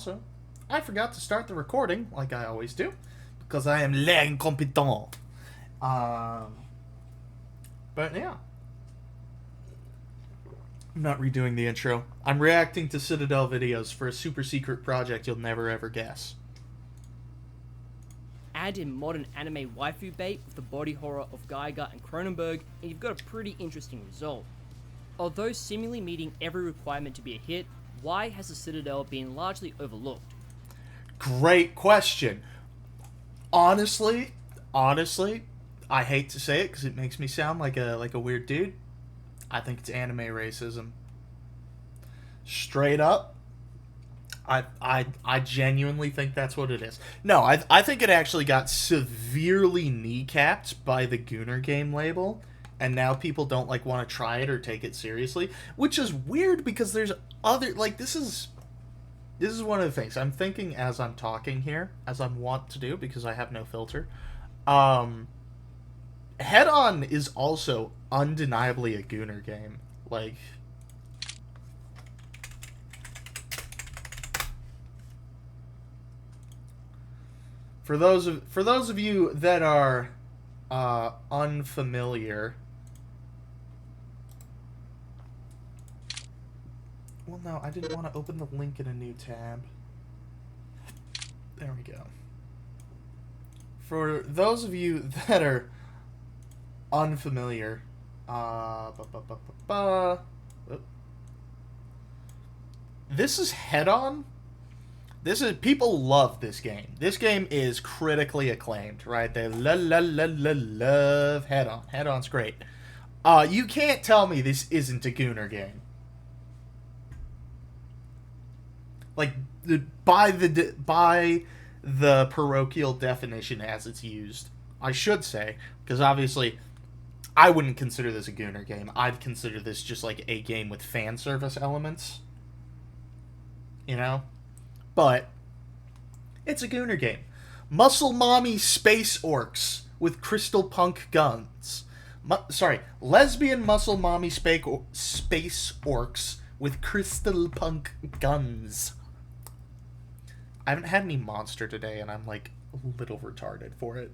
Also, I forgot to start the recording like I always do because I am l'incompetent. Um, but yeah, I'm not redoing the intro. I'm reacting to Citadel videos for a super secret project you'll never ever guess. Add in modern anime waifu bait with the body horror of Geiger and Cronenberg, and you've got a pretty interesting result. Although seemingly meeting every requirement to be a hit, why has the Citadel been largely overlooked? Great question. Honestly, honestly, I hate to say it because it makes me sound like a weird dude. I think it's anime racism. Straight up, I genuinely think that's what it is. No, I think it actually got severely kneecapped by the Gooner game label, and now people don't like want to try it or take it seriously, which is weird because there's other like this is one of the things I'm thinking as I'm talking here, as I'm wont to do because I have no filter. Um, Head On is also undeniably a Gooner game. Like, for those of you that are unfamiliar, well, no, I didn't want to open the link in a new tab. There we go. For those of you that are unfamiliar, uh, ba, ba, ba, ba, ba. This is Head On. This is people love this game. This game is critically acclaimed, right? They love Head On. Head On's great. You can't tell me this isn't a Gooner game. Like by the parochial definition as it's used, I should say, because obviously I wouldn't consider this a Gooner game. I'd consider this just like a game with fan service elements, you know? But it's a Gooner game. Muscle Mommy Space Orcs with Crystal Punk guns. Lesbian Muscle Mommy Space Orcs with Crystal Punk guns. I haven't had any Monster today, and I'm like a little retarded for it.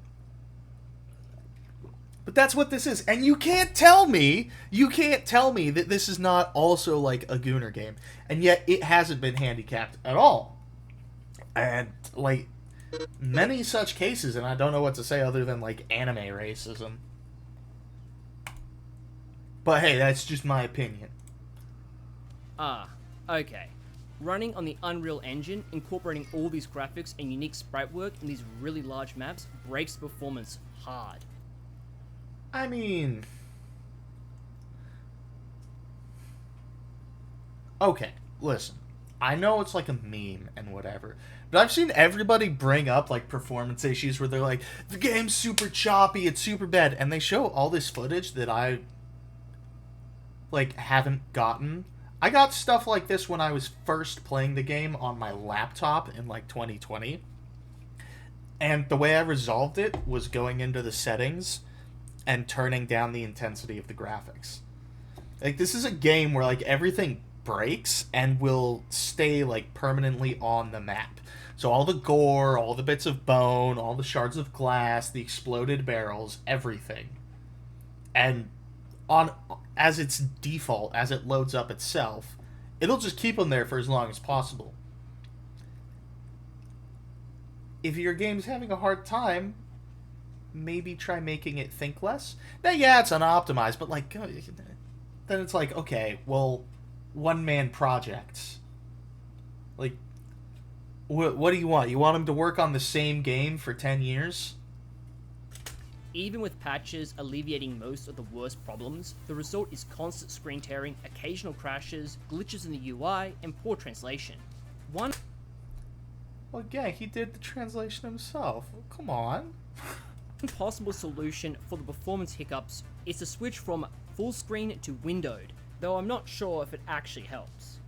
But that's what this is. And you can't tell me that this is not also like a Gooner game. And yet it hasn't been handicapped at all. And like many such cases, and I don't know what to say other than like anime racism. But hey, that's just my opinion. Okay. Running on the Unreal Engine, incorporating all these graphics and unique sprite work in these really large maps breaks performance hard. I mean, okay, listen. I know it's like a meme and whatever, but I've seen everybody bring up like performance issues where they're like, the game's super choppy, it's super bad, and they show all this footage that I like haven't gotten. I got stuff like this when I was first playing the game on my laptop in like 2020. And the way I resolved it was going into the settings and turning down the intensity of the graphics. Like, this is a game where like everything breaks and will stay like permanently on the map. So all the gore, all the bits of bone, all the shards of glass, the exploded barrels, everything. And on as its default, as it loads up itself, it'll just keep them there for as long as possible. If your game's having a hard time, maybe try making it think less. Now, yeah, it's unoptimized, but like, then it's like, okay, well, one-man projects. Like, what do you want? You want them to work on the same game for 10 years? Even with patches alleviating most of the worst problems, the result is constant screen tearing, occasional crashes, glitches in the UI, and poor translation. One Well, yeah, he did the translation himself. Come on. possible solution for the performance hiccups is to switch from full screen to windowed, though I'm not sure if it actually helps.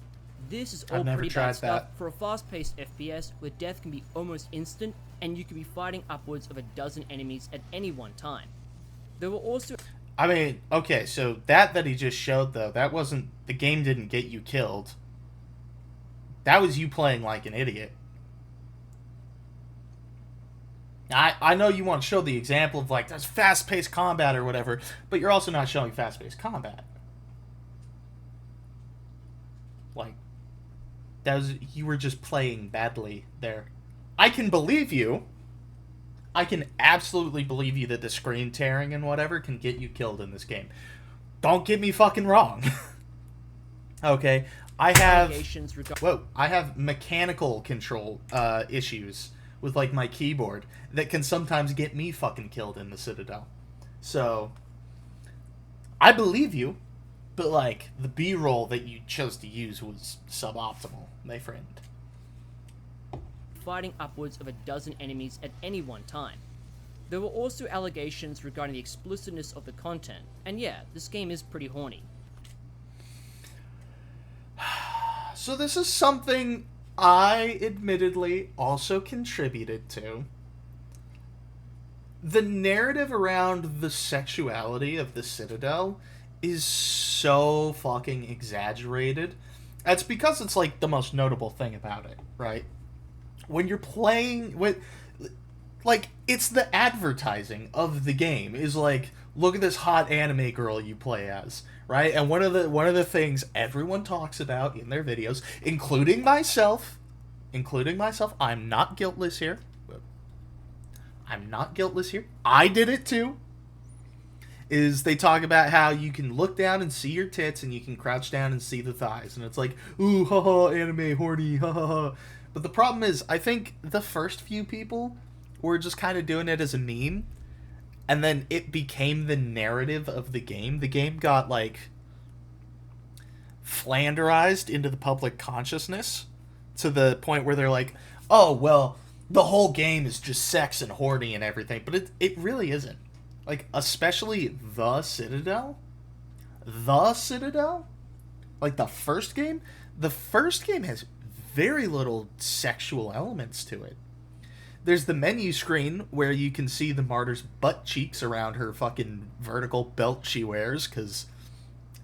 This is all I've never pretty tried bad stuff that. for a fast-paced FPS where death can be almost instant and you can be fighting upwards of a dozen enemies at any one time. There were also I mean, okay, so that he just showed, though, that wasn't... The game didn't get you killed. That was you playing like an idiot. I know you want to show the example of like, that's fast-paced combat or whatever, but you're also not showing fast-paced combat. Like, you were just playing badly there. I can believe you. I can absolutely believe you that the screen tearing and whatever can get you killed in this game. Don't get me fucking wrong. Okay, I have mechanical control issues with like my keyboard that can sometimes get me fucking killed in the Citadel. So I believe you, but like the B-roll that you chose to use was suboptimal, my friend. Fighting upwards of a dozen enemies at any one time. There were also allegations regarding the explicitness of the content, and yeah, this game is pretty horny. So this is something I admittedly also contributed to. The narrative around the sexuality of the Citadel is so fucking exaggerated. That's because it's like the most notable thing about it, right? When you're playing with, like, it's the advertising of the game is like, look at this hot anime girl you play as, right? And one of the things everyone talks about in their videos, including myself, I'm not guiltless here. I did it too. Is they talk about how you can look down and see your tits and you can crouch down and see the thighs. And it's like, ooh, haha, anime, horny, haha. But the problem is, I think the first few people were just kind of doing it as a meme. And then it became the narrative of the game. The game got, like, flanderized into the public consciousness to the point where they're like, oh, well, the whole game is just sex and horny and everything. But it really isn't. Like, especially the Citadel, like the first game has very little sexual elements to it. There's the menu screen where you can see the martyr's butt cheeks around her fucking vertical belt she wears, because,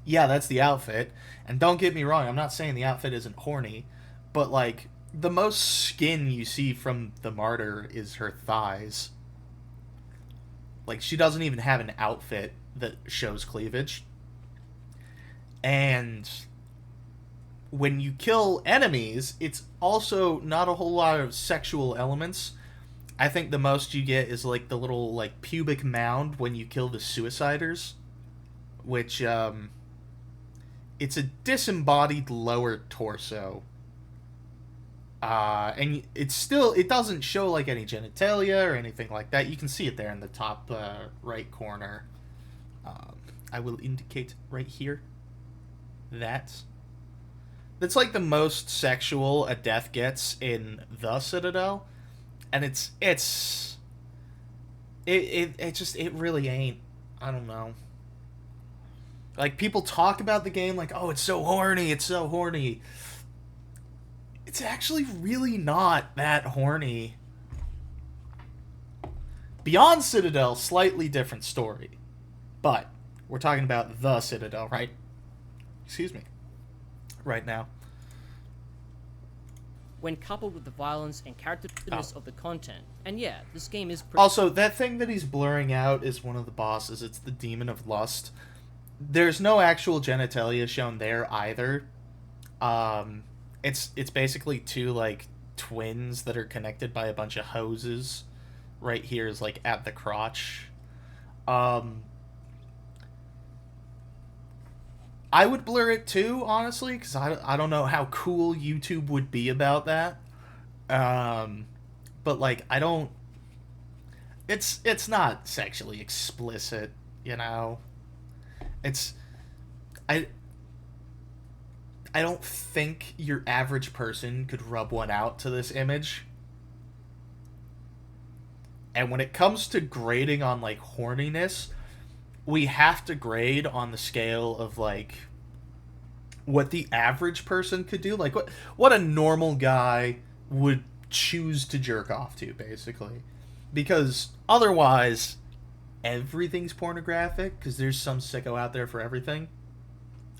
yeah, that's the outfit. And don't get me wrong, I'm not saying the outfit isn't horny, but, like, the most skin you see from the martyr is her thighs. Like, she doesn't even have an outfit that shows cleavage. And when you kill enemies, it's also not a whole lot of sexual elements. I think the most you get is, like, the little, like, pubic mound when you kill the suiciders. Which, it's a disembodied lower torso. And it doesn't show, like, any genitalia or anything like that. You can see it there in the top right corner. I will indicate right here. That's like the most sexual a death gets in the Citadel. And it really ain't. I don't know. Like, people talk about the game like, oh, it's so horny. It's actually really not that horny. Beyond Citadel, slightly different story. But we're talking about the Citadel, right? Excuse me. Right now. When coupled with the violence and characterlessness of the content. And yeah, this game is pretty... Also, that thing that he's blurring out is one of the bosses. It's the Demon of Lust. There's no actual genitalia shown there either. It's basically two, like, twins that are connected by a bunch of hoses. Right here is, like, at the crotch. I would blur it too, honestly, because I don't know how cool YouTube would be about that. But, like, I don't... It's not sexually explicit, you know? I don't think your average person could rub one out to this image. And when it comes to grading on, like, horniness, we have to grade on the scale of, like, what the average person could do. Like, what a normal guy would choose to jerk off to, basically. Because otherwise, everything's pornographic, because there's some sicko out there for everything.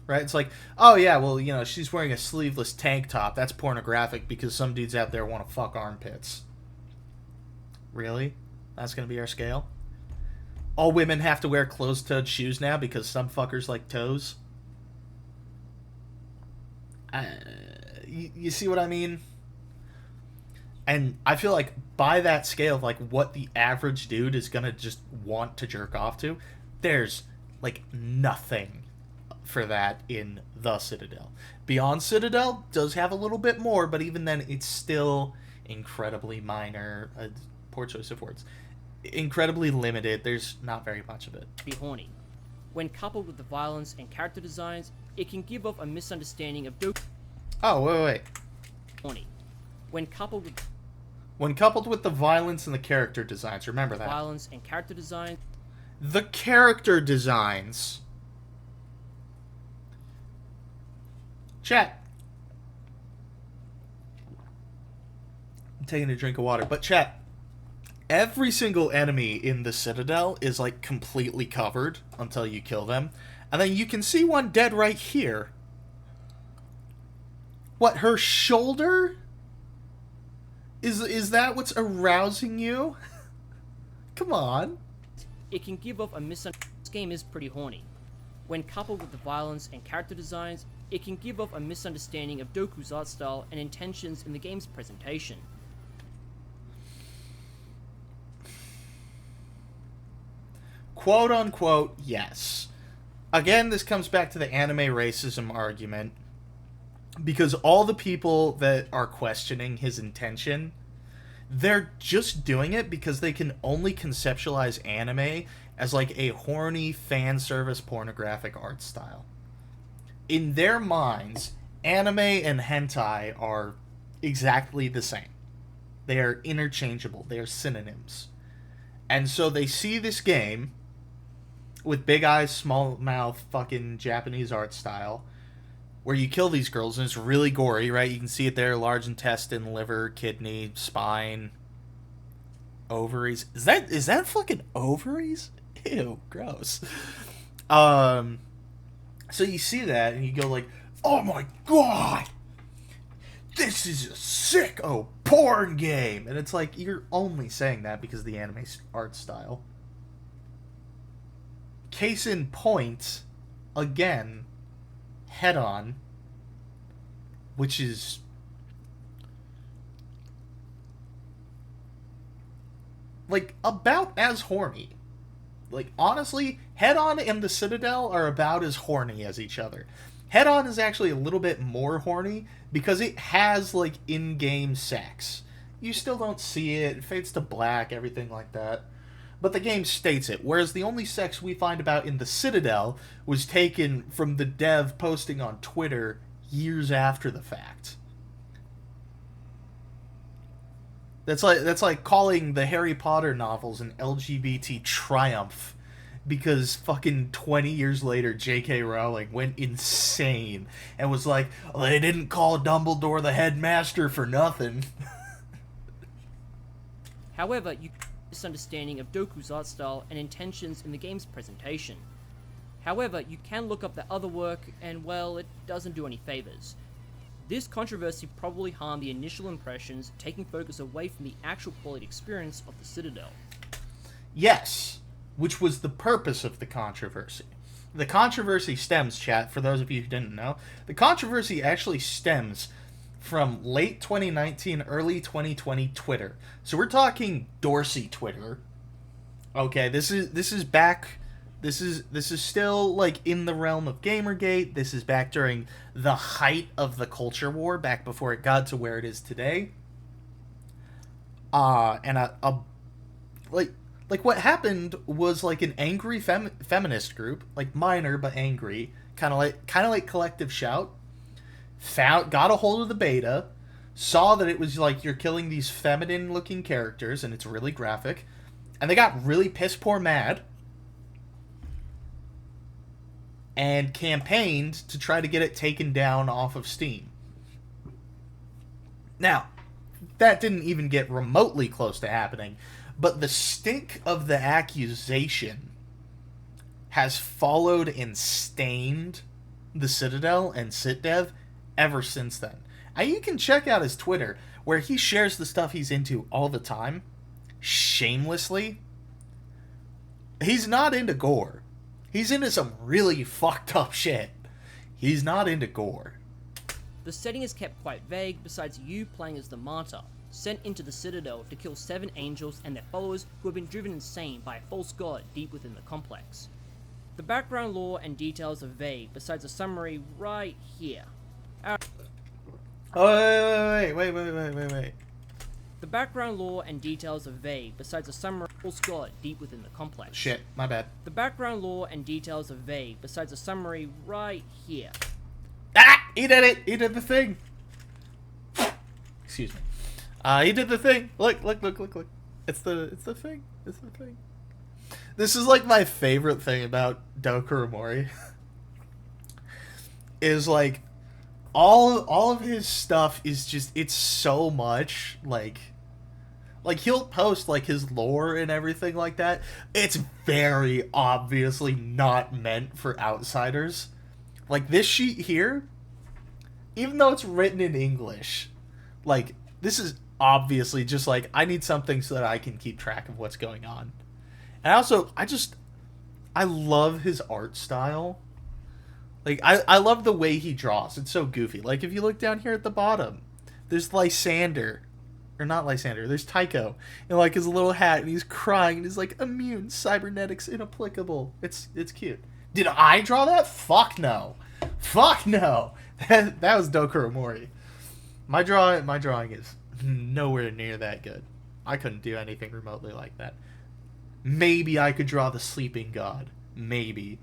right? It's like, oh yeah, well, she's wearing a sleeveless tank top. That's pornographic because some dudes out there want to fuck armpits. Really? That's gonna be our scale? All women have to wear closed-toed shoes now because some fuckers like toes? You see what I mean? And I feel like by that scale of like what the average dude is gonna just want to jerk off to, there's like nothing for that in the Citadel. Beyond Citadel does have a little bit more, but even then it's still incredibly minor. Poor choice of words. Incredibly limited. There's not very much of it. Be horny. When coupled with the violence and character designs, it can give off a misunderstanding of Oh, wait. horny. When coupled with the violence and the character designs, remember that. Violence and character designs. The character designs. Chat. I'm taking a drink of water, but chat. Every single enemy in the Citadel is like completely covered until you kill them. And then you can see one dead right here. What, her shoulder? Is that what's arousing you? Come on. It can give off a misunderstanding. This game is pretty horny. When coupled with the violence and character designs, it can give off a misunderstanding of Doku's art style and intentions in the game's presentation. Quote unquote, yes. Again, this comes back to the anime racism argument. Because all the people that are questioning his intention, they're just doing it because they can only conceptualize anime as like a horny fan service pornographic art style. In their minds, anime and hentai are exactly the same. They are interchangeable. They are synonyms. And so they see this game with big eyes, small mouth, fucking Japanese art style, where you kill these girls, and it's really gory, right? You can see it there, large intestine, liver, kidney, spine, ovaries. Is that fucking ovaries? Ew, gross. So you see that, and you go like, oh my god! This is a sicko porn game! And it's like, you're only saying that because of the anime art style. Case in point, again, Head-On, which is like about as horny. Like honestly, Head-On and the Citadel are about as horny as each other. Head-On is actually a little bit more horny because it has like in-game sex. You still don't see it, it fades to black, everything like that. But the game states it, whereas the only sex we find about in the Citadel was taken from the dev posting on Twitter years after the fact. That's like calling the Harry Potter novels an LGBT triumph because fucking 20 years later J.K. Rowling went insane and was like, well, they didn't call Dumbledore the headmaster for nothing. However, you misunderstanding of Doku's art style and intentions in the game's presentation. However, you can look up the other work, and well, it doesn't do any favors. This controversy probably harmed the initial impressions, taking focus away from the actual quality experience of the Citadel. Yes, which was the purpose of the controversy. The controversy stems, chat, for those of you who didn't know, the controversy actually stems from late 2019, early 2020 Twitter. So we're talking Dorsey Twitter. Okay, this is back. This is still like in the realm of Gamergate. This is back during the height of the culture war, back before it got to where it is today. And like what happened was like an angry feminist group, like minor but angry, kind of like Collective Shout. Got a hold of the beta, saw that it was like you're killing these feminine looking characters and it's really graphic, and they got really piss poor mad and campaigned to try to get it taken down off of Steam. Now, that didn't even get remotely close to happening, but the stink of the accusation has followed and stained the Citadel and Citdev ever since then. And you can check out his Twitter, where he shares the stuff he's into all the time, shamelessly. He's not into gore. He's into some really fucked up shit. He's not into gore. The setting is kept quite vague, besides you playing as the Martyr, sent into the Citadel to kill 7 angels and their followers who have been driven insane by a false god deep within the complex. The background lore and details are vague, besides a summary right here. Oh, wait. The background lore and details are vague, besides a summary of false god deep within the complex. Shit, my bad. The background lore and details are vague, besides a summary right here. Ah! He did it! He did the thing! Excuse me. He did the thing. Look. It's the thing. It's the thing. This is like my favorite thing about Dokuramori. Is like all of his stuff is just, it's so much like he'll post like his lore and everything like that. It's very obviously not meant for outsiders. Like this sheet here, even though it's written in English, like this is obviously just like, I need something so that I can keep track of what's going on. And also, I love his art style. Like, I love the way he draws. It's so goofy. Like, if you look down here at the bottom, there's Lysander. Or not Lysander, there's Tycho. And, like, his little hat, and he's crying, and he's like, immune, cybernetics inapplicable. It's cute. Did I draw that? Fuck no. Fuck no. That was Dokuramori. My drawing is nowhere near that good. I couldn't do anything remotely like that. Maybe I could draw the sleeping god. Maybe.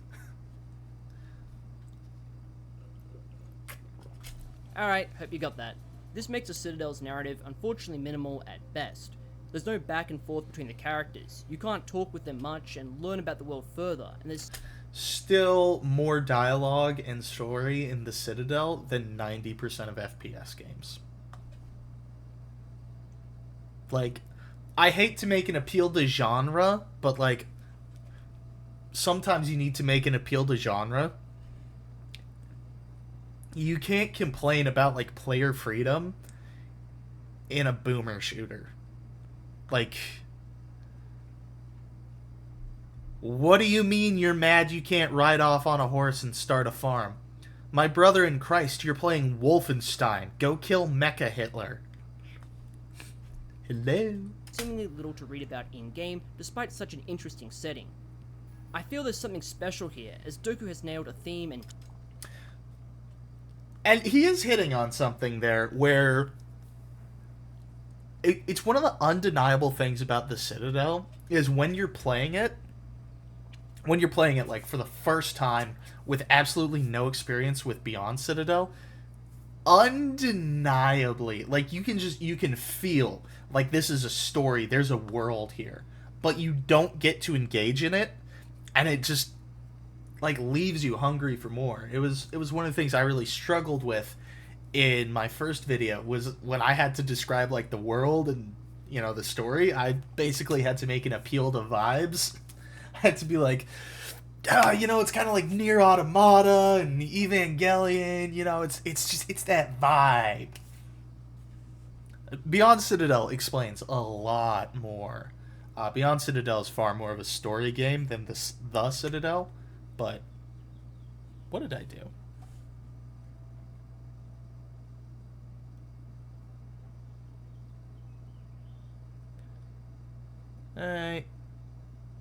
Alright, hope you got that. This makes the Citadel's narrative unfortunately minimal at best. There's no back and forth between the characters. You can't talk with them much and learn about the world further, and there's still more dialogue and story in the Citadel than 90% of FPS games. Like, I hate to make an appeal to genre, but like, sometimes you need to make an appeal to genre. You can't complain about like player freedom in a boomer shooter. Like, what do you mean you're mad you can't ride off on a horse and start a farm? My brother in Christ, you're playing Wolfenstein. Go kill Mecha Hitler. Hello? seemingly little to read about in-game, despite such an interesting setting. I feel there's something special here, as Doku has nailed a theme and he is hitting on something there where it's one of the undeniable things about the Citadel is when you're playing it like for the first time with absolutely no experience with Beyond Citadel, undeniably, like you can feel like this is a story, there's a world here, but you don't get to engage in it, and it just like leaves you hungry for more. It was one of the things I really struggled with in my first video, was when I had to describe like the world and, you know, the story. I basically had to make an appeal to vibes. I had to be like, you know, it's kind of like Nier Automata and Evangelion, you know, it's that vibe. Beyond Citadel explains a lot more. Beyond Citadel is far more of a story game than the Citadel, but what did I do?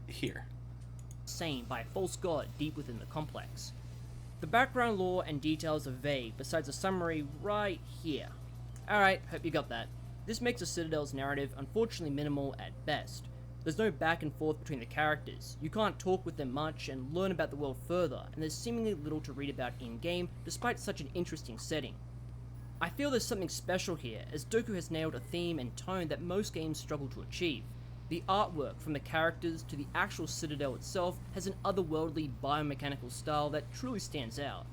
Here. Insane by a false god deep within the complex. The background lore and details are vague, besides a summary right here. Alright, hope you got that. This makes the Citadel's narrative unfortunately minimal at best. There's no back and forth between the characters. You can't talk with them much and learn about the world further, and there's seemingly little to read about in-game, despite such an interesting setting. I feel there's something special here, as Doku has nailed a theme and tone that most games struggle to achieve. The artwork, from the characters to the actual Citadel itself, has an otherworldly biomechanical style that truly stands out.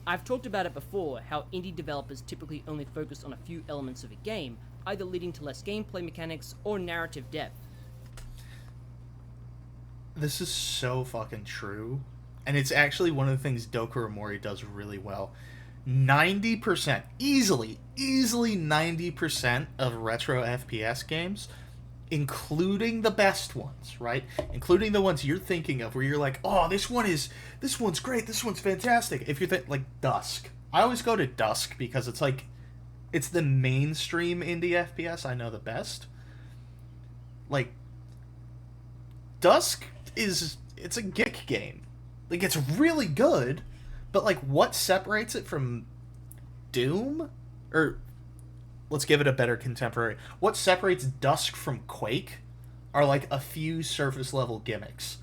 I've talked about it before, how indie developers typically only focus on a few elements of a game, either leading to less gameplay mechanics or narrative depth. This is so fucking true. and it's actually one of the things Dokuramori does really well. 90%, easily 90% of retro FPS games, including the best ones, right? Including the ones you're thinking of where you're like, oh, this one's great, this one's fantastic. If you think like Dusk. I always go to Dusk because it's like it's the mainstream indie FPS I know the best. Like Dusk it's a geek game. Like it's really good, but like what separates it from Doom? Or let's give it a better contemporary. What separates Dusk from Quake are like a few surface level gimmicks.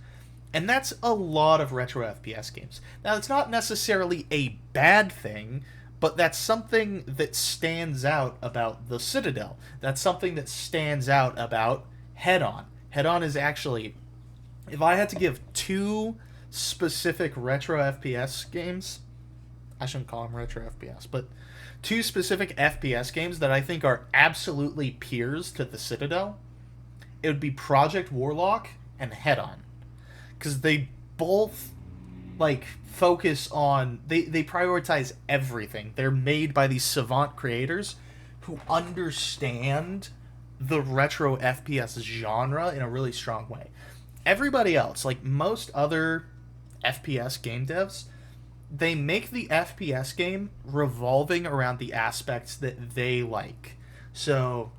And that's a lot of retro FPS games. Now, it's not necessarily a bad thing, but that's something that stands out about the Citadel. That's something that stands out about Head On. Head On is actually, if I had to give two specific retro FPS games, I shouldn't call them retro FPS, but two specific FPS games that I think are absolutely peers to the Citadel, it would be Project Warlock and Head On. Because they both like focus on they prioritize everything. They're made by these savant creators who understand the retro FPS genre in a really strong way. Everybody else, like most other FPS game devs, they make the FPS game revolving around the aspects that they like. So,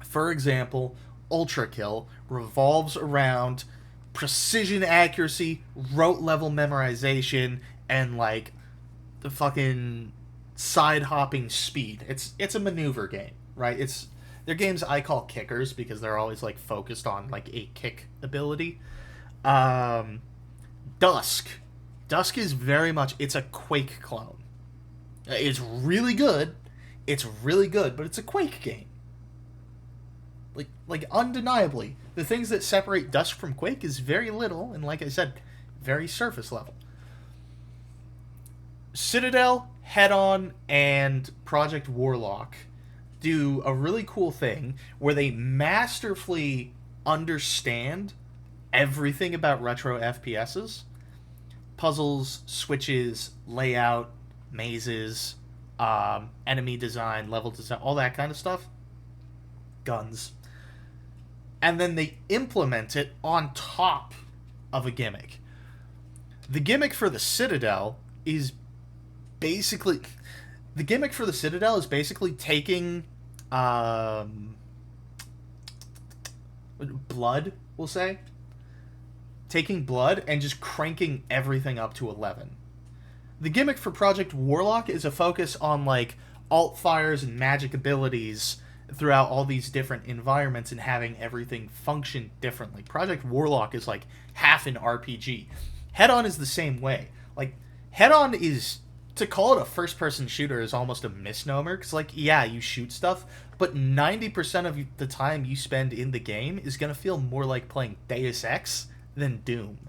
for example, Ultra Kill revolves around precision accuracy, rote level memorization, and like the fucking side hopping speed. It's a maneuver game, right? They're games I call kickers because they're always like focused on like a kick ability. Dusk. Dusk is very much it's a Quake clone. It's really good. It's really good, but it's a Quake game. Like undeniably, the things that separate Dusk from Quake is very little, and like I said, very surface level. Citadel, Head On, and Project Warlock do a really cool thing where they masterfully understand everything about retro FPSs. Puzzles, switches, layout, mazes, enemy design, level design, all that kind of stuff. Guns. And then they implement it on top of a gimmick. The gimmick for the Citadel is basically... The gimmick for the Citadel is basically taking... blood, we'll say. Taking blood and just cranking everything up to 11. The gimmick for Project Warlock is a focus on, like, alt fires and magic abilities throughout all these different environments and having everything function differently. Project Warlock is like half an RPG. Head On is the same way. Like, Head On is, to call it a first-person shooter is almost a misnomer, because, like, yeah, you shoot stuff, but 90% of the time you spend in the game is going to feel more like playing Deus Ex than Doom.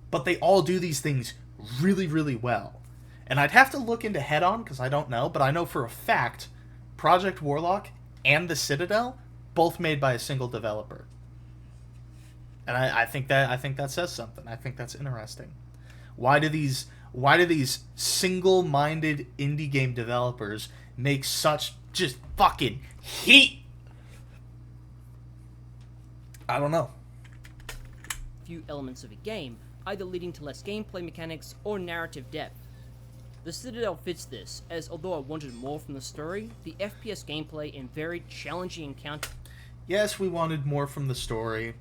But they all do these things really, really well. And I'd have to look into Head On, because I don't know, but I know for a fact Project Warlock and the Citadel, both made by a single developer. And I think that says something. I think that's interesting. Why do these single-minded indie game developers make such just fucking heat? I don't know. Few elements of a game, either leading to less gameplay mechanics or narrative depth. The Citadel fits this, as although I wanted more from the story, the FPS gameplay and very challenging encounter... Yes, we wanted more from the story.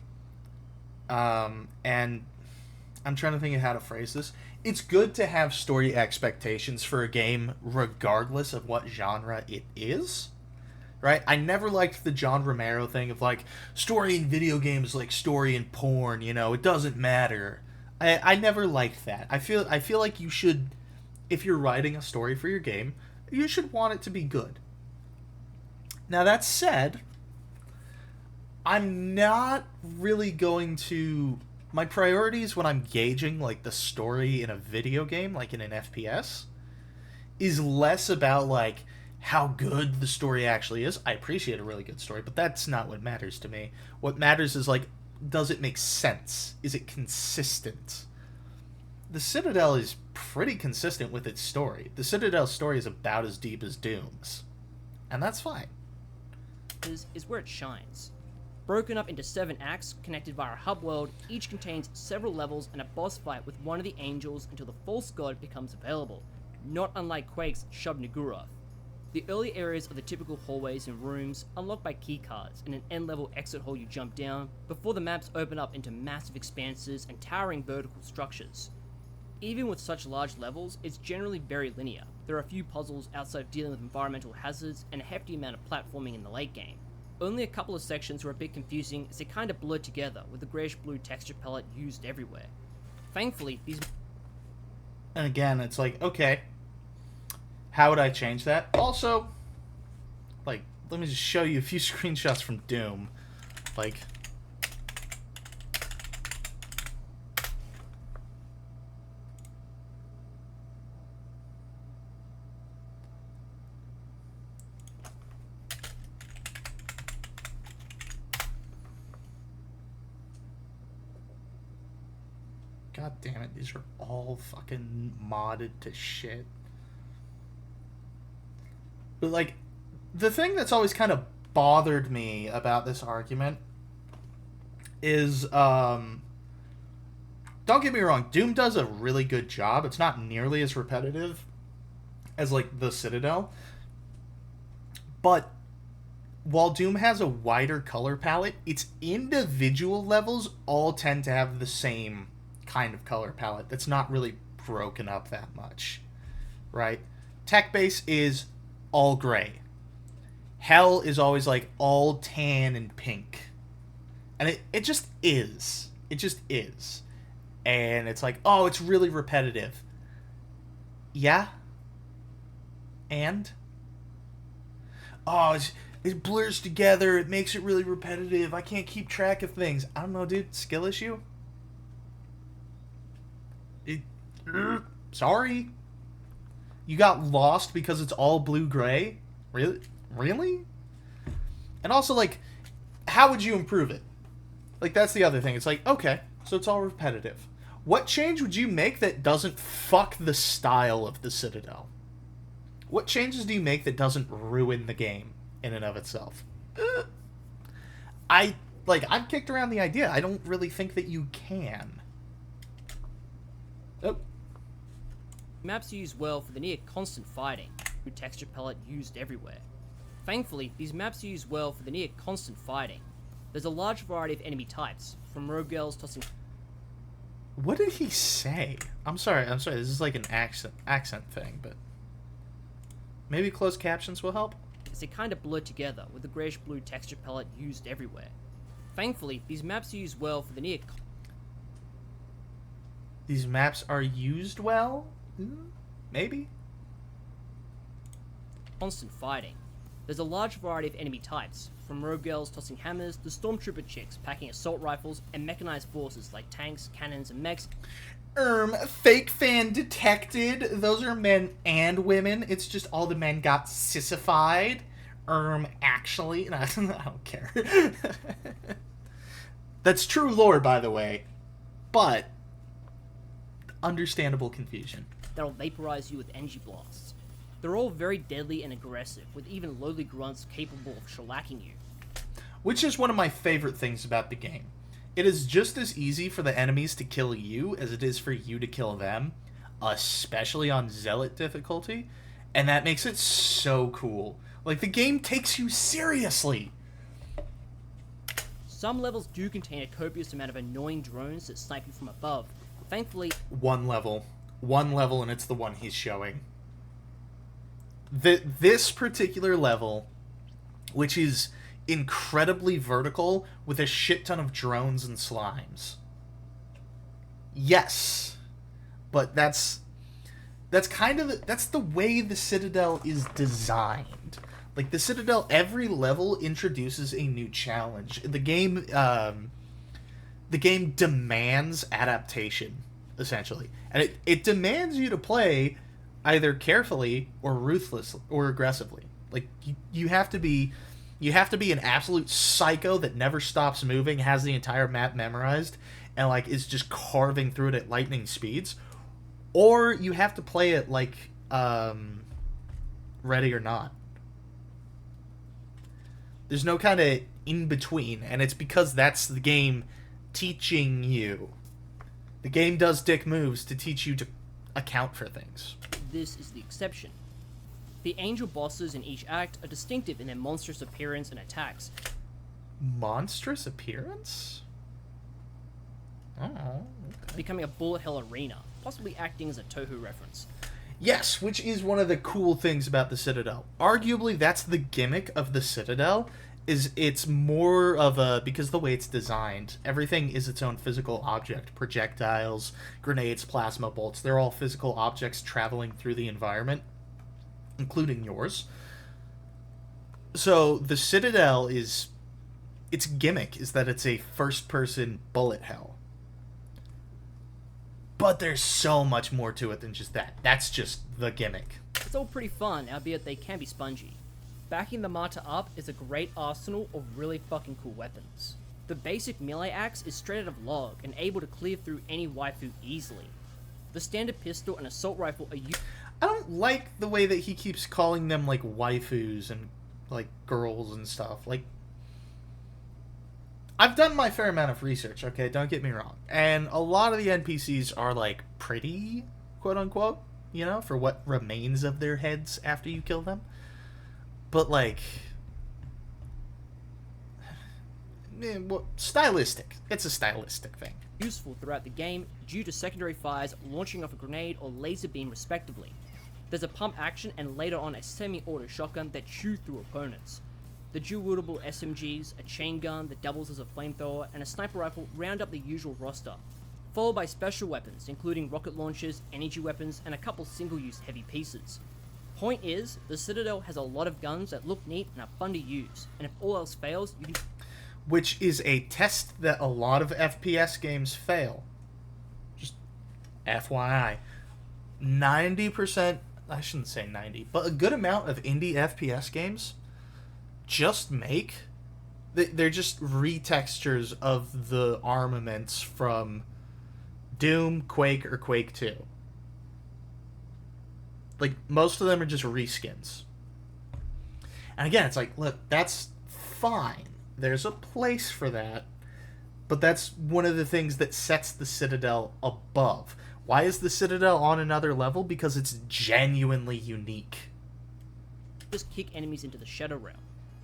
And I'm trying to think of how to phrase this. It's good to have story expectations for a game regardless of what genre it is. Right? I never liked the John Romero thing of, like, story in video games like story in porn, you know, it doesn't matter. I never liked that. I feel like you should... If you're writing a story for your game, you should want it to be good. Now, that said, I'm not really going to... My priorities when I'm gauging, like, the story in a video game, like in an FPS, is less about, like, how good the story actually is. I appreciate a really good story, but that's not what matters to me. What matters is, like, does it make sense? Is it consistent? The Citadel is pretty consistent with its story. The Citadel's story is about as deep as Doom's. And that's fine. Is where it shines. Broken up into 7 acts connected via a hub world, each contains several levels and a boss fight with one of the angels until the false god becomes available, not unlike Quake's Shub Niggurath. The early areas are the typical hallways and rooms, unlocked by keycards in an end-level exit hall you jump down, before the maps open up into massive expanses and towering vertical structures. Even with such large levels, it's generally very linear. There are a few puzzles outside of dealing with environmental hazards and a hefty amount of platforming in the late game. Only a couple of sections were a bit confusing as they kind of blur together with the greyish-blue texture palette used everywhere. Thankfully, these... And again, it's like, okay, how would I change that? Also, like, let me just show you a few screenshots from Doom. Like, God damn it, these are all fucking modded to shit. But, like, the thing that's always kind of bothered me about this argument is, don't get me wrong, Doom does a really good job. It's not nearly as repetitive as, like, the Citadel. But while Doom has a wider color palette, its individual levels all tend to have the same kind of color palette that's not really broken up that much, right? Tech base is all gray. Hell is always like all tan and pink. And it just is. It just is. And it's like, oh, it's really repetitive. Yeah? And? Oh, it blurs together. It makes it really repetitive. I can't keep track of things. I don't know, dude. Skill issue? Sorry. You got lost because it's all blue-gray? Really? Really? And also, like, how would you improve it? Like, that's the other thing. It's like, okay, so it's all repetitive. What change would you make that doesn't fuck the style of the Citadel? What changes do you make that doesn't ruin the game in and of itself? I've kicked around the idea. I don't really think that you can. Oh. Maps are used well for the near constant fighting, with texture palette used everywhere. Thankfully, these maps are used well for the near constant fighting. There's a large variety of enemy types, from rogue girls tossing... What did he say? I'm sorry, this is like an accent thing, but... Maybe closed captions will help? As they kind of blur together with the greyish-blue texture palette used everywhere. Thankfully, these maps are used well for the near... These maps are used well? Maybe? Constant fighting. There's a large variety of enemy types, from rogue girls tossing hammers to stormtrooper chicks packing assault rifles and mechanized forces like tanks, cannons, and mechs. Fake fan detected. Those are men and women. It's just all the men got sissified. Actually, I don't care. That's true lore, by the way. But understandable confusion. That'll vaporize you with energy blasts. They're all very deadly and aggressive, with even lowly grunts capable of shellacking you. Which is one of my favorite things about the game. It is just as easy for the enemies to kill you as it is for you to kill them, especially on Zealot difficulty, and that makes it so cool. Like, the game takes you seriously. Some levels do contain a copious amount of annoying drones that snipe you from above. Thankfully... One level, and it's the one he's showing. This particular level, which is incredibly vertical with a shit ton of drones and slimes. Yes, but that's kind of that's the way the Citadel is designed. Like, the Citadel, every level introduces a new challenge. The game demands adaptation, essentially, and it demands you to play either carefully or ruthlessly or aggressively. Like, you have to be You have to be an absolute psycho that never stops moving, has the entire map memorized, and like is just carving through it at lightning speeds, or you have to play it like Ready or Not. There's no kind of in between, and it's because that's the game teaching you. The game does dick moves to teach you to account for things. This is the exception. The angel bosses in each act are distinctive in their monstrous appearance and attacks. Monstrous appearance? Oh, okay. Becoming a bullet hell arena, possibly acting as a Touhou reference. Yes, which is one of the cool things about the Citadel. Arguably, that's the gimmick of the Citadel, is it's more of a, because the way it's designed, everything is its own physical object. Projectiles, grenades, plasma bolts, they're all physical objects traveling through the environment, including yours. So the Citadel is, its gimmick is that it's a first-person bullet hell. But there's so much more to it than just that. That's just the gimmick. It's all pretty fun, albeit they can be spongy. Backing the Mata up is a great arsenal of really fucking cool weapons. The basic melee axe is straight out of log and able to clear through any waifu easily. The standard pistol and assault rifle are I don't like the way that he keeps calling them, like, waifus and, like, girls and stuff. Like, I've done my fair amount of research, okay? Don't get me wrong. And a lot of the NPCs are, like, pretty, quote-unquote, you know, for what remains of their heads after you kill them. But, like, stylistic. It's a stylistic thing. useful throughout the game due to secondary fires launching off a grenade or laser beam respectively. There's a pump action and later on a semi-auto shotgun that chew through opponents. The dual-wieldable SMGs, a chain gun that doubles as a flamethrower, and a sniper rifle round up the usual roster, followed by special weapons including rocket launchers, energy weapons, and a couple single-use heavy pieces. Point is, the Citadel has a lot of guns that look neat and are fun to use, and if all else fails, you can... Which is a test that a lot of FPS games fail. Just FYI. 90%, I shouldn't say 90, but a good amount of indie FPS games just make... They're just retextures of the armaments from Doom, Quake, or Quake 2. Like, most of them are just reskins. And again, it's like, look, that's fine. There's a place for that. But that's one of the things that sets the Citadel above. Why is the Citadel on another level? Because it's genuinely unique. just kick enemies into the Shadow Realm.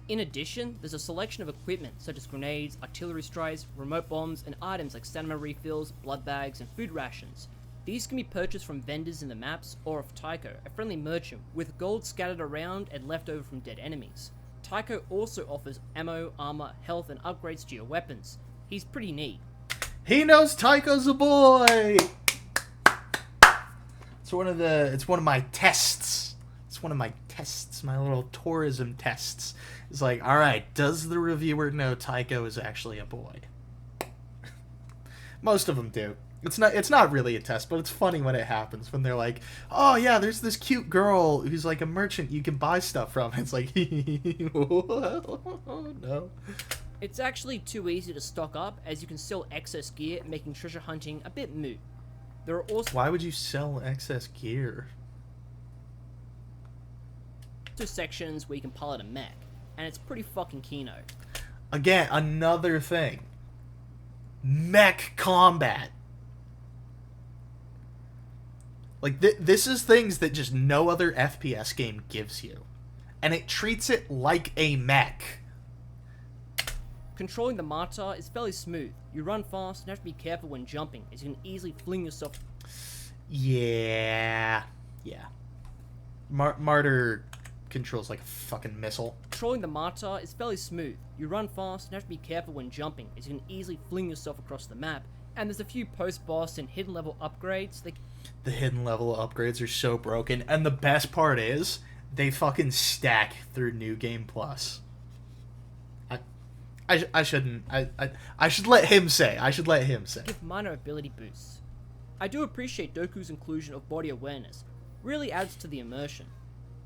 In addition, there's a selection of equipment such as grenades, artillery strikes, remote bombs, and items like stamina refills, blood bags, and food rations. These can be purchased from vendors in the maps or of Tycho, a friendly merchant, with gold scattered around and left over from dead enemies. Tycho also offers ammo, armor, health, and upgrades to your weapons. He's pretty neat. He knows Tycho's a boy! It's one of my tests. It's one of my tests, my little tourism tests. It's like, alright, does the reviewer know Tycho is actually a boy? Most of them do. It's not really a test, but it's funny when it happens, when they're like, oh yeah, there's this cute girl who's like a merchant you can buy stuff from. It's like, no. It's actually too easy to stock up, as you can sell excess gear, making treasure hunting a bit moot. There are also Why would you sell excess gear? sections where you can pilot a mech, and it's pretty fucking keno. Again, another thing. Mech combat. Like, this is things that just no other FPS game gives you. And it treats it like a mech. Controlling the Martyr is fairly smooth. You run fast and have to be careful when jumping, as you can easily fling yourself. Yeah. Martyr controls like a fucking missile. Controlling the Martyr is fairly smooth. You run fast and have to be careful when jumping, as you can easily fling yourself across the map. And there's a few post-boss and hidden level upgrades. The hidden level upgrades are so broken, and the best part is, they fucking stack through New Game Plus. I shouldn't. I should let him say. Give minor ability boosts. I do appreciate Doku's inclusion of body awareness. Really adds to the immersion.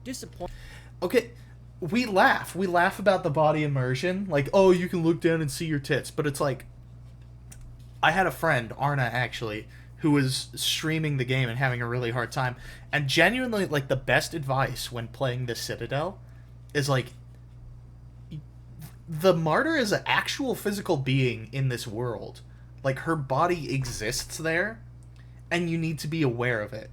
Disappointing. Okay, we laugh. We laugh about the body immersion. Like, oh, you can look down and see your tits. But it's like, I had a friend, Arna, actually, who was streaming the game and having a really hard time. And genuinely, like, the best advice when playing the Citadel is, like, the martyr is an actual physical being in this world. Like, her body exists there, and you need to be aware of it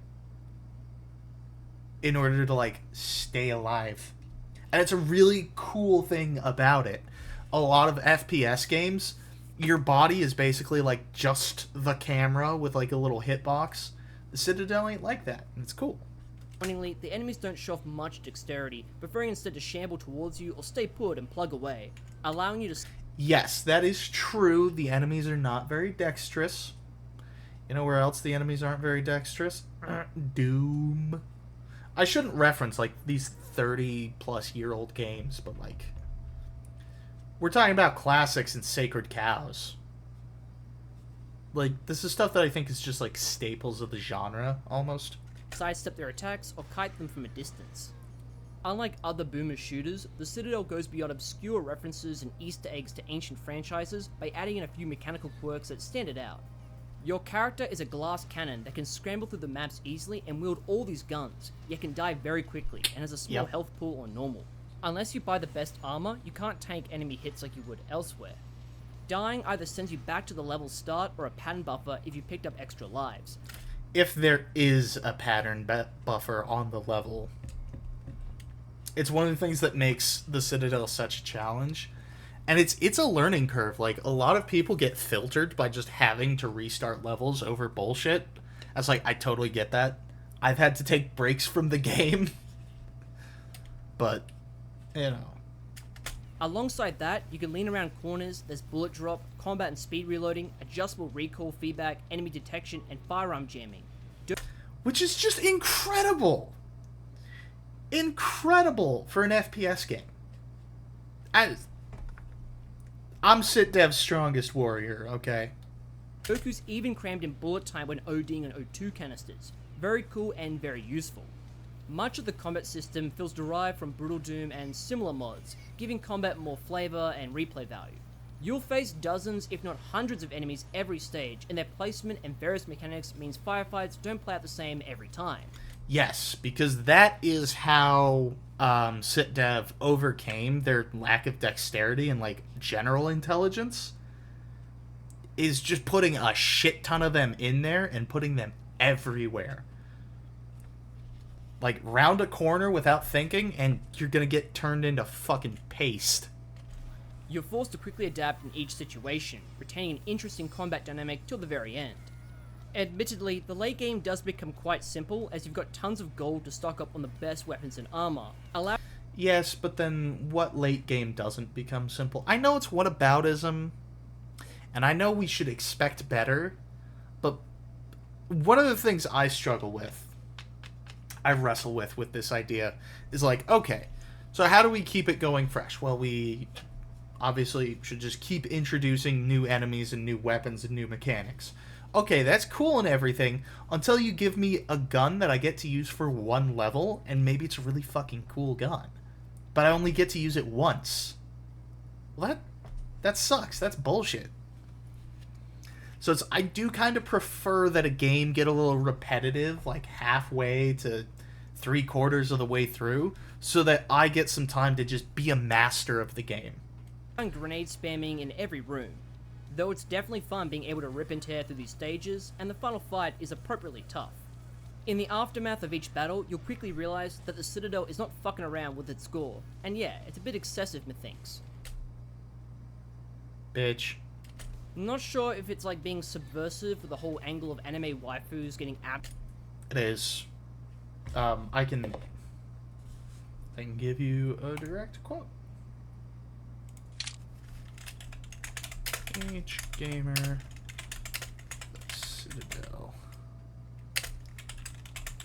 in order to, like, stay alive. And it's a really cool thing about it. A lot of FPS games, your body is basically like just the camera with like a little hitbox. The Citadel ain't like that, and it's cool. Finally, the enemies don't show off much dexterity, preferring instead to shamble towards you or stay put and plug away, allowing you to... Yes, that is true. The enemies are not very dexterous. You know where else the enemies aren't very dexterous? Doom. I shouldn't reference like these 30-plus-year-old games, but like, we're talking about classics and sacred cows. Like, this is stuff that I think is just like staples of the genre, almost. sidestep their attacks or kite them from a distance. Unlike other boomer shooters, the Citadel goes beyond obscure references and Easter eggs to ancient franchises by adding in a few mechanical quirks that stand it out. Your character is a glass cannon that can scramble through the maps easily and wield all these guns, yet can die very quickly and has a small health pool on normal. Unless you buy the best armor, you can't tank enemy hits like you would elsewhere. Dying either sends you back to the level start or a pattern buffer if you picked up extra lives. If there is a pattern buffer on the level. It's one of the things that makes the Citadel such a challenge. And it's a learning curve. Like, a lot of people get filtered by just having to restart levels over bullshit. I was like, I totally get that. I've had to take breaks from the game. But, you know. Alongside that, you can lean around corners, there's bullet drop, combat and speed reloading, adjustable recoil feedback, enemy detection, and firearm jamming. Which is just incredible! Incredible for an FPS game. I'm Citadev's strongest warrior, okay? Goku's even crammed in bullet time when ODing on O2 canisters. Very cool and very useful. Much of the combat system feels derived from Brutal Doom and similar mods, giving combat more flavor and replay value. You'll face dozens, if not hundreds of enemies every stage, and their placement and various mechanics means firefights don't play out the same every time. Yes, because that is how Citdev overcame their lack of dexterity and, like, general intelligence, is just putting a shit ton of them in there and putting them everywhere. Like, round a corner without thinking, and you're gonna get turned into fucking paste. You're forced to quickly adapt in each situation, retaining an interesting combat dynamic till the very end. Admittedly, the late game does become quite simple, as you've got tons of gold to stock up on the best weapons and armor. Yes, but then what late game doesn't become simple? I know it's whataboutism, and I know we should expect better, but one of the things I struggle with, I wrestle with this idea, is like, okay, so how do we keep it going fresh? Well, we obviously should just keep introducing new enemies and new weapons and new mechanics. Okay, that's cool and everything, until you give me a gun that I get to use for one level, and maybe it's a really fucking cool gun. But I only get to use it once. Well, that sucks. That's bullshit. So I do kind of prefer that a game get a little repetitive, like halfway to 3/4 of the way through, so that I get some time to just be a master of the game. And grenade spamming in every room. Though it's definitely fun being able to rip and tear through these stages, and the final fight is appropriately tough. In the aftermath of each battle, you'll quickly realize that the Citadel is not fucking around with its score, and yeah, it's a bit excessive, methinks. Bitch. I'm not sure if it's like being subversive with the whole angle of anime waifus getting apt. It is. I can give you a direct quote. Each gamer, Citadel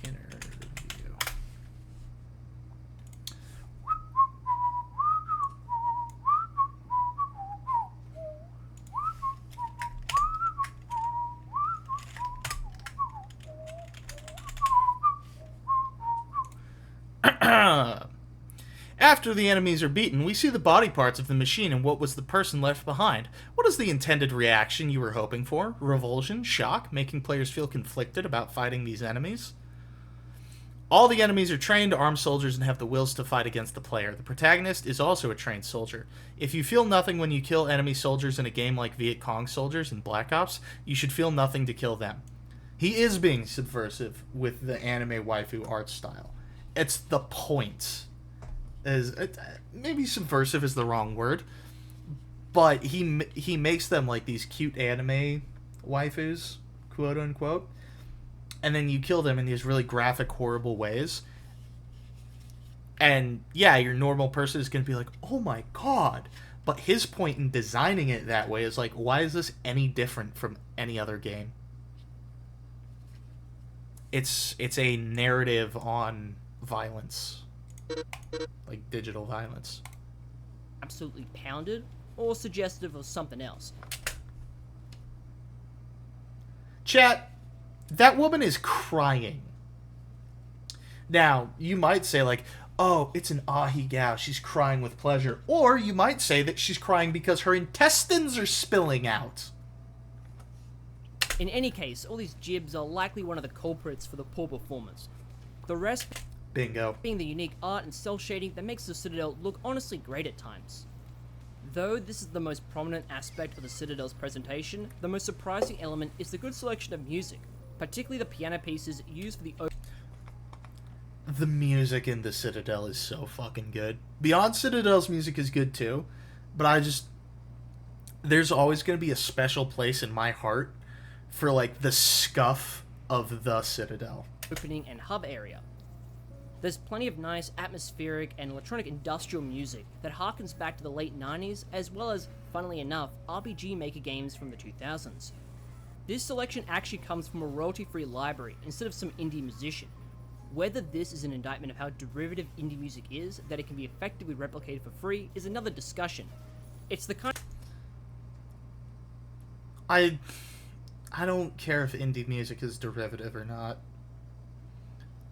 interview. After the enemies are beaten, we see the body parts of the machine and what was the person left behind. What is the intended reaction you were hoping for? Revulsion? Shock? Making players feel conflicted about fighting these enemies? All the enemies are trained, armed soldiers and have the wills to fight against the player. The protagonist is also a trained soldier. If you feel nothing when you kill enemy soldiers in a game like Viet Cong soldiers in Black Ops, you should feel nothing to kill them. He is being subversive with the anime waifu art style. It's the point. Maybe subversive is the wrong word, but he makes them like these cute anime waifus, quote unquote, and then you kill them in these really graphic, horrible ways. And yeah, your normal person is going to be like, oh my god. But his point in designing it that way is like, why is this any different from any other game? It's a narrative on violence. Like digital violence. Absolutely pounded, or suggestive of something else. Chat, that woman is crying. Now, you might say like, oh, it's an ahi gao, she's crying with pleasure. Or you might say that she's crying because her intestines are spilling out. In any case, all these jibs are likely one of the culprits for the poor performance. The rest Bingo. being the unique art and cell shading that makes the Citadel look honestly great at times. Though this is the most prominent aspect of the Citadel's presentation, the most surprising element is the good selection of music, particularly the piano pieces used for the The music in the Citadel is so fucking good. Beyond Citadel's music is good too, but there's always going to be a special place in my heart for like the scuff of the Citadel. opening and hub area. There's plenty of nice atmospheric and electronic industrial music that harkens back to the late 90s, as well as, funnily enough, RPG Maker games from the 2000s. This selection actually comes from a royalty-free library instead of some indie musician. Whether this is an indictment of how derivative indie music is, that it can be effectively replicated for free, is another discussion. It's the kind I don't care if indie music is derivative or not.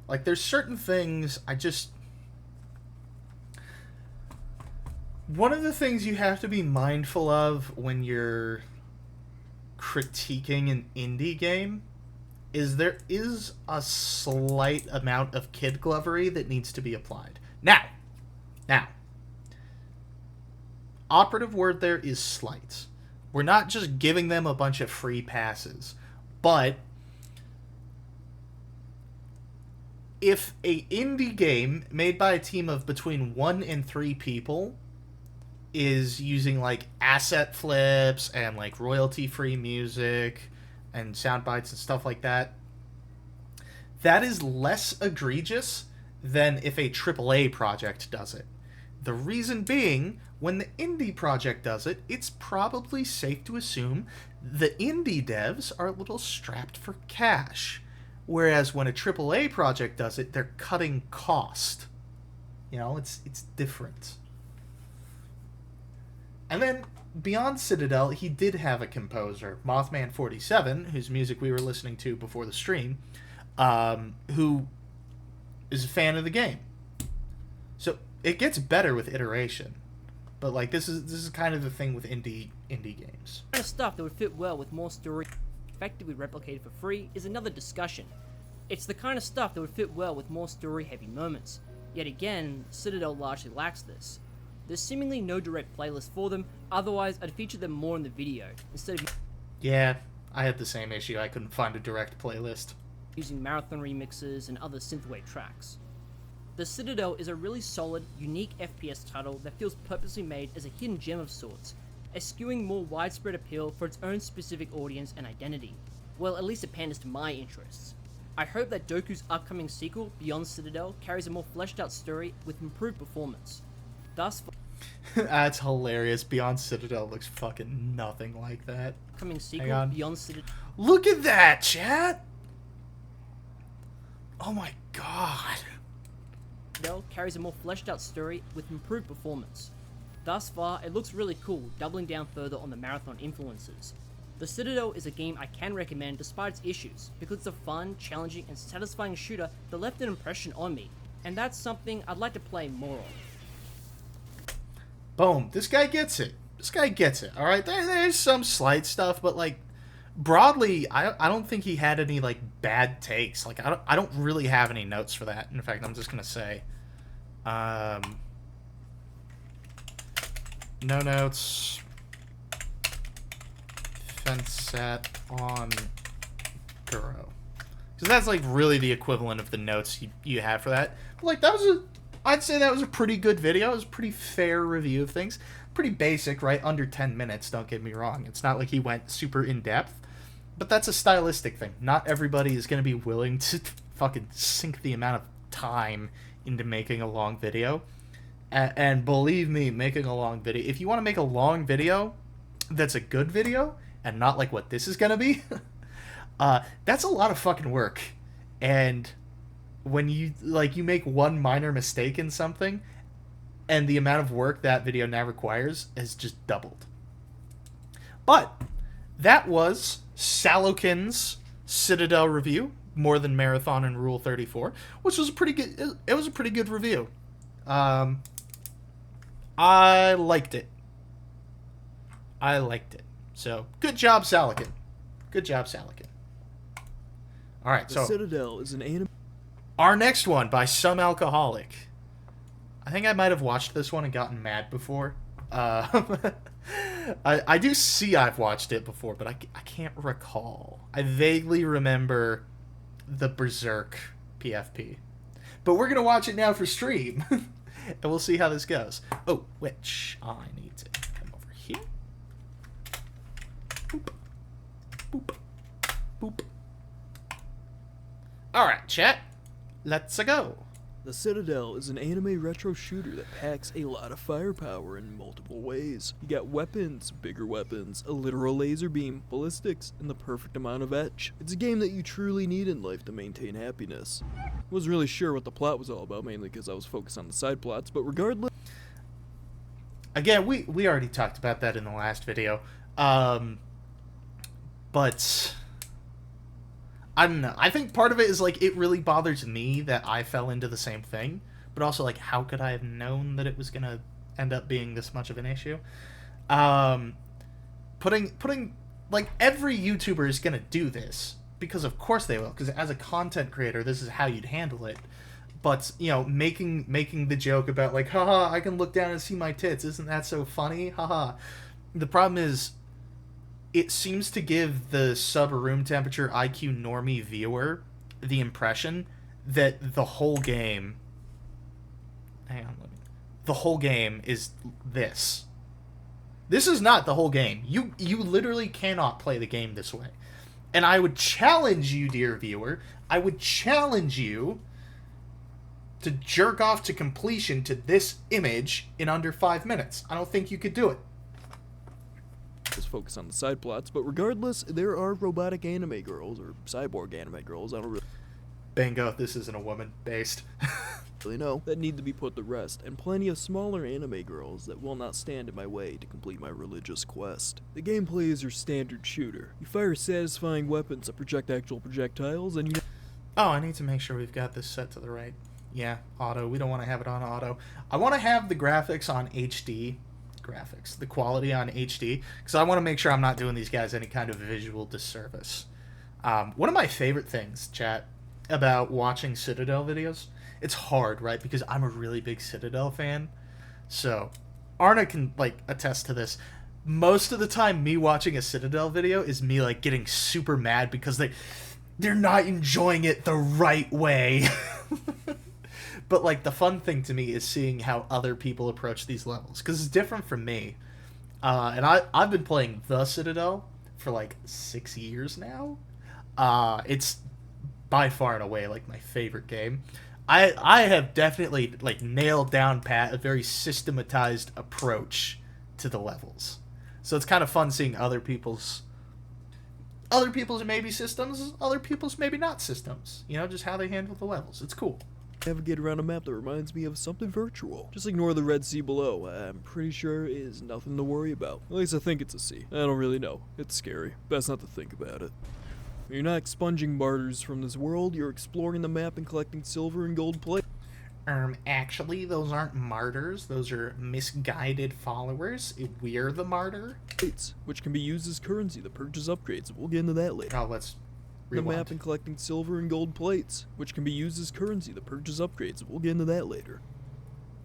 Like, there's certain things one of the things you have to be mindful of when you're critiquing an indie game is there is a slight amount of kid glovery that needs to be applied. Now, operative word there is slight. We're not just giving them a bunch of free passes, but if a indie game made by a team of between 1 and 3 people is using like asset flips and like royalty-free music and sound bites and stuff like that, that is less egregious than if a AAA project does it. The reason being, when the indie project does it, it's probably safe to assume the indie devs are a little strapped for cash. Whereas when a AAA project does it, they're cutting cost. You know, it's different. And then, beyond Citadel, he did have a composer, Mothman47, whose music we were listening to before the stream, who is a fan of the game. So, it gets better with iteration. But, like, this is kind of the thing with indie games. of stuff that would fit well with more story effectively replicated for free is another discussion. It's the kind of stuff that would fit well with more story-heavy moments. Yet again, Citadel largely lacks this. There's seemingly no direct playlist for them, otherwise I'd feature them more in the video, instead of Yeah, I had the same issue. I couldn't find a direct playlist. using marathon remixes and other synthwave tracks. The Citadel is a really solid, unique FPS title that feels purposely made as a hidden gem of sorts, eschewing more widespread appeal for its own specific audience and identity. Well, at least it panders to my interests. I hope that Doku's upcoming sequel, Beyond Citadel, carries a more fleshed out story with improved performance. Thus far, That's hilarious. Beyond Citadel looks fucking nothing like that. upcoming sequel, Beyond Citadel, Look at that, chat! Oh my god. carries a more fleshed out story with improved performance. Thus far, it looks really cool, doubling down further on the marathon influences. The Citadel is a game I can recommend despite its issues, because it's a fun, challenging, and satisfying shooter that left an impression on me, and that's something I'd like to play more of. Boom. This guy gets it. This guy gets it. All right. There's some slight stuff, but like broadly, I don't think he had any like bad takes. Like I don't really have any notes for that. In fact, I'm just gonna say, no notes. Fence set on Guro. Because that's like really the equivalent of the notes you have for that. But like I'd say that was a pretty good video. It was a pretty fair review of things. Pretty basic, right? Under 10 minutes, don't get me wrong. It's not like he went super in-depth. But that's a stylistic thing. Not everybody is going to be willing to fucking sink the amount of time into making a long video. And believe me, making a long video, if you want to make a long video that's a good video, and not like what this is going to be, that's a lot of fucking work. And when you make one minor mistake in something, and the amount of work that video now requires has just doubled. But that was Salokin's Citadel review, More Than Marathon and Rule 34, which was a pretty good. It was a pretty good review. I liked it. So good job, Salokin. Good job, Salokin. All right, so Citadel is an anime. Our next one by Some Alcoholic. I think I might have watched this one and gotten mad before. I do see I've watched it before, but I can't recall. I vaguely remember the Berserk PFP. But we're going to watch it now for stream. And we'll see how this goes. Oh, which I need to come over here. Boop. Boop. Boop. Alright, chat. Let's go. The Citadel is an anime retro shooter that packs a lot of firepower in multiple ways. You got weapons, bigger weapons, a literal laser beam, ballistics, and the perfect amount of etch. It's a game that you truly need in life to maintain happiness. Wasn't really sure what the plot was all about, mainly because I was focused on the side plots, but regardless... Again, we already talked about that in the last video. But I don't know. I think part of it is like it really bothers me that I fell into the same thing, but also like how could I have known that it was gonna end up being this much of an issue? Putting like every YouTuber is gonna do this because of course they will. Because as a content creator, this is how you'd handle it. But you know, making the joke about like, haha, I can look down and see my tits. Isn't that so funny? Haha. The problem is, it seems to give the sub-room temperature IQ normie viewer the impression that the whole game... The whole game is this. This is not the whole game. You literally cannot play the game this way. And I would challenge you, dear viewer, I would challenge you to jerk off to completion to this image in under 5 minutes. I don't think you could do it. Focus on the side plots, but regardless, there are robotic anime girls, or cyborg anime girls, I don't Bingo, this isn't a woman based. really know, that need to be put to rest, and plenty of smaller anime girls that will not stand in my way to complete my religious quest. The gameplay is your standard shooter. You fire satisfying weapons that project actual projectiles, and you... Oh, I need to make sure we've got this set to the right. Yeah, auto. We don't want to have it on auto. I want to have the graphics on HD. The quality on HD, because I want to make sure I'm not doing these guys any kind of visual disservice. One of my favorite things, chat, about watching Citadel videos, it's hard, right? Because I'm a really big Citadel fan. So, Arna can, like, attest to this. Most of the time, me watching a Citadel video is me, like, getting super mad because they're not enjoying it the right way. But, like, the fun thing to me is seeing how other people approach these levels. Because it's different from me. And I've been playing The Citadel for, like, 6 years now. It's by far and away, like, my favorite game. I have definitely, like, nailed down pat a very systematized approach to the levels. So it's kind of fun seeing other people's maybe systems, other people's maybe not systems. You know, just how they handle the levels. It's cool. Navigate around a map that reminds me of something virtual. Just ignore the Red Sea below. I'm pretty sure it is nothing to worry about. At least I think it's a sea. I don't really know. It's scary. Best not to think about it. You're not expunging martyrs from this world, you're exploring the map and collecting silver and gold plate. Actually, those aren't martyrs. Those are misguided followers. We're the martyr. Plates, which can be used as currency to purchase upgrades. We'll get into that later. Oh, let's The rewind. map and collecting silver and gold plates, which can be used as currency to purchase upgrades. We'll get into that later.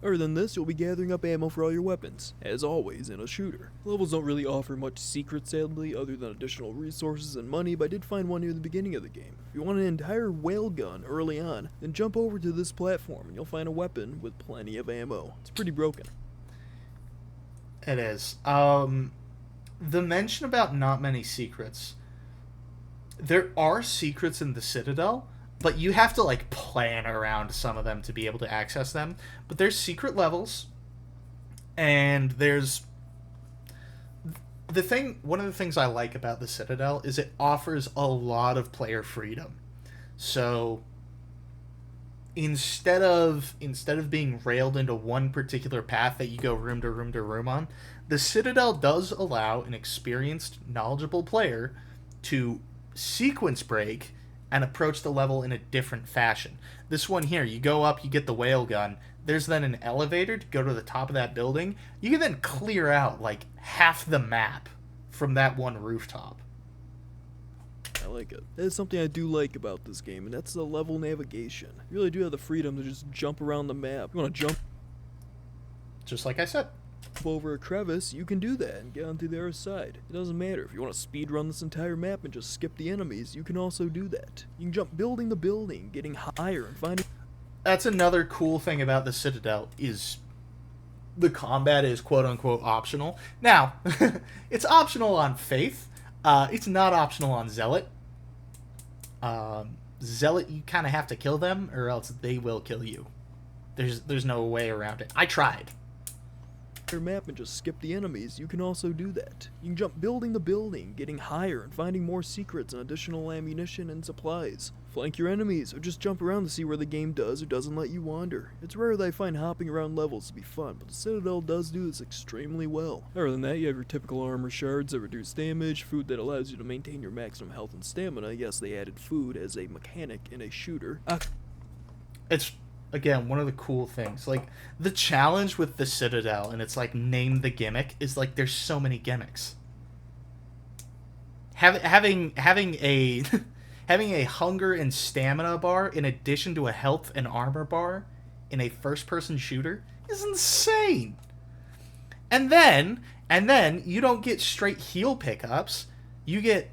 Other than this, you'll be gathering up ammo for all your weapons, as always in a shooter. Levels don't really offer much secret, sadly, other than additional resources and money, but I did find one near the beginning of the game. If you want an entire whale gun early on, then jump over to this platform and you'll find a weapon with plenty of ammo. It's pretty broken. It is. The mention about not many secrets. There are secrets in the Citadel, but you have to like plan around some of them to be able to access them. But there's secret levels, and there's one of the things I like about the Citadel is it offers a lot of player freedom. So instead of being railed into one particular path that you go room to room to room on, the Citadel does allow an experienced, knowledgeable player to sequence break and approach the level in a different fashion. This one here, you go up, you get the whale gun. There's then an elevator to go to the top of that building. You can then clear out like half the map from that one rooftop. I like it. That is something I do like about this game, and that's the level navigation. You really do have the freedom to just jump around the map. You want to jump Just like I said. over a crevice, you can do that and get onto the other side. It doesn't matter. If you want to speed run this entire map and just skip the enemies, you can also do that. You can jump building to building, getting higher and finding... That's another cool thing about the Citadel is the combat is quote-unquote optional. Now, it's optional on Faith. It's not optional on Zealot. Zealot, you kind of have to kill them, or else they will kill you. There's no way around it. I tried. your map and just skip the enemies, you can also do that. You can jump building to building, getting higher and finding more secrets and additional ammunition and supplies. Flank your enemies, or just jump around to see where the game does or doesn't let you wander. It's rare that I find hopping around levels to be fun, but the Citadel does do this extremely well. Other than that, you have your typical armor shards that reduce damage, food that allows you to maintain your maximum health and stamina. Yes, they added food as a mechanic in a shooter. It's, again, one of the cool things. Like, the challenge with the Citadel, and it's like, name the gimmick, is like, there's so many gimmicks. Having a... Having a hunger and stamina bar in addition to a health and armor bar in a first-person shooter is insane. And then you don't get straight heal pickups. You get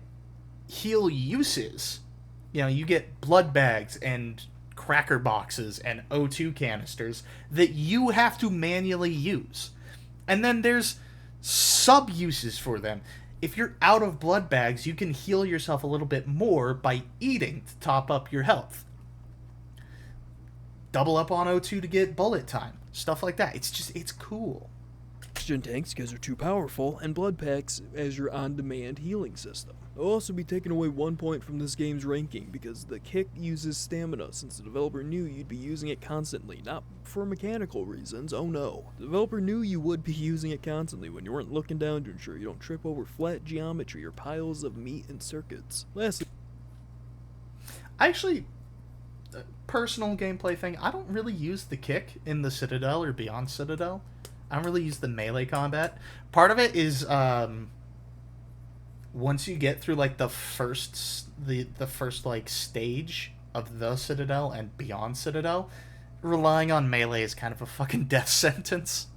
heal uses. You know, you get blood bags and cracker boxes and O2 canisters that you have to manually use. And then there's sub-uses for them. If you're out of blood bags, you can heal yourself a little bit more by eating to top up your health. Double up on O2 to get bullet time. Stuff like that. It's cool. Oxygen tanks because they're too powerful, and blood packs as your on-demand healing system. I'll also be taking away 1 point from this game's ranking because the kick uses stamina. Since the developer knew you'd be using it constantly, not for mechanical reasons, oh no. The developer knew you would be using it constantly when you weren't looking down to ensure you don't trip over flat geometry or piles of meat and circuits. Lastly, Actually, personal gameplay thing, I don't really use the kick in the Citadel or Beyond Citadel. I don't really use the melee combat. Part of it is, once you get through like the first like stage of the Citadel and Beyond Citadel, relying on melee is kind of a fucking death sentence.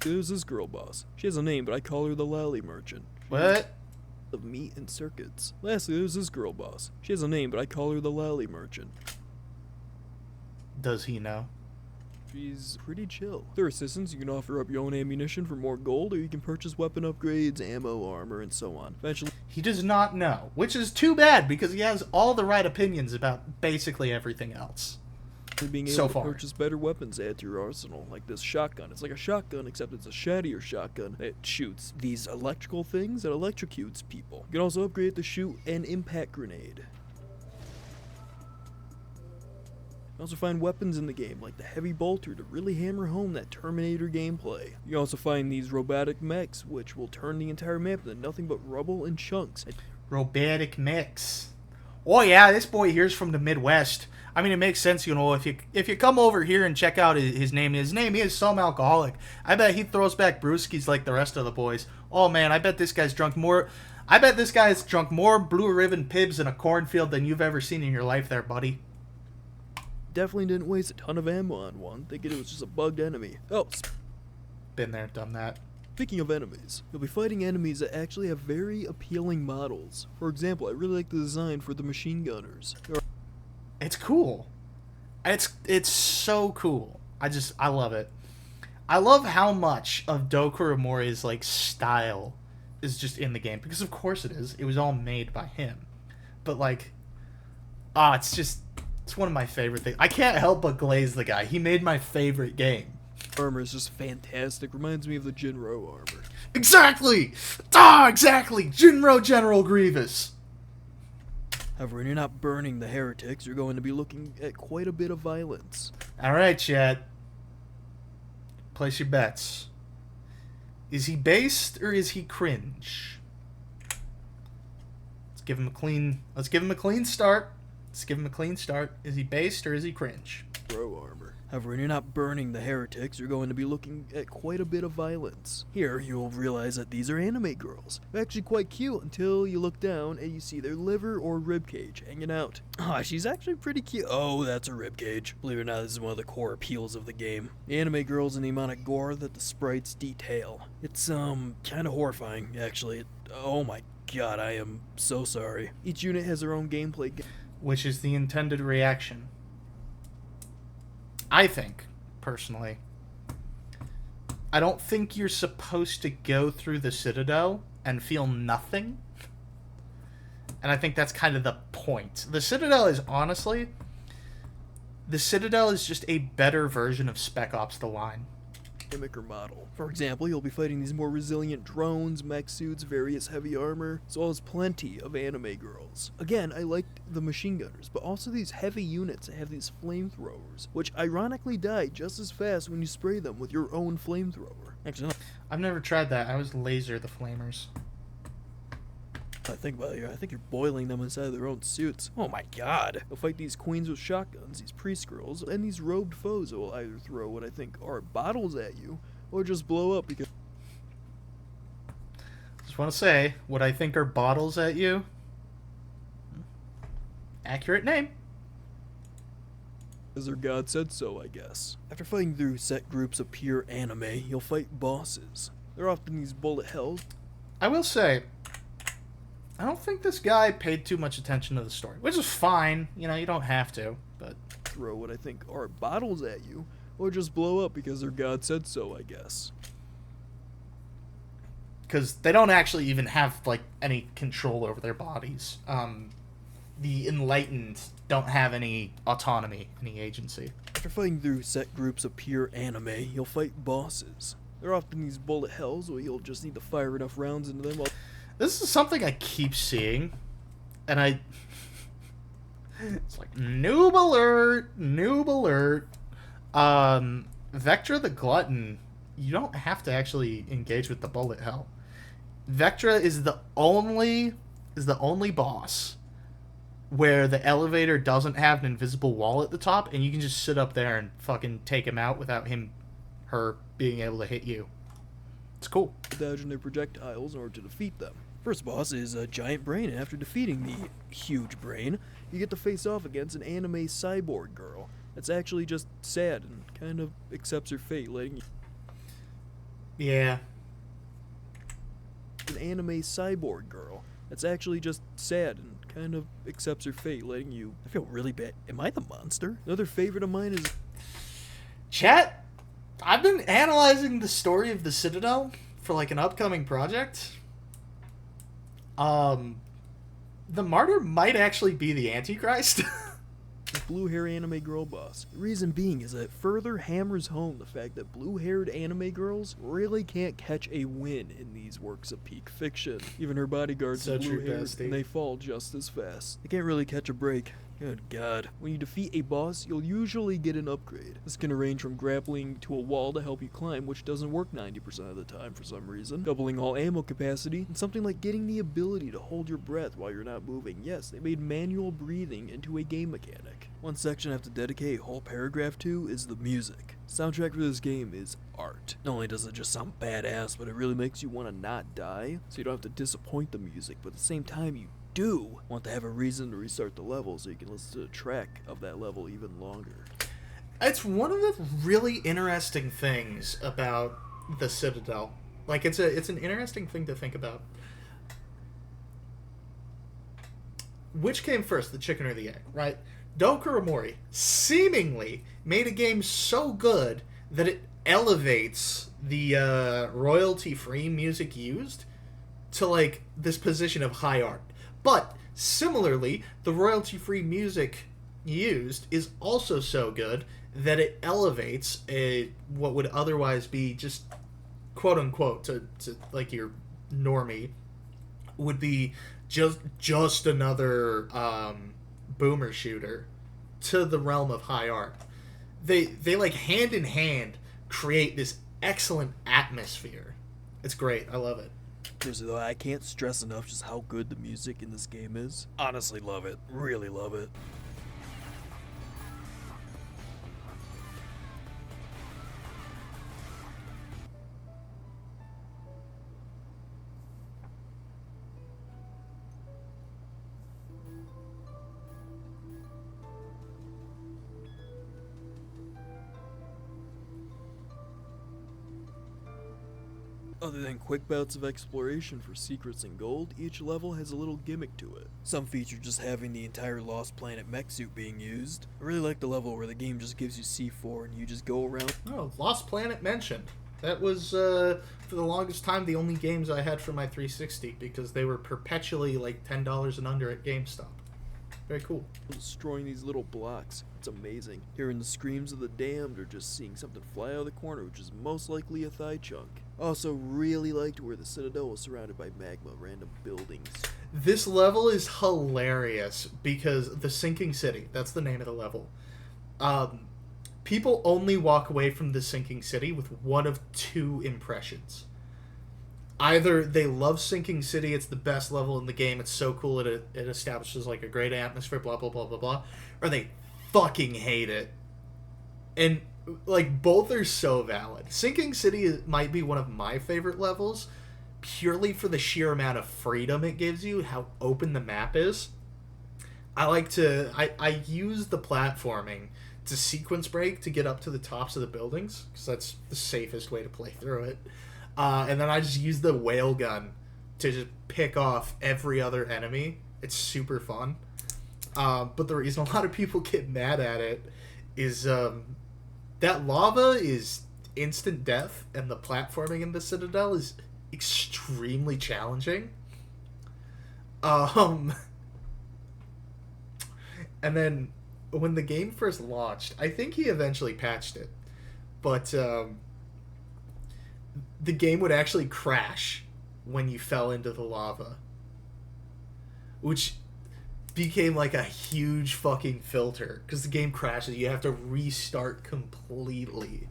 there's this girl boss. She has a name, but I call her the Lally Merchant. What? Of meat and circuits. Lastly, there's this girl boss. She has a name, but I call her the Lally Merchant. Does he know? She's pretty chill. With her assistance, you can offer up your own ammunition for more gold, or you can purchase weapon upgrades, ammo, armor, and so on. Eventually, He does not know, which is too bad because he has all the right opinions about basically everything else. being able So to far. purchase better weapons add to your arsenal, like this shotgun. It's like a shotgun, except it's a shaddier shotgun. It shoots these electrical things that electrocutes people. You can also upgrade it to shoot an impact grenade. You also find weapons in the game, like the heavy bolter, to really hammer home that Terminator gameplay. You can also find these robotic mechs, which will turn the entire map into nothing but rubble and chunks. Robotic mix. Oh yeah, this boy here's from the Midwest. I mean, it makes sense, you know, if you come over here and check out his name is some alcoholic. I bet he throws back brewskis like the rest of the boys. Oh man, I bet this guy's drunk more Blue Ribbon Pibs in a cornfield than you've ever seen in your life there, buddy. Definitely didn't waste a ton of ammo on one, thinking it was just a bugged enemy. Oh, Been there, done that. speaking of enemies, you'll be fighting enemies that actually have very appealing models. For example, I really like the design for the machine gunners. It's cool. It's so cool. I love it. I love how much of Dokuro Mori's like style is just in the game, because of course it is. It was all made by him. But like it's one of my favorite things. I can't help but glaze the guy. He made my favorite game. Armor is just fantastic. Reminds me of the Jinro armor. Exactly! Exactly! Jinro General Grievous! However, when you're not burning the heretics, you're going to be looking at quite a bit of violence. Alright, Chad. Place your bets. Is he based or is he cringe? Let's give him a clean start. Is he based or is he cringe? Bro armor. However, when you're not burning the heretics, you're going to be looking at quite a bit of violence. Here, you'll realize that these are anime girls. They're actually quite cute until you look down and you see their liver or ribcage hanging out. She's actually pretty cute. Oh, that's a ribcage. Believe it or not, this is one of the core appeals of the game. The anime girls and the amount of gore that the sprites detail. It's, kind of horrifying, actually. Oh my god, I am so sorry. Each unit has their own gameplay. Which is the intended reaction. I think, personally, I don't think you're supposed to go through the Citadel and feel nothing. And I think that's kind of the point. The Citadel is just a better version of Spec Ops: The Line. Gimmick or model. For example, you'll be fighting these more resilient drones, mech suits, various heavy armor, as well as plenty of anime girls. Again, I liked the machine gunners, but also these heavy units that have these flamethrowers, which ironically die just as fast when you spray them with your own flamethrower. Actually, no. I've never tried that. I always laser the flamers. I think about it, I think you're boiling them inside their own suits. Oh my god. You'll fight these queens with shotguns, these priest girls, and these robed foes that will either throw what I think are bottles at you, or just blow up because... Just want to say, what I think are bottles at you. Accurate name. As their god said so, I guess. After fighting through set groups of pure anime, you'll fight bosses. They're often these bullet hells. I will say, I don't think this guy paid too much attention to the story, which is fine. You know, you don't have to, but... Throw what I think are bottles at you, or just blow up because their god said so, I guess. Because they don't actually even have, like, any control over their bodies. The Enlightened don't have any autonomy, any agency. After fighting through set groups of pure anime, you'll fight bosses. They're often these bullet hells where you'll just need to fire enough rounds into them while... This is something I keep seeing, and it's like, noob alert, noob alert. Vectra the Glutton, you don't have to actually engage with the bullet hell. Vectra is the only boss where the elevator doesn't have an invisible wall at the top, and you can just sit up there and fucking take him out without her being able to hit you. It's cool. Dodging their projectiles in order to defeat them. First boss is a giant brain, and after defeating the huge brain, you get to face off against an anime cyborg girl that's actually just sad and kind of accepts her fate, letting you... Yeah. An anime cyborg girl that's actually just sad and kind of accepts her fate, letting you... I feel really bad. Am I the monster? Another favorite of mine is... Chat, I've been analyzing the story of the Citadel for like an upcoming project. The martyr might actually be the Antichrist. Blue-haired anime girl boss. The reason being is that it further hammers home the fact that blue-haired anime girls really can't catch a win in these works of peak fiction. Even her bodyguards are blue-haired, and they fall just as fast. They can't really catch a break. Good god. When you defeat a boss, you'll usually get an upgrade. This can range from grappling to a wall to help you climb, which doesn't work 90% of the time for some reason, doubling all ammo capacity, and something like getting the ability to hold your breath while you're not moving. Yes, they made manual breathing into a game mechanic. One section I have to dedicate a whole paragraph to is the music. Soundtrack for this game is art. Not only does it just sound badass, but it really makes you want to not die, so you don't have to disappoint the music, but at the same time you do want to have a reason to restart the level so you can listen to the track of that level even longer. It's one of the really interesting things about the Citadel. Like, it's an interesting thing to think about. Which came first, the chicken or the egg, right? Doka Romori seemingly made a game so good that it elevates the royalty-free music used to, like, this position of high art. But, similarly, the royalty-free music used is also so good that it elevates what would otherwise be just, quote-unquote, to like, your normie, would be just another boomer shooter to the realm of high art. They like, hand in hand, create this excellent atmosphere. It's great. I love it. Seriously though, I can't stress enough just how good the music in this game is. Honestly love it. Really love it. Other than quick bouts of exploration for secrets and gold, each level has a little gimmick to it. Some feature just having the entire Lost Planet mech suit being used. I really like the level where the game just gives you C4 and you just go around. Oh, Lost Planet mentioned. That was, for the longest time, the only games I had for my 360, because they were perpetually, like, $10 and under at GameStop. Very cool. Destroying these little blocks. It's amazing. Hearing the screams of the damned or just seeing something fly out of the corner, which is most likely a thigh chunk. Also really liked where the Citadel was surrounded by magma, random buildings. This level is hilarious because the Sinking City, that's the name of the level. People only walk away from the Sinking City with one of two impressions. Either they love Sinking City, it's the best level in the game, it's so cool, it establishes like a great atmosphere, blah, blah, blah, blah, blah. Or they fucking hate it. And, like, both are so valid. Sinking City might be one of my favorite levels, purely for the sheer amount of freedom it gives you, how open the map is. I use the platforming to sequence break to get up to the tops of the buildings, because that's the safest way to play through it. And then I just use the whale gun to just pick off every other enemy. It's super fun. But the reason a lot of people get mad at it is that lava is instant death, and the platforming in the Citadel is extremely challenging. And then when the game first launched, I think he eventually patched it, but the game would actually crash when you fell into the lava, which became like a huge fucking filter, because the game crashes, you have to restart completely.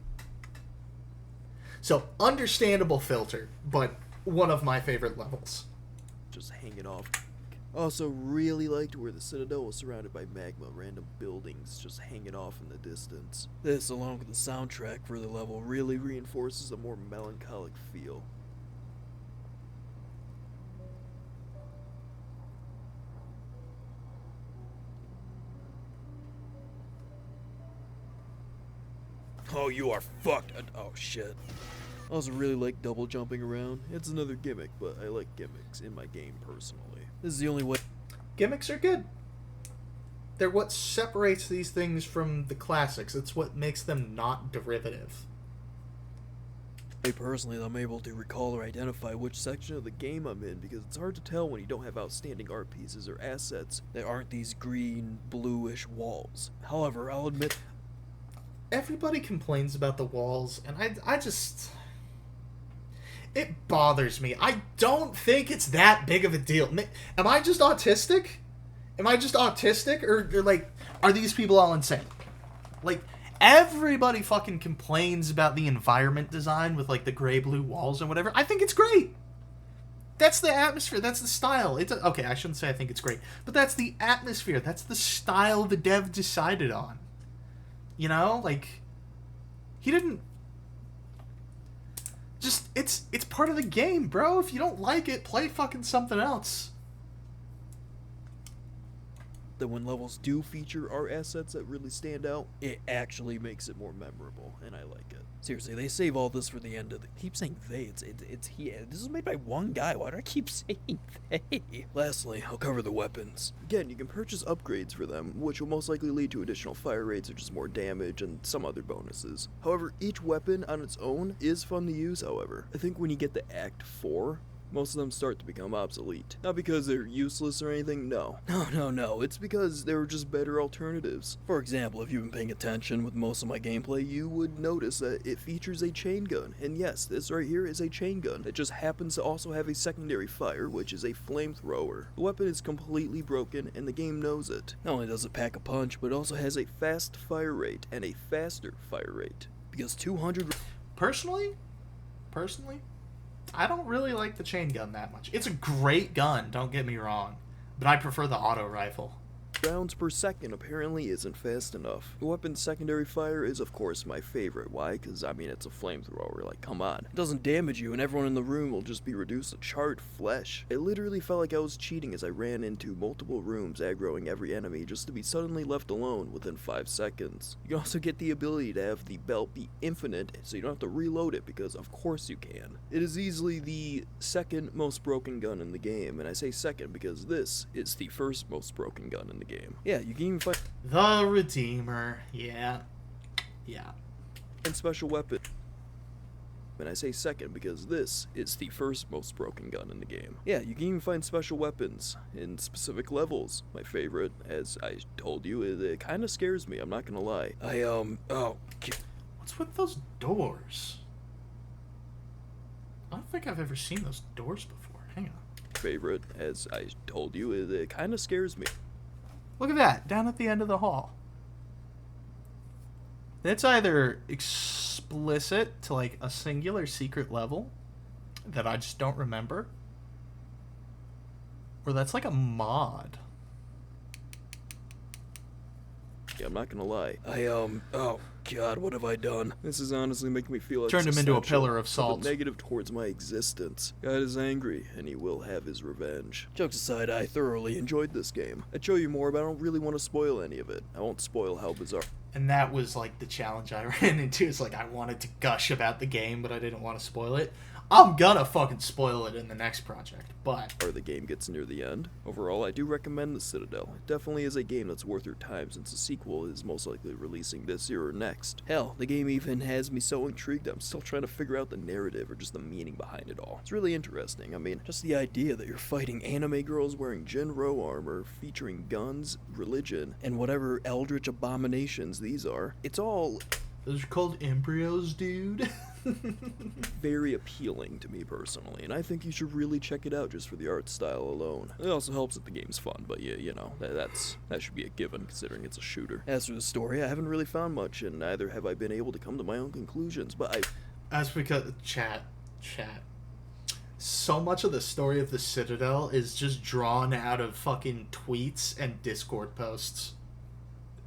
So, understandable filter, but one of my favorite levels. Just hanging off. Also really liked where the Citadel was surrounded by magma, random buildings just hanging off in the distance. This, along with the soundtrack for the level, really reinforces a more melancholic feel. Oh, you are fucked. Oh, shit. I also really like double jumping around. It's another gimmick, but I like gimmicks in my game personally. This is the only way. Gimmicks are good. They're what separates these things from the classics. It's what makes them not derivative. Personally, I'm able to recall or identify which section of the game I'm in, because it's hard to tell when you don't have outstanding art pieces or assets that aren't these green, bluish walls. However, I'll admit, everybody complains about the walls, and I just... it bothers me. I don't think it's that big of a deal. Am I just autistic? Am I just autistic, or like, are these people all insane? Like, everybody fucking complains about the environment design with like the gray-blue walls and whatever. I think it's great. That's the atmosphere. That's the style. Okay, I shouldn't say I think it's great, but that's the atmosphere. That's the style the dev decided on. You know, like, he didn't. Just it's part of the game, bro. If you don't like it, play fucking something else. That when levels do feature art assets that really stand out, it actually makes it more memorable, and I like it. Seriously, they save all this for the end of the. Keep saying they. It's he. This is made by one guy. Why do I keep saying they? Lastly, I'll cover the weapons. Again, you can purchase upgrades for them, which will most likely lead to additional fire rates or just more damage and some other bonuses. However, each weapon on its own is fun to use. However, I think when you get to Act 4. Most of them start to become obsolete. Not because they're useless or anything, no. No, it's because there are just better alternatives. For example, if you've been paying attention with most of my gameplay, you would notice that it features a chain gun. And yes, this right here is a chain gun. It just happens to also have a secondary fire, which is a flamethrower. The weapon is completely broken, and the game knows it. Not only does it pack a punch, but it also has a fast fire rate and a faster fire rate. Because 200... Personally, I don't really like the chain gun that much. It's a great gun, don't get me wrong, but I prefer the auto rifle. rounds per second apparently isn't fast enough. The weapon's secondary fire is of course my favorite. Why? Because I mean it's a flamethrower, like come on. It doesn't damage you and everyone in the room will just be reduced to charred flesh. It literally felt like I was cheating as I ran into multiple rooms aggroing every enemy just to be suddenly left alone within 5 seconds. You can also get the ability to have the belt be infinite so you don't have to reload it because of course you can. It is easily the second most broken gun in the game, and I say second because this is the first most broken gun in the game. Yeah, you can even find the Redeemer. Yeah. and special weapon. And I say second because this is the first most broken gun in the game. Yeah, you can even find special weapons in specific levels. My favorite, as I told you, it kind of scares me, I'm not gonna lie. What's with those doors? I don't think I've ever seen those doors before. Hang on. Favorite, as I told you, it kind of scares me. Look at that, down at the end of the hall. It's either explicit to like a singular secret level that I just don't remember, or that's like a mod. Yeah, I'm not gonna lie. Oh god, what have I done? This is honestly making me feel Turned him into a pillar of salt. Negative towards my existence. God is angry, and he will have his revenge. Jokes aside, I thoroughly enjoyed this game. I'd show you more, but I don't really want to spoil any of it. I won't spoil how bizarre. And that was like the challenge I ran into. It's like I wanted to gush about the game, but I didn't want to spoil it. I'm gonna fucking spoil it in the next project, but... Or the game gets near the end. Overall, I do recommend the Citadel. It definitely is a game that's worth your time since the sequel is most likely releasing this year or next. Hell, the game even has me so intrigued I'm still trying to figure out the narrative or just the meaning behind it all. It's really interesting. I mean, just the idea that you're fighting anime girls wearing Jinro armor, featuring guns, religion, and whatever eldritch abominations these are. It's all... Those are called embryos, dude. very appealing to me personally, and I think you should really check it out just for the art style alone. It also helps that the game's fun, but yeah, you know, that should be a given considering it's a shooter. As for the story, I haven't really found much, and neither have I been able to come to my own conclusions, but That's because... Chat. So much of the story of the Citadel is just drawn out of fucking tweets and Discord posts.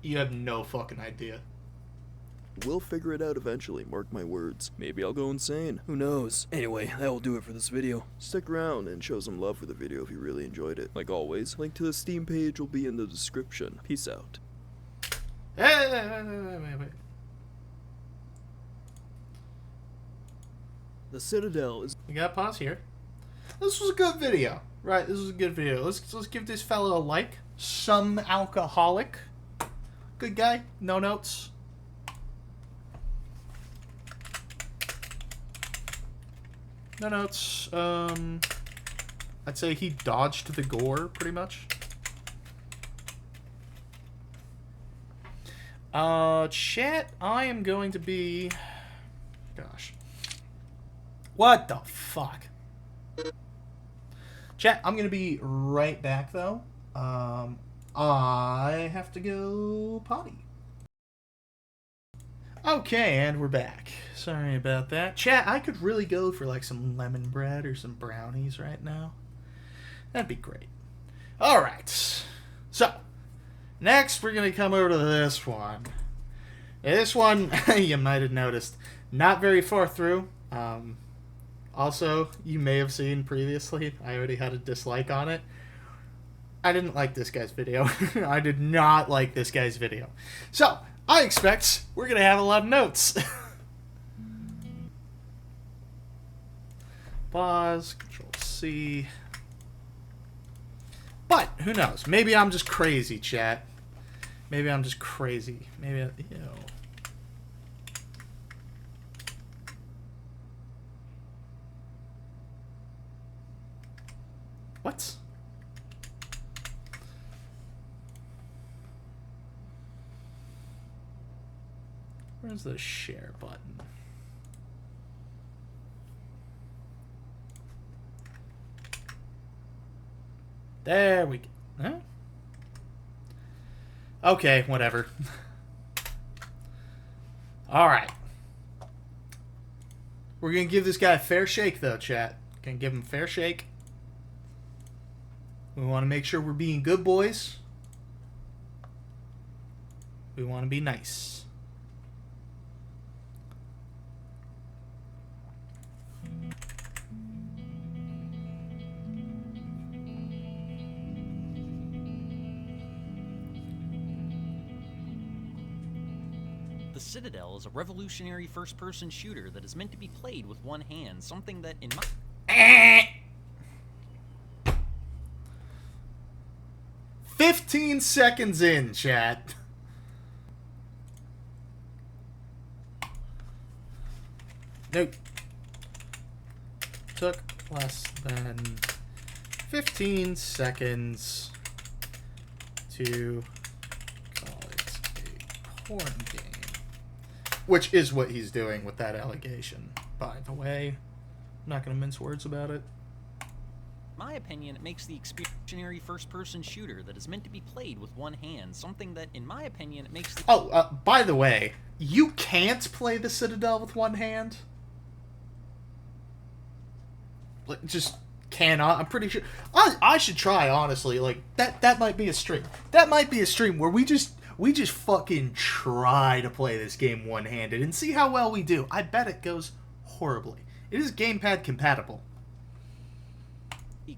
You have no fucking idea. We'll figure it out eventually, mark my words. Maybe I'll go insane. Who knows? Anyway, that will do it for this video. Stick around and show some love for the video if you really enjoyed it. Like always, link to the Steam page will be in the description. Peace out. Wait. The Citadel is... We gotta pause here. This was a good video. Right, this was a good video. Let's give this fellow a like. Some alcoholic. Good guy. No notes. No notes. I'd say he dodged the gore, pretty much. Chat, I am going to be... Gosh. What the fuck? Chat, I'm going to be right back, though. I have to go potty. Okay, and we're back. Sorry about that. Chat, I could really go for like some lemon bread or some brownies right now. That'd be great. Alright. So, next we're going to come over to this one. This one, you might have noticed, not very far through. Also, you may have seen previously, I already had a dislike on it. I didn't like this guy's video. I did not like this guy's video. So, I expect we're going to have a lot of notes. Pause, Control C. But, who knows? Maybe I'm just crazy, chat. Maybe I'm just crazy. Maybe, you know. What? Where's the share button? There we go. Huh? Okay, whatever. Alright. We're gonna give this guy a fair shake, though, chat. Gonna give him a fair shake. We want to make sure we're being good boys. We want to be nice. The Citadel is a revolutionary first-person shooter that is meant to be played with one hand, something that in my... 15 seconds in, chat. Nope. Took less than 15 seconds to call it a porn game. Which is what he's doing with that allegation, by the way. I'm not going to mince words about it. My opinion, it makes the experience first-person shooter that is meant to be played with one hand, something that, in my opinion, it makes the... Oh, by the way, you can't play the Citadel with one hand? Like, just cannot? I'm pretty sure... I should try, honestly. Like, that might be a stream. That might be a stream where we just fucking try to play this game one-handed and see how well we do. I bet it goes horribly. It is gamepad compatible.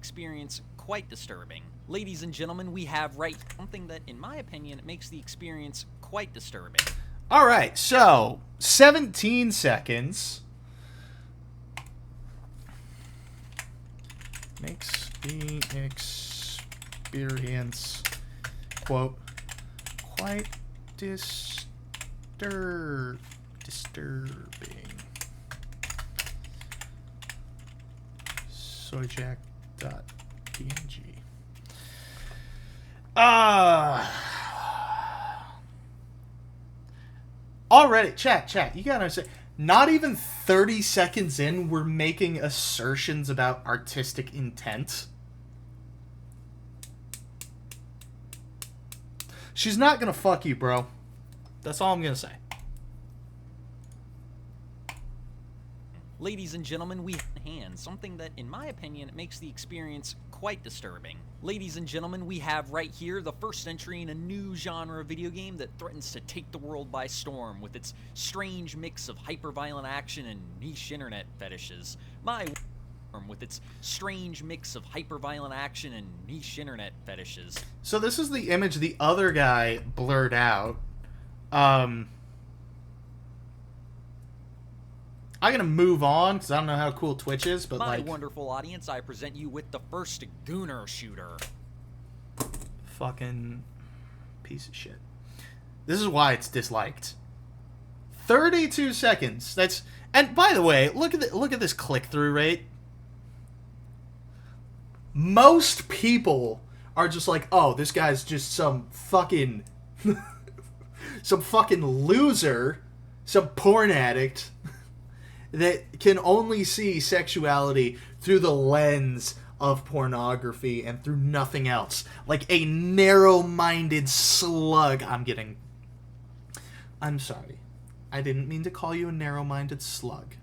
experience quite disturbing. Ladies and gentlemen, we have right something that, in my opinion, makes the experience quite disturbing. All right, so 17 seconds makes the experience, quote, quite disturbing. Soyjack.png. Already, chat, you gotta understand, not even 30 seconds in, we're making assertions about artistic intent. She's not gonna fuck you, bro. That's all I'm gonna say. Ladies and gentlemen, we have in hand something that, in my opinion, makes the experience quite disturbing. Ladies and gentlemen, we have right here the first entry in a new genre of video game that threatens to take the world by storm with its strange mix of hyper-violent action and niche internet fetishes. With its strange mix of hyper-violent action and niche internet fetishes. So this is the image the other guy blurred out. I'm gonna move on because I don't know how cool Twitch is, but My like, wonderful audience, I present you with the first Gooner shooter. fucking piece of shit. This is why it's disliked. 32 seconds. That's, and by the way, look at this click-through rate. Most people are just like, oh, this guy's just some fucking some fucking loser, some porn addict that can only see sexuality through the lens of pornography and through nothing else. Like a narrow-minded slug. I'm sorry. I didn't mean to call you a narrow-minded slug.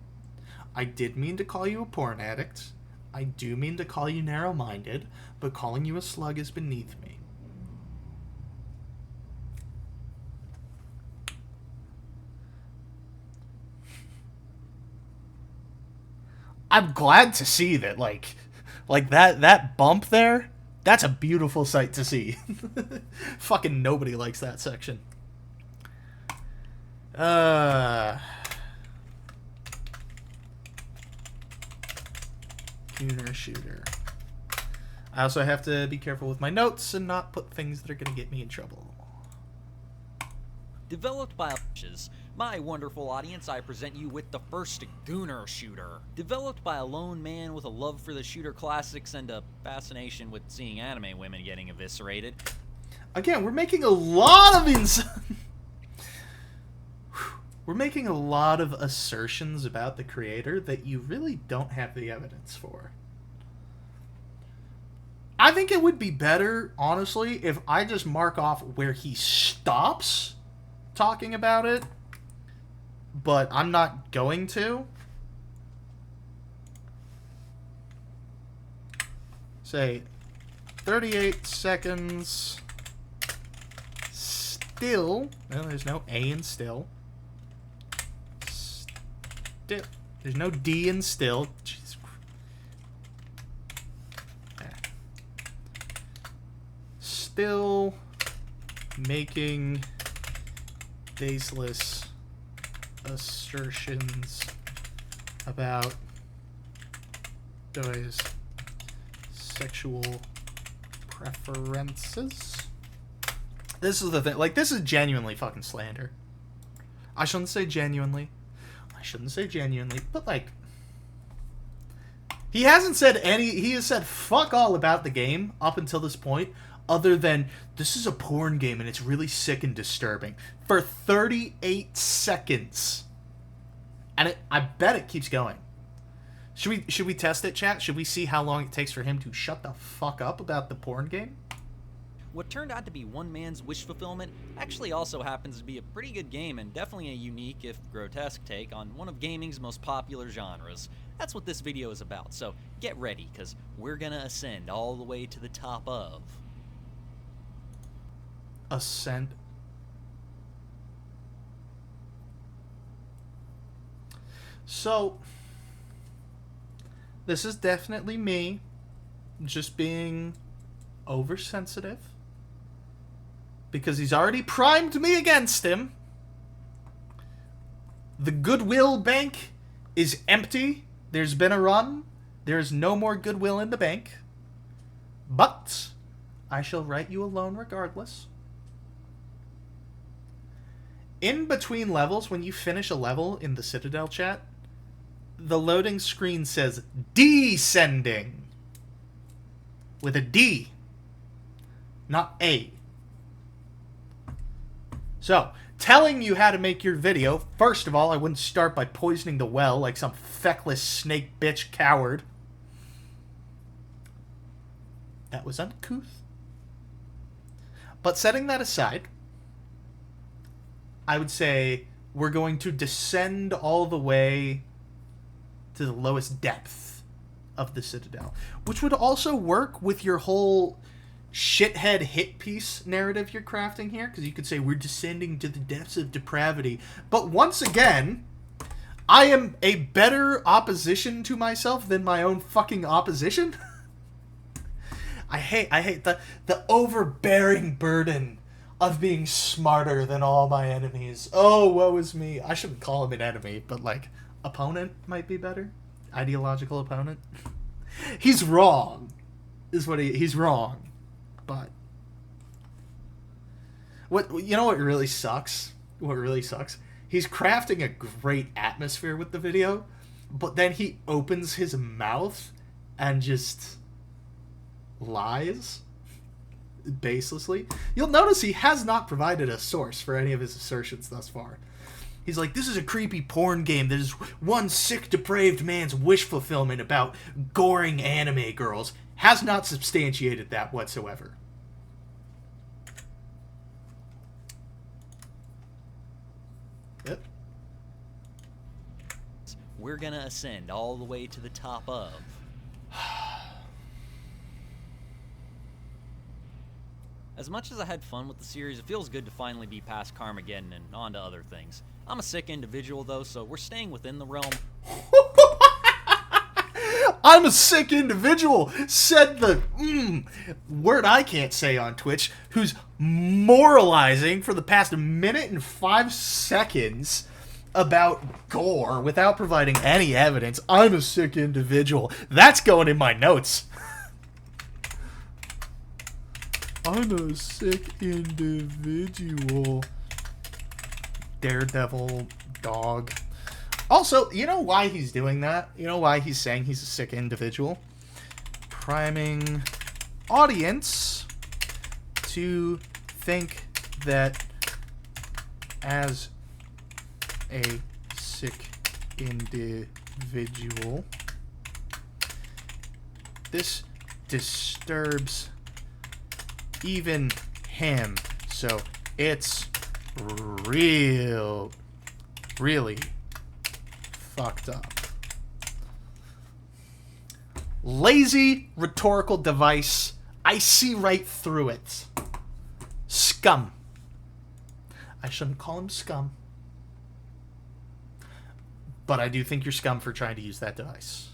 I did mean to call you a porn addict. I do mean to call you narrow-minded, but calling you a slug is beneath me. I'm glad to see that, like that bump there, that's a beautiful sight to see. Fucking nobody likes that section. Gunner shooter. I also have to be careful with my notes and not put things that are going to get me in trouble. Developed by my wonderful audience, I present you with the first Gunner shooter. Developed by a lone man with a love for the shooter classics and a fascination with seeing anime women getting eviscerated. Again, we're making a lot of we're making a lot of assertions about the creator that you really don't have the evidence for. I think it would be better, honestly, if I just mark off where he stops talking about it, but I'm not going to. Say 38 seconds. Still. No, there's no A in still. Still. There's no D in still. Jesus Christ. Still making baseless assertions about Doi's sexual preferences. This is the thing. Like, this is genuinely fucking slander. I shouldn't say genuinely. But, like, he hasn't said he has said fuck all about the game up until this point, other than, this is a porn game and it's really sick and disturbing. For 38 seconds. And I bet it keeps going. Should we test it, chat? Should we see how long it takes for him to shut the fuck up about the porn game? What turned out to be one man's wish fulfillment actually also happens to be a pretty good game and definitely a unique, if grotesque, take on one of gaming's most popular genres. That's what this video is about, so get ready, because we're gonna ascend all the way to the top of... Ascend? So, this is definitely me just being oversensitive. Because he's already primed me against him. The goodwill bank is empty. There's been a run. There's no more goodwill in the bank. But I shall write you a loan regardless. In between levels, when you finish a level in the Citadel chat, the loading screen says descending. With a D. Not A. So, telling you how to make your video, first of all, I wouldn't start by poisoning the well like some feckless snake bitch coward. That was uncouth. But setting that aside, I would say we're going to descend all the way to the lowest depth of the Citadel, which would also work with your whole shithead hit piece narrative you're crafting here, because you could say we're descending to the depths of depravity. But once again, I am a better opposition to myself than my own fucking opposition. I hate the overbearing burden of being smarter than all my enemies. Oh, woe is me. I shouldn't call him an enemy, but, like, opponent might be better. Ideological opponent. He's wrong. He's wrong. But what really sucks? What really sucks? He's crafting a great atmosphere with the video, but then he opens his mouth and just lies baselessly. You'll notice he has not provided a source for any of his assertions thus far. He's like, this is a creepy porn game that is one sick, depraved man's wish fulfillment about goring anime girls. Has not substantiated that whatsoever. Yep. We're gonna ascend all the way to the top of. As much as I had fun with the series, it feels good to finally be past Carmageddon and on to other things. I'm a sick individual though, so we're staying within the realm. I'm a sick individual, said the word I can't say on Twitch, who's moralizing for the past minute and 5 seconds about gore without providing any evidence. I'm a sick individual. That's going in my notes. I'm a sick individual. Daredevil dog. Also, you know why he's doing that? You know why he's saying he's a sick individual? Priming audience to think that as a sick individual, this disturbs even him. So it's really fucked up. Lazy rhetorical device. I see right through it. Scum. I shouldn't call him scum. But I do think you're scum for trying to use that device.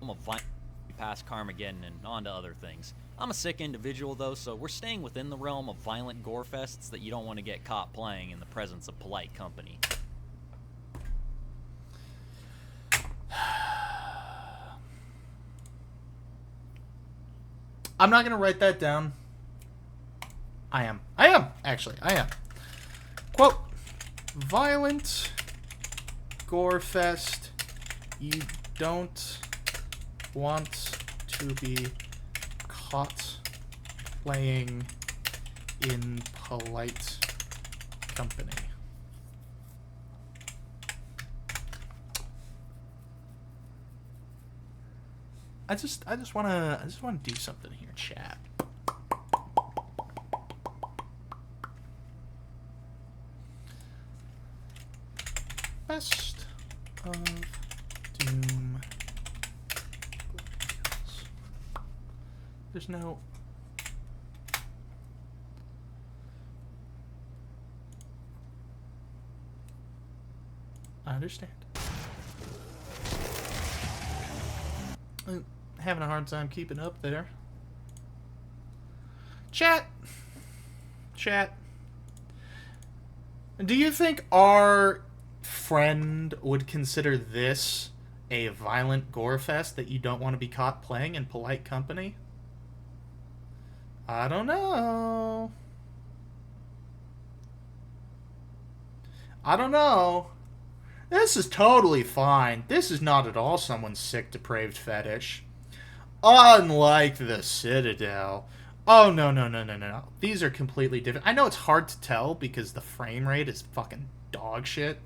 I'm a past Carmageddon and on to other things. I'm a sick individual though, so we're staying within the realm of violent gore fests that you don't want to get caught playing in the presence of polite company. I'm not going to write that down. I am, actually. Quote, violent gore fest you don't want to be caught playing in polite company. I just want to do something here, chat. Best of Doom. There's no. I understand. I'm having a hard time keeping up there. Chat. Do you think our friend would consider this a violent gore fest that you don't want to be caught playing in polite company? I don't know. This is totally fine. This is not at all someone's sick, depraved fetish. Unlike the Citadel. Oh, no. These are completely different. I know it's hard to tell because the frame rate is fucking dog shit.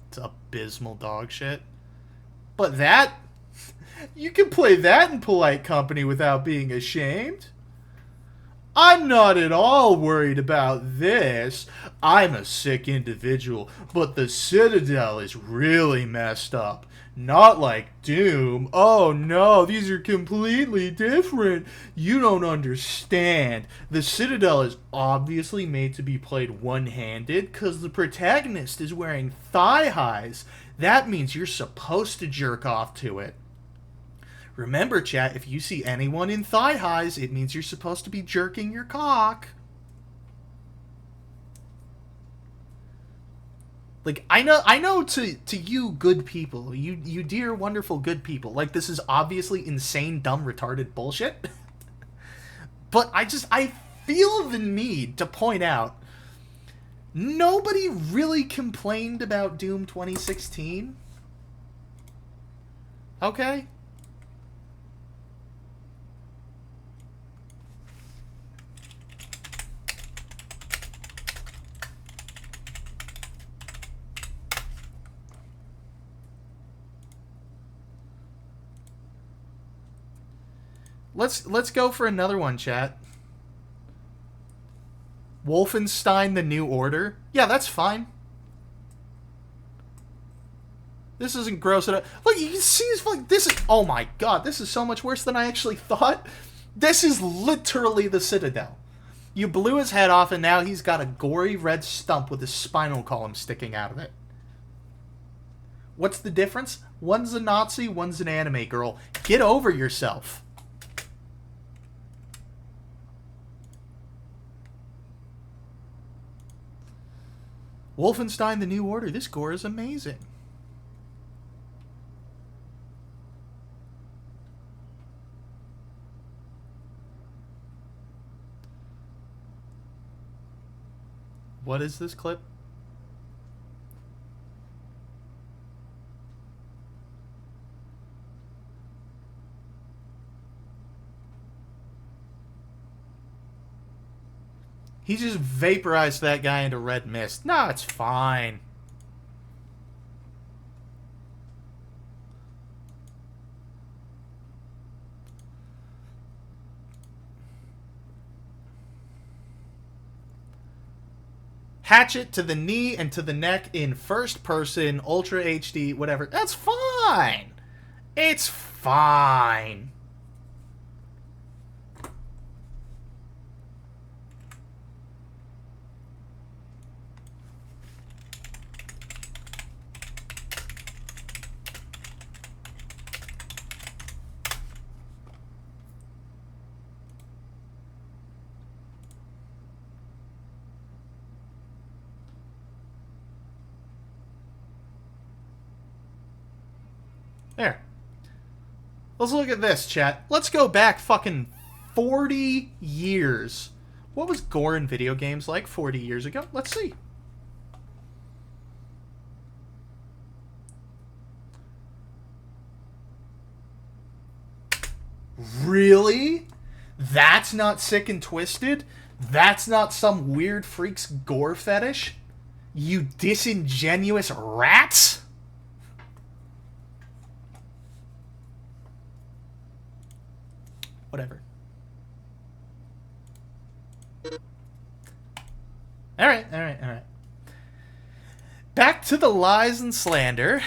It's abysmal dog shit. But that... You can play that in polite company without being ashamed. I'm not at all worried about this. I'm a sick individual, but the Citadel is really messed up. Not like Doom. Oh no, these are completely different. You don't understand. The Citadel is obviously made to be played one-handed because the protagonist is wearing thigh highs. That means you're supposed to jerk off to it. Remember, chat, if you see anyone in thigh highs, it means you're supposed to be jerking your cock. Like, I know to you good people, you dear wonderful good people, like, this is obviously insane, dumb, retarded bullshit. But I feel the need to point out, nobody really complained about Doom 2016. Okay? Let's go for another one, chat. Wolfenstein: The New Order. Yeah, that's fine. This isn't gross at all. Look, you can see it's like this is. Oh my god, this is so much worse than I actually thought. This is literally the Citadel. You blew his head off, and now he's got a gory red stump with his spinal column sticking out of it. What's the difference? One's a Nazi, one's an anime girl. Get over yourself. Wolfenstein: The New Order. This gore is amazing. What is this clip? He just vaporized that guy into red mist. No, it's fine. Hatchet to the knee and to the neck in first person, Ultra HD, whatever. That's fine. It's fine. There. Let's look at this, chat. Let's go back fucking 40 years. What was gore in video games like 40 years ago? Let's see. Really? That's not sick and twisted? That's not some weird freak's gore fetish? You disingenuous rats? Whatever. Alright. Back to the lies and slander.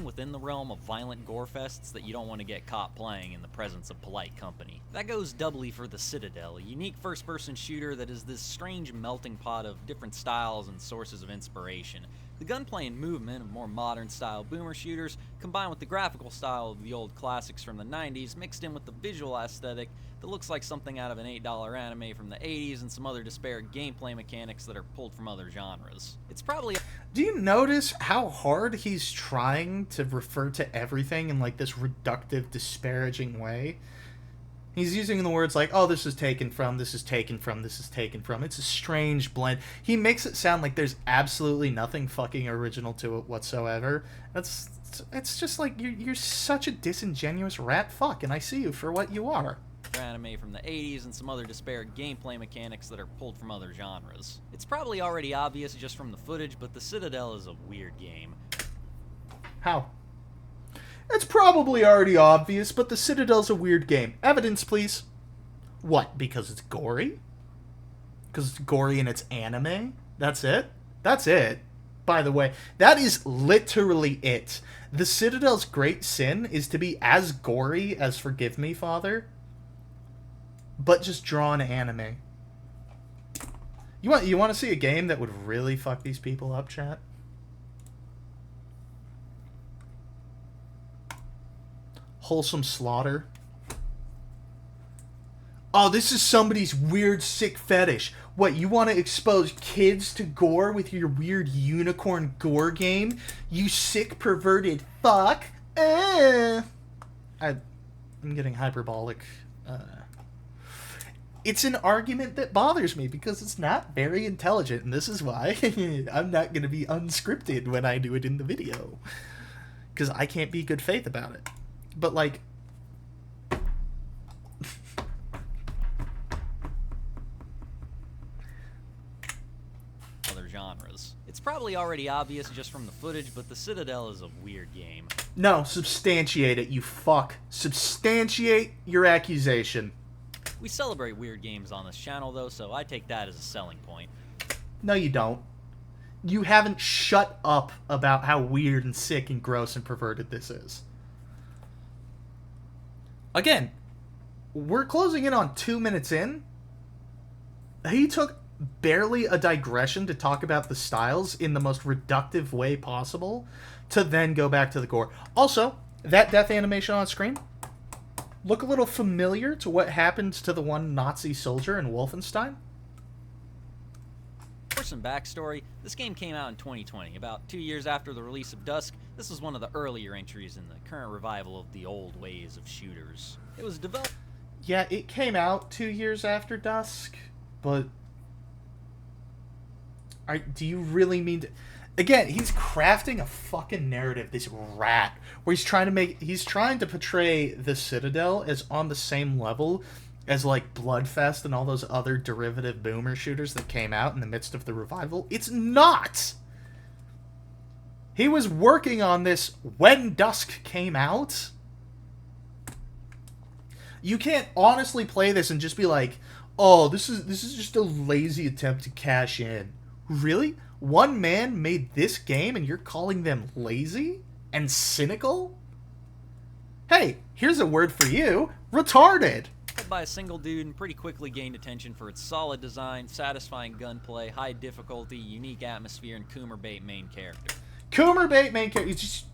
Within the realm of violent gore fests that you don't want to get caught playing in the presence of polite company. That goes doubly for the Citadel, a unique first-person shooter that is this strange melting pot of different styles and sources of inspiration. The gunplay and movement of more modern-style boomer shooters, combined with the graphical style of the old classics from the 90s, mixed in with the visual aesthetic that looks like something out of an $8 anime from the 80s and some other disparate gameplay mechanics that are pulled from other genres. It's probably... Do you notice how hard he's trying to refer to everything in like this reductive, disparaging way? He's using the words like, oh, this is taken from, this is taken from, this is taken from. It's a strange blend. He makes it sound like there's absolutely nothing fucking original to it whatsoever. It's just like, you're such a disingenuous rat fuck, and I see you for what you are. Anime from the 80s and some other disparate gameplay mechanics that are pulled from other genres. It's probably already obvious just from the footage, but the Citadel is a weird game. How? It's probably already obvious, but the Citadel's a weird game. Evidence, please. What? Because it's gory? Because it's gory and it's anime? That's it? That's it. By the way, that is literally it. The Citadel's great sin is to be as gory as Forgive Me, Father, but just drawn anime. You want to see a game that would really fuck these people up, chat? Wholesome Slaughter. Oh, this is somebody's weird, sick fetish. What, you want to expose kids to gore with your weird unicorn gore game? You sick, perverted fuck? I'm getting hyperbolic. It's an argument that bothers me because it's not very intelligent, and this is why I'm not going to be unscripted when I do it in the video. Because I can't be good faith about it. But, like... other genres. It's probably already obvious just from the footage, but the Citadel is a weird game. No, substantiate it, you fuck. Substantiate your accusation. We celebrate weird games on this channel though, so I take that as a selling point. No, you don't. You haven't shut up about how weird and sick and gross and perverted this is. Again, we're closing in on 2 minutes in. He took barely a digression to talk about the styles in the most reductive way possible to then go back to the core. Also, that death animation on screen look a little familiar to what happened to the one Nazi soldier in Wolfenstein. For some backstory, this game came out in 2020, about 2 years after the release of Dusk. This was one of the earlier entries in the current revival of the old ways of shooters. It was developed... Yeah, it came out 2 years after Dusk, but... do you really mean to... Again, he's crafting a fucking narrative, this rat, where he's trying to portray the Citadel as on the same level as, like, Bloodfest and all those other derivative boomer shooters that came out in the midst of the revival. It's not! He was working on this when Dusk came out. You can't honestly play this and just be like, oh, this is just a lazy attempt to cash in. Really? One man made this game and you're calling them lazy and cynical? Hey, here's a word for you. Retarded. by a single dude and pretty quickly gained attention for its solid design, satisfying gunplay, high difficulty, unique atmosphere, and Coomer bait main character. Coomer bait main character. It's just...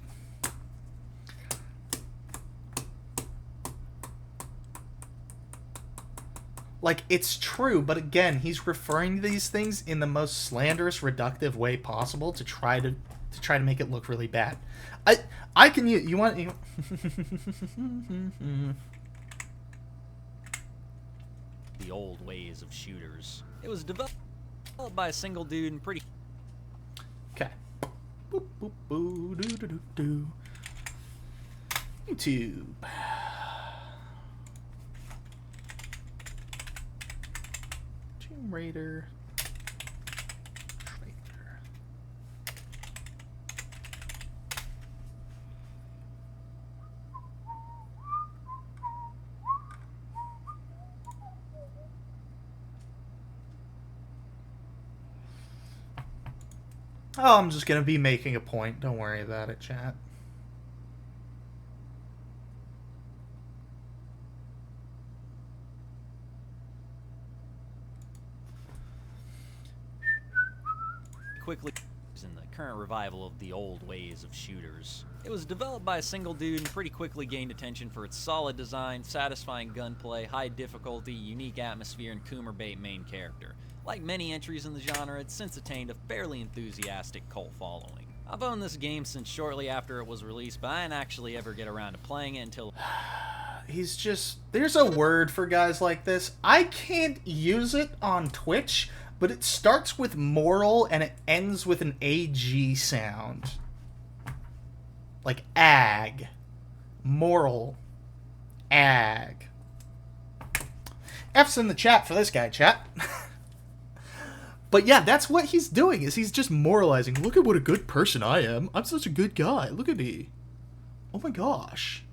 Like, it's true, but again, he's referring to these things in the most slanderous, reductive way possible to try to make it look really bad. I can use... You want... The old ways of shooters. It was developed by a single dude and pretty... Okay. Boop, boop, boo, doo, doo, doo, doo. YouTube. Tomb Raider. Trailer. Oh, I'm just gonna be making a point. Don't worry about it, chat. quickly in the current revival of the old ways of shooters. It was developed by a single dude and pretty quickly gained attention for its solid design, satisfying gunplay, high difficulty, unique atmosphere, and Coomer bait main character. Like many entries in the genre, it's since attained a fairly enthusiastic cult following. I've owned this game since shortly after it was released, but I didn't actually ever get around to playing it until... He's just... There's a word for guys like this. I can't use it on Twitch, but it starts with moral and it ends with an AG sound. Like ag. Moral. Ag. F's in the chat for this guy, chat. But yeah, that's what he's doing, is he's just moralizing. Look at what a good person I am. I'm such a good guy. Look at me. Oh my gosh.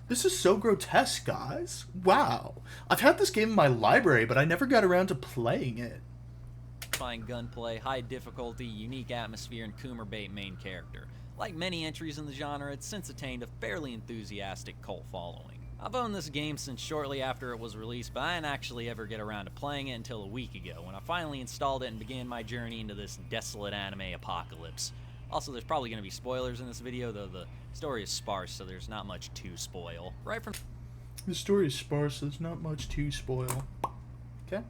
This is so grotesque, guys. Wow. I've had this game in my library, but I never got around to playing it. Fine gunplay, high difficulty, unique atmosphere, and Coomer bait main character. Like many entries in the genre, it's since attained a fairly enthusiastic cult following. I've owned this game since shortly after it was released, but I didn't actually ever get around to playing it until a week ago, when I finally installed it and began my journey into this desolate anime apocalypse. Also, there's probably going to be spoilers in this video, though the story is sparse, so there's not much to spoil. Right from The story is sparse, so there's not much to spoil. Okay?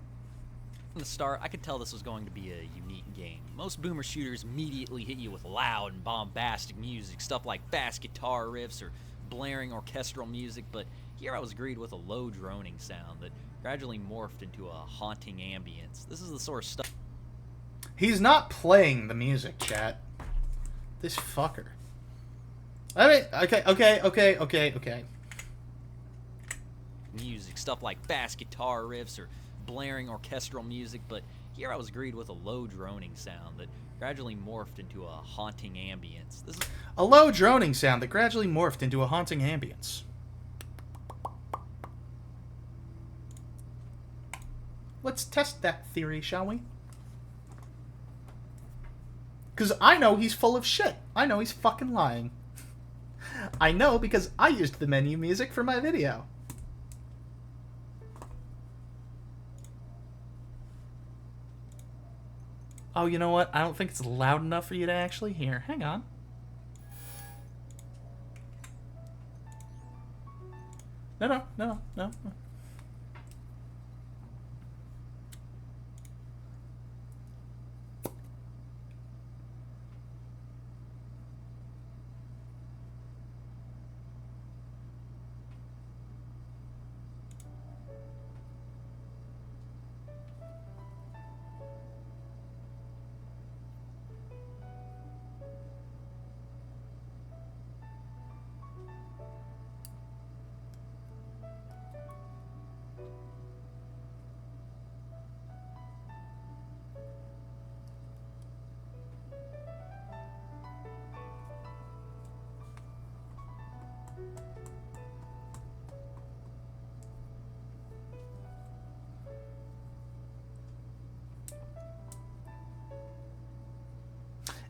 From the start, I could tell this was going to be a unique game. Most boomer shooters immediately hit you with loud and bombastic music, stuff like fast guitar riffs or blaring orchestral music, but here I was greeted with a low droning sound that gradually morphed into a haunting ambience. This is the sort of stuff... He's not playing the music, chat. This fucker. I mean, okay. Music, stuff like fast guitar riffs or blaring orchestral music, but Here I was greeted with a low droning sound that gradually morphed into a haunting ambience. This is A low droning sound that gradually morphed into a haunting ambience. Let's test that theory, shall we? Because I know he's full of shit. I know he's fucking lying. I know because I used the menu music for my video. Oh, you know what? I don't think it's loud enough for you to actually hear. Hang on. No.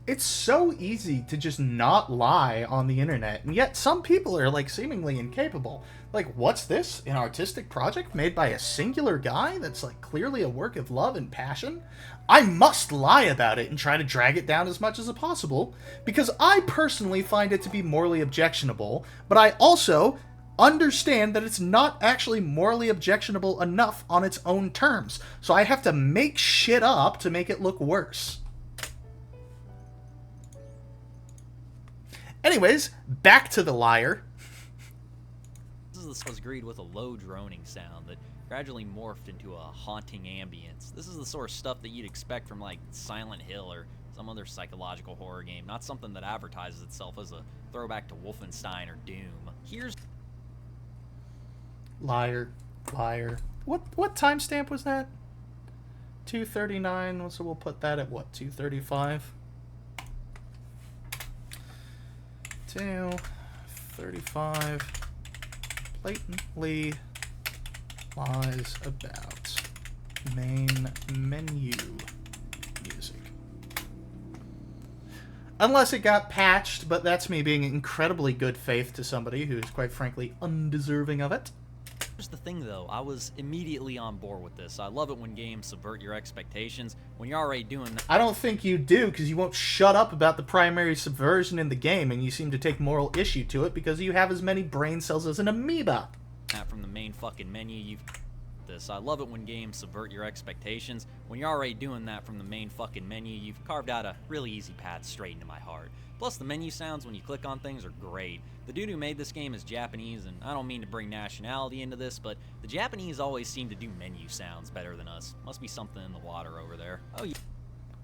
It's so easy to just not lie on the internet, and yet some people are, like, seemingly incapable. Like, what's this? An artistic project made by a singular guy that's, like, clearly a work of love and passion? I must lie about it and try to drag it down as much as possible, because I personally find it to be morally objectionable, but I also understand that it's not actually morally objectionable enough on its own terms, so I have to make shit up to make it look worse. Anyways, back to the liar. This was greeted with a low droning sound that gradually morphed into a haunting ambience. This is the sort of stuff that you'd expect from, like, Silent Hill or some other psychological horror game, not something that advertises itself as a throwback to Wolfenstein or Doom. Here's... Liar. What timestamp was that? 2:39, so we'll put that at what, 2:35? 2:35 blatantly lies about main menu music. Unless it got patched, but that's me being incredibly good faith to somebody who's quite frankly undeserving of it. Here's the thing, though. I was immediately on board with this. I love it when games subvert your expectations. When you're already doing that... I don't think you do, because you won't shut up about the primary subversion in the game, and you seem to take moral issue to it because you have as many brain cells as an amoeba. From the main fucking menu, you've... I love it when games subvert your expectations. When you're already doing that from the main fucking menu, you've carved out a really easy path straight into my heart. Plus, the menu sounds when you click on things are great. The dude who made this game is Japanese, and I don't mean to bring nationality into this, but the Japanese always seem to do menu sounds better than us. Must be something in the water over there. Oh, yeah.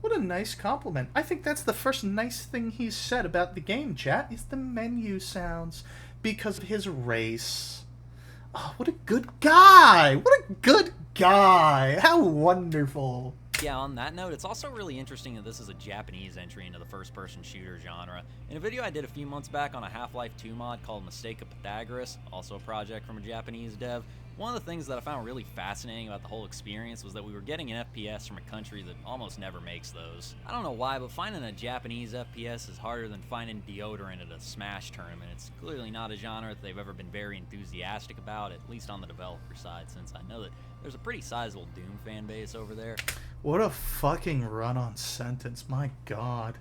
What a nice compliment. I think that's the first nice thing he's said about the game, chat, is the menu sounds. Because of his race. Oh, what a good guy! What a good guy! How wonderful! Yeah, on that note, it's also really interesting that this is a Japanese entry into the first-person shooter genre. In a video I did a few months back on a Half-Life 2 mod called Mistake of Pythagoras, also a project from a Japanese dev, one of the things that I found really fascinating about the whole experience was that we were getting an FPS from a country that almost never makes those. I don't know why, but finding a Japanese FPS is harder than finding deodorant at a Smash tournament. It's clearly not a genre that they've ever been very enthusiastic about, at least on the developer side, since I know that there's a pretty sizable Doom fan base over there. What a fucking run-on sentence, my god.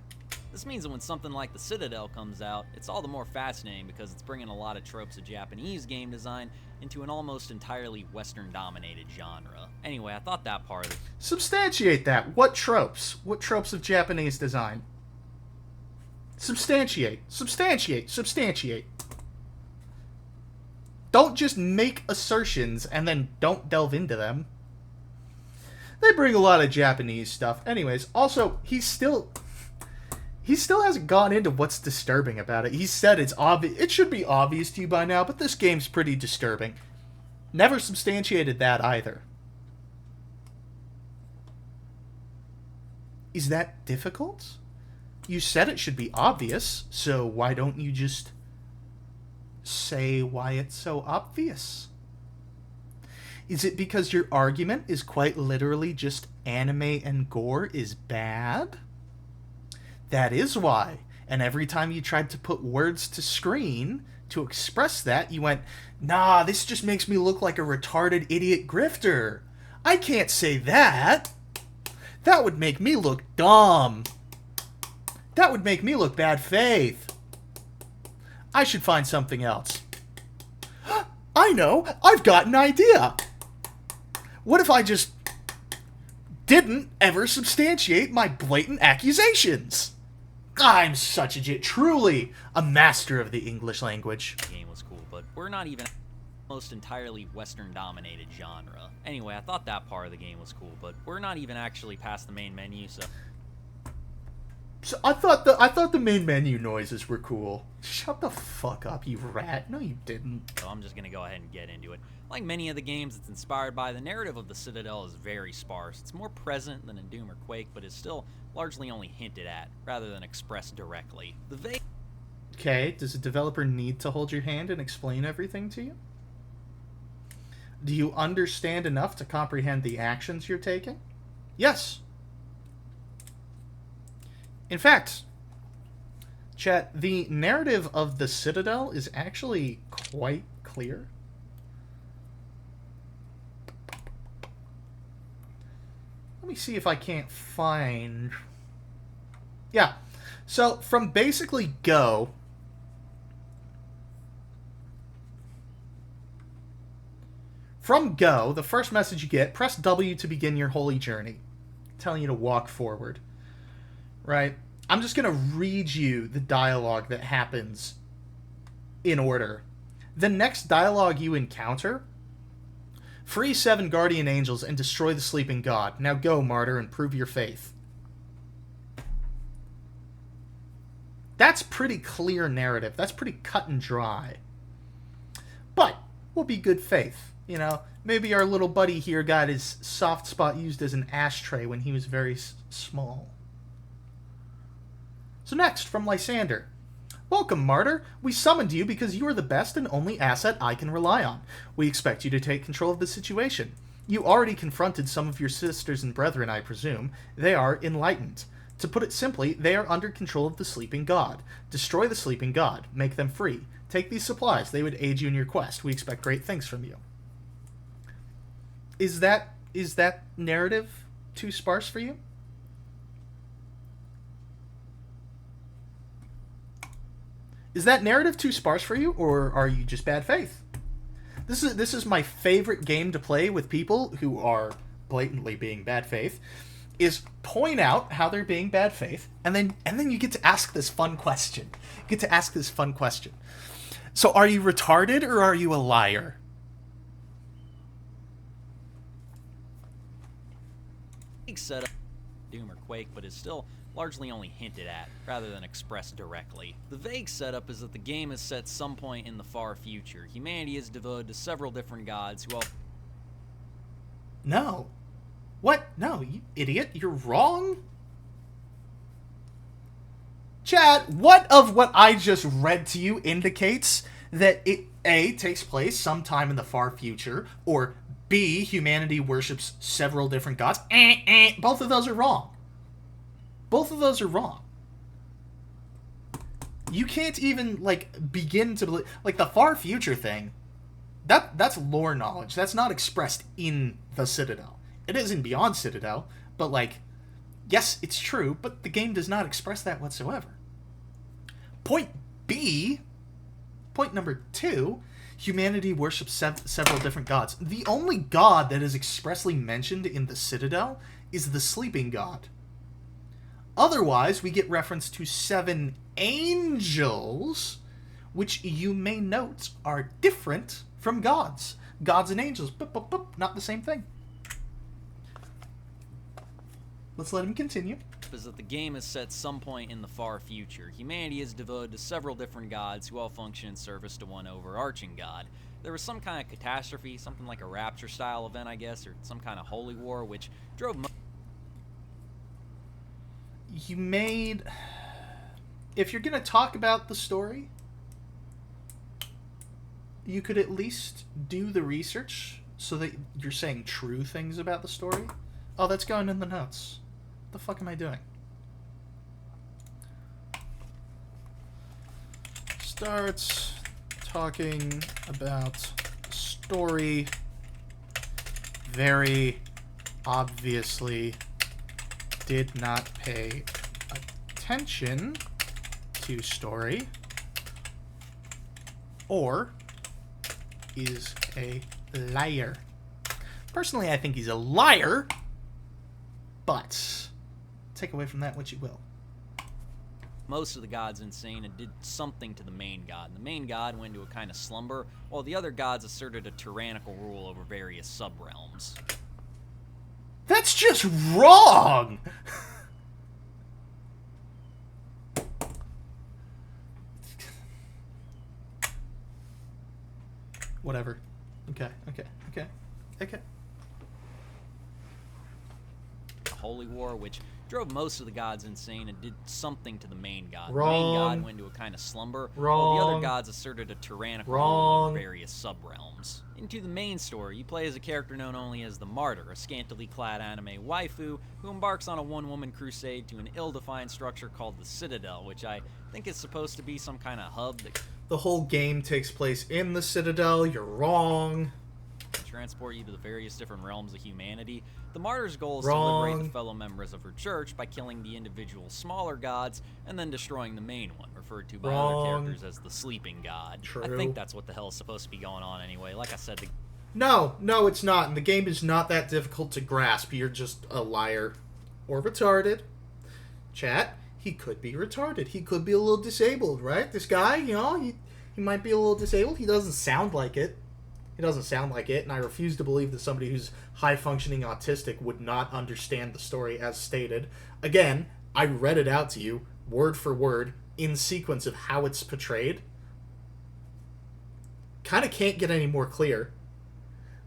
This means that when something like the Citadel comes out, it's all the more fascinating because it's bringing a lot of tropes of Japanese game design into an almost entirely Western-dominated genre. Anyway, I thought that part of it... Substantiate that. What tropes? What tropes of Japanese design? Substantiate. Don't just make assertions and then don't delve into them. They bring a lot of Japanese stuff. Anyways, also, he still hasn't gone into what's disturbing about it. He said it's obvious. It should be obvious to you by now, but this game's pretty disturbing. Never substantiated that either. Is that difficult? You said it should be obvious, so why don't you just say why it's so obvious? Is it because your argument is quite literally just anime and gore is bad? That is why. And every time you tried to put words to screen to express that, you went, nah, this just makes me look like a retarded idiot grifter. I can't say that. That would make me look dumb. That would make me look bad faith. I should find something else. I know! I've got an idea! What if I just didn't ever substantiate my blatant accusations? I'm such a truly a master of the English language. The game was cool, but we're not even almost entirely Western-dominated genre. Anyway, I thought that part of the game was cool, but we're not even actually past the main menu, so... So I thought the main menu noises were cool. Shut the fuck up, you rat. No, you didn't. So I'm just gonna go ahead and get into it. Like many of the games it's inspired by, the narrative of the Citadel is very sparse. It's more present than in Doom or Quake, but is still largely only hinted at, rather than expressed directly. The vague... Okay, does a developer need to hold your hand and explain everything to you? Do you understand enough to comprehend the actions you're taking? Yes. In fact, chat, the narrative of the Citadel is actually quite clear. Let me see if I can't find... Yeah. So, from basically go... From go, the first message you get, press W to begin your holy journey. Telling you to walk forward. Right? I'm just going to read you the dialogue that happens in order. The next dialogue you encounter: free 7 guardian angels and destroy the sleeping god. Now go, martyr, and prove your faith. That's pretty clear narrative. That's pretty cut and dry. But we'll be good faith. You know, maybe our little buddy here got his soft spot used as an ashtray when he was very small. So next, from Lysander. Welcome, Martyr. We summoned you because you are the best and only asset I can rely on. We expect you to take control of the situation. You already confronted some of your sisters and brethren, I presume. They are enlightened. To put it simply, they are under control of the sleeping god. Destroy the sleeping god. Make them free. Take these supplies. They would aid you in your quest. We expect great things from you. Is that narrative too sparse for you? Is that narrative too sparse for you, or are you just bad faith? This is my favorite game to play with people who are blatantly being bad faith, is point out how they're being bad faith, and then you get to ask this fun question. So are you retarded or are you a liar? setup Doom or Quake, but is still largely only hinted at, rather than expressed directly. The vague setup is that the game is set some point in the far future. Humanity is devoted to several different gods who all... No. What? No, you idiot. You're wrong. Chat, what of what I just read to you indicates that it, A, takes place sometime in the far future, or B, humanity worships several different gods? Both of those are wrong. Both of those are wrong. You can't even, like, begin to believe... Like, the far future thing, that's lore knowledge. That's not expressed in the Citadel. It is in Beyond Citadel, but, like, yes, it's true, but the game does not express that whatsoever. Point B, point number 2, humanity worships several different gods. The only god that is expressly mentioned in the Citadel is the sleeping god. Otherwise, we get reference to 7 angels, which you may note are different from gods. Gods and angels, not the same thing. Let's let him continue. Is that the game is set some point in the far future. Humanity is devoted to several different gods who all function in service to one overarching god. There was some kind of catastrophe, something like a rapture-style event, I guess, or some kind of holy war, which drove... you made... If you're going to talk about the story, you could at least do the research so that you're saying true things about the story. Oh, that's going in the notes. What the fuck am I doing? Starts talking about story. Very obviously did not pay attention to story, or is a liar. Personally, I think he's a liar, but take away from that what you will. Most of the gods insane and did something to the main god. The main god went into a kind of slumber, while the other gods asserted a tyrannical rule over various sub-realms. That's just wrong! Whatever. Okay. A holy war, which drove most of the gods insane and did something to the main god. Wrong. The main god went into a kind of slumber, while the Wrong. other gods asserted a tyrannical Wrong. rule over various sub-realms. Into the main story, you play as a character known only as the Martyr, a scantily clad anime waifu who embarks on a one-woman crusade to an ill-defined structure called the Citadel, which I think is supposed to be some kind of hub that The whole game takes place in the Citadel. You're wrong. can transport you to the various different realms of humanity. The Martyr's goal is to Wrong. liberate the fellow members of her church by killing the individual smaller gods and then destroying the main one, referred to by other Wrong. characters as the Sleeping God. True. I think that's what the hell is supposed to be going on anyway. Like I said, the No, it's not. And the game is not that difficult to grasp. You're just a liar. Or retarded. Chat, he could be retarded. He could be a little disabled, right? This guy, you know, he might be a little disabled. He doesn't sound like it. And I refuse to believe that somebody who's high-functioning autistic would not understand the story as stated. Again, I read it out to you, word for word, in sequence of how it's portrayed. Kind of can't get any more clear.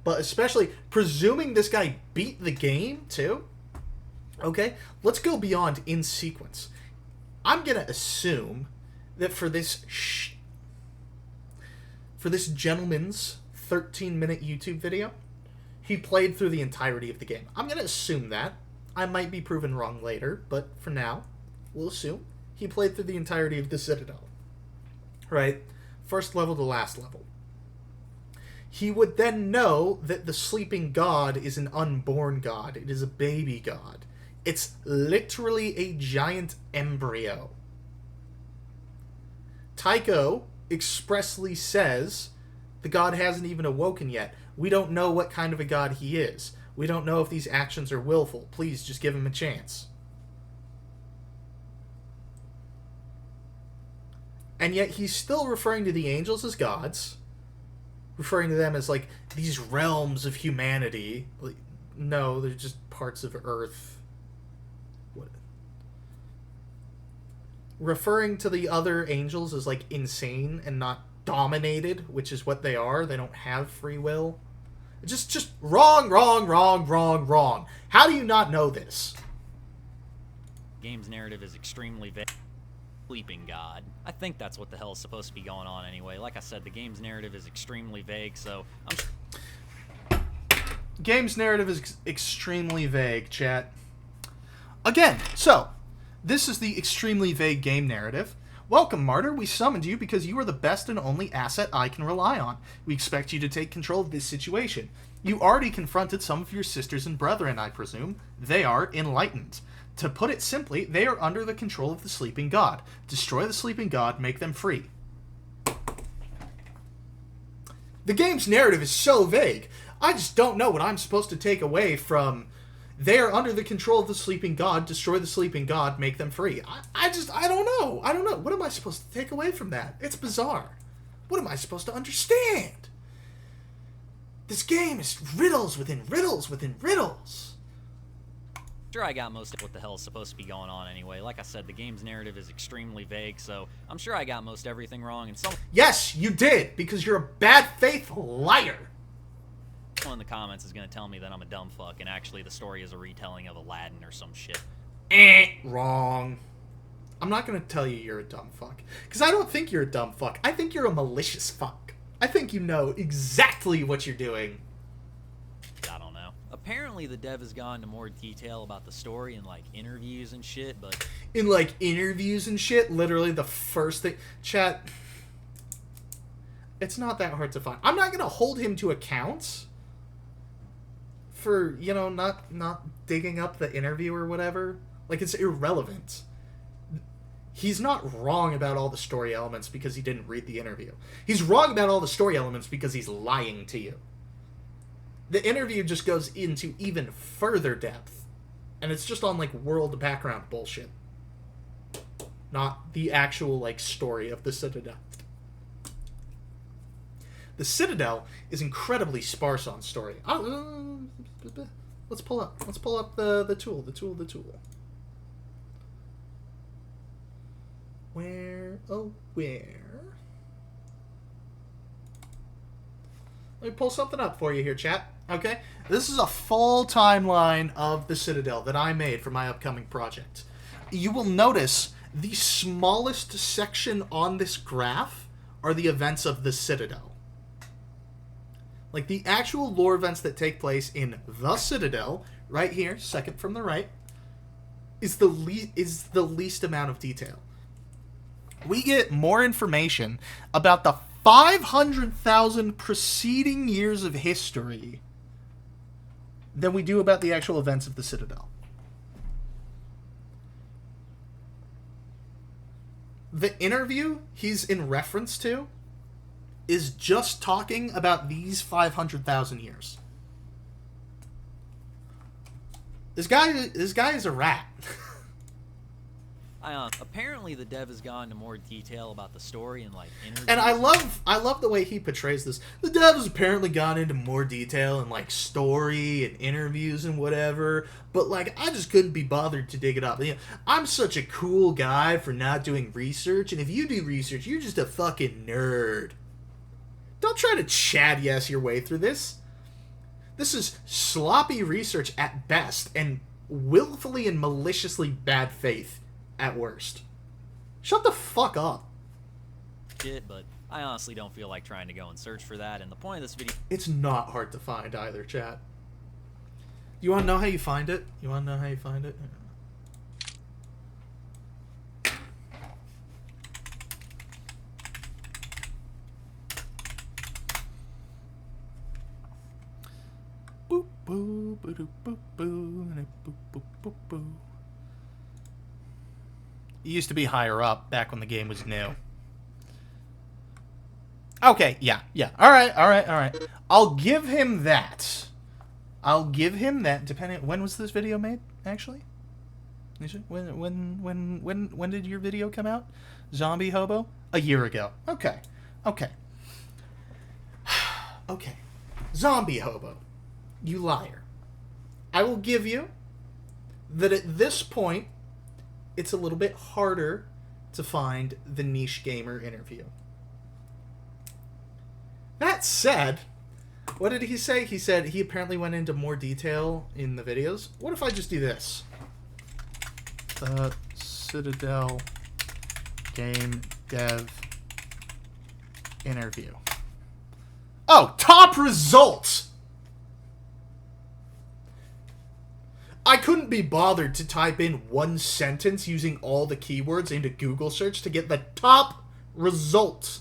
But especially, presuming this guy beat the game, too. Okay, let's go beyond in sequence. I'm going to assume that for this gentleman's 13-minute YouTube video, he played through the entirety of the game. I'm going to assume that. I might be proven wrong later, but for now, we'll assume he played through the entirety of the Citadel. Right? First level to last level. He would then know that the sleeping god is an unborn god. It is a baby god. It's literally a giant embryo. Tycho expressly says the god hasn't even awoken yet. We don't know what kind of a god he is. We don't know if these actions are willful. Please, just give him a chance. And yet he's still referring to the angels as gods. Referring to them as, like, these realms of humanity. Like, no, they're just parts of Earth. What? Referring to the other angels as, like, insane and not dominated, which is what they are. They don't have free will. Just wrong. How do you not know this? game's narrative is extremely vague. Sleeping God. I think that's what the hell is supposed to be going on anyway. Like I said, the game's narrative is extremely vague, so Game's narrative is extremely vague, chat. Again, so, this is the extremely vague game narrative. Welcome, Martyr. We summoned you because you are the best and only asset I can rely on. We expect you to take control of this situation. You already confronted some of your sisters and brethren, I presume. They are enlightened. To put it simply, they are under the control of the sleeping god. Destroy the sleeping god, make them free. The game's narrative is so vague. I just don't know what I'm supposed to take away from they are under the control of the sleeping god, destroy the sleeping god, make them free. I don't know. I don't know. What am I supposed to take away from that? It's bizarre. What am I supposed to understand? This game is riddles within riddles within riddles. sure I got most of what the hell is supposed to be going on anyway. Like I said, the game's narrative is extremely vague, so I'm sure I got most everything wrong, and someone Yes, you did, because you're a bad faith liar. in the comments is going to tell me that I'm a dumb fuck, and actually the story is a retelling of Aladdin or some shit. Wrong. I'm not gonna tell you you're a dumb fuck. Because I don't think you're a dumb fuck. I think you're a malicious fuck. I think you know exactly what you're doing. I don't know. Apparently the dev has gone into more detail about the story in like interviews and shit, but In like interviews and shit, literally the first thing... Chat... It's not that hard to find. I'm not gonna hold him to account for, you know, not digging up the interview or whatever. Like, it's irrelevant. He's not wrong about all the story elements because he didn't read the interview. He's wrong about all the story elements because he's lying to you. The interview just goes into even further depth. And it's just on, like, world background bullshit. Not the actual, like, story of the Citadel. The Citadel is incredibly sparse on story. Let's pull up the tool. Where? Let me pull something up for you here, chat. Okay? This is a full timeline of the Citadel that I made for my upcoming project. You will notice the smallest section on this graph are the events of the Citadel. Like, the actual lore events that take place in the Citadel, right here, second from the right, is the least amount of detail. We get more information about the 500,000 preceding years of history than we do about the actual events of the Citadel. The interview he's in reference to is just talking about these 500,000 years. This guy is a rat. Apparently the dev has gone into more detail about the story and like interviews. And I love the way he portrays this. The dev has apparently gone into more detail and like story and interviews and whatever, but like I just couldn't be bothered to dig it up. You know, I'm such a cool guy for not doing research, and if you do research, you're just a fucking nerd. Don't try to Chad yes your way through this. This is sloppy research at best, and willfully and maliciously bad faith at worst. Shut the fuck up. Shit, but I honestly don't feel like trying to go and search for that, and the point of this video... It's not hard to find either, chat. You want to know how you find it? Boop, boo, boo, boo, boo, boo, boo, boo, boo. It used to be higher up back when the game was new. Okay, yeah. All right. I'll give him that. Depending, when was this video made? Actually, when did your video come out? Zombie Hobo? A year ago. Okay. Zombie Hobo, you liar. I will give you that at this point, it's a little bit harder to find the niche gamer interview. That said, what did he say? He said he apparently went into more detail in the videos. What if I just do this? The Citadel game dev interview. Oh, top results! I couldn't be bothered to type in one sentence using all the keywords into Google search to get the top results.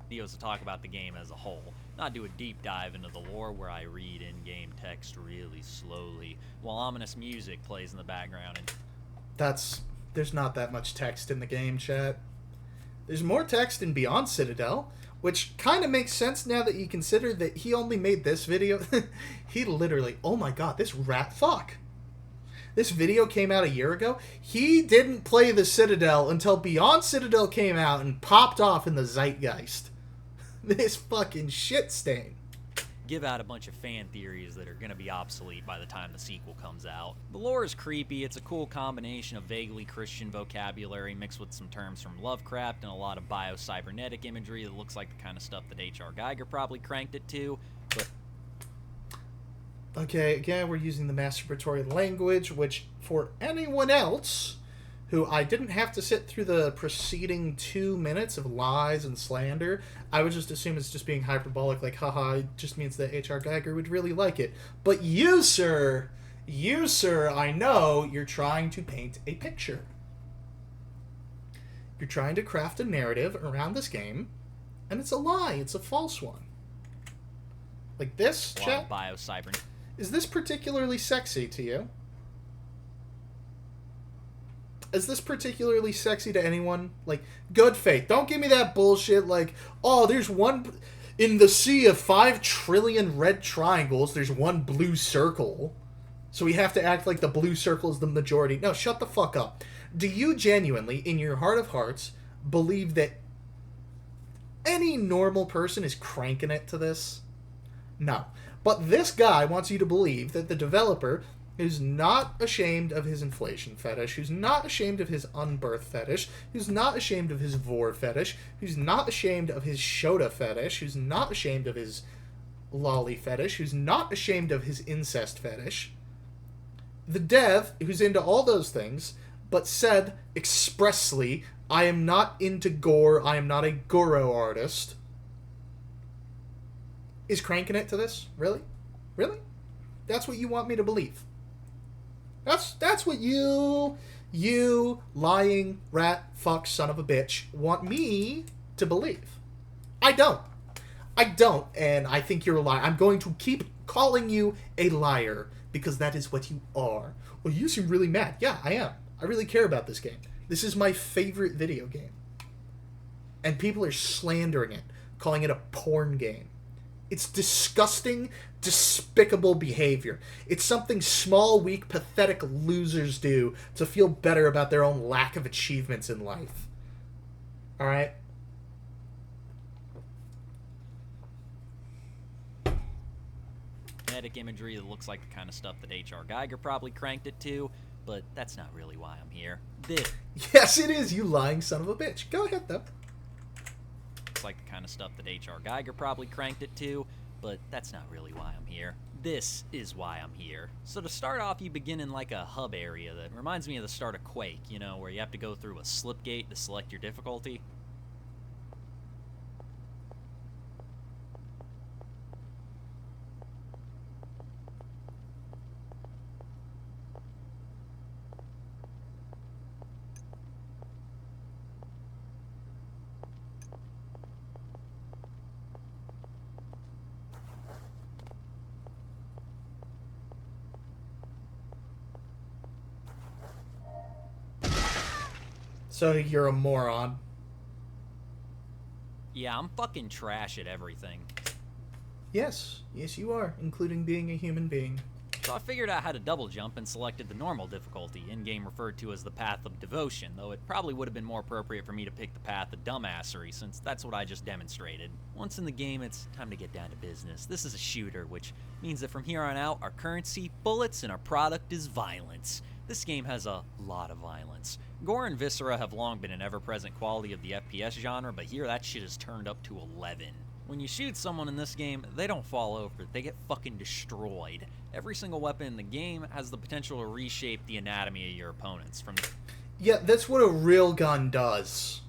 Videos to talk about the game as a whole, not do a deep dive into the lore where I read in-game text really slowly while ominous music plays in the background. And there's not that much text in the game, chat. There's more text in Beyond Citadel, which kind of makes sense now that you consider that he only made this video. He literally, oh my god, this rat fuck. This video came out a year ago. He didn't play the Citadel until Beyond Citadel came out and popped off in the zeitgeist. This fucking shit stain. give out a bunch of fan theories that are going to be obsolete by the time the sequel comes out. The lore is creepy. It's a cool combination of vaguely Christian vocabulary mixed with some terms from Lovecraft and a lot of bio-cybernetic imagery that looks like the kind of stuff that H.R. Geiger probably cranked it to, but... Okay, again, we're using the masturbatory language, which for anyone else who I didn't have to sit through the preceding 2 minutes of lies and slander, I would just assume it's just being hyperbolic, like, haha, it just means that H.R. Geiger would really like it. But you, sir, I know you're trying to paint a picture. You're trying to craft a narrative around this game, and it's a lie. It's a false one. Like this, chat? Bio-cyber... Is this particularly sexy to you? Is this particularly sexy to anyone? Like, good faith. Don't give me that bullshit like, oh, there's one... In the sea of 5 trillion red triangles, there's one blue circle. So we have to act like the blue circle is the majority. No, shut the fuck up. Do you genuinely, in your heart of hearts, believe that any normal person is cranking it to this? No. But this guy wants you to believe that the developer, who's not ashamed of his inflation fetish, who's not ashamed of his unbirth fetish, who's not ashamed of his vor fetish, who's not ashamed of his Shota fetish, who's not ashamed of his lolly fetish, who's not ashamed of his incest fetish, the dev, who's into all those things, but said expressly, I am not into gore, I am not a Goro artist, is cranking it to this? Really? Really? That's what you want me to believe? That's what you lying rat fuck son of a bitch want me to believe. I don't, and I think you're a liar. I'm going to keep calling you a liar because that is what you are. Well, you seem really mad. Yeah, I am. I really care about this game. This is my favorite video game. And people are slandering it, calling it a porn game. It's disgusting, despicable behavior. It's something small, weak, pathetic losers do to feel better about their own lack of achievements in life. Alright? Kinetic imagery that looks like the kind of stuff that H.R. Geiger probably cranked it to, but that's not really why I'm here. This... Yes, it is, you lying son of a bitch. Go ahead, though. Like the kind of stuff that H.R. Geiger probably cranked it to, but that's not really why I'm here. This is why I'm here. So to start off, you begin in like a hub area that reminds me of the start of Quake, you know, where you have to go through a slip gate to select your difficulty. So you're a moron. Yeah, I'm fucking trash at everything. Yes, you are, including being a human being. So I figured out how to double jump and selected the normal difficulty, in-game referred to as the path of devotion, though it probably would have been more appropriate for me to pick the path of dumbassery, since that's what I just demonstrated. Once in the game, it's time to get down to business. This is a shooter, which means that from here on out, our currency, bullets, and our product is violence. This game has a lot of violence. Gore and viscera have long been an ever-present quality of the FPS genre, but here that shit is turned up to 11. When you shoot someone in this game, they don't fall over, they get fucking destroyed. Every single weapon in the game has the potential to reshape the anatomy of your opponents. From Yeah, that's what a real gun does.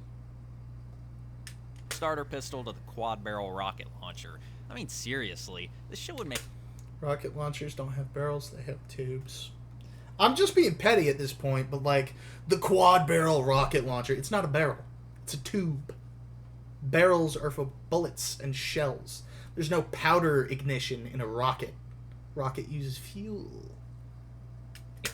Starter pistol to the quad-barrel rocket launcher. I mean, seriously, this shit would make... Rocket launchers don't have barrels, they have tubes. I'm just being petty at this point, but like, the quad-barrel rocket launcher, it's not a barrel. It's a tube. Barrels are for bullets and shells. There's no powder ignition in a rocket. Rocket uses fuel.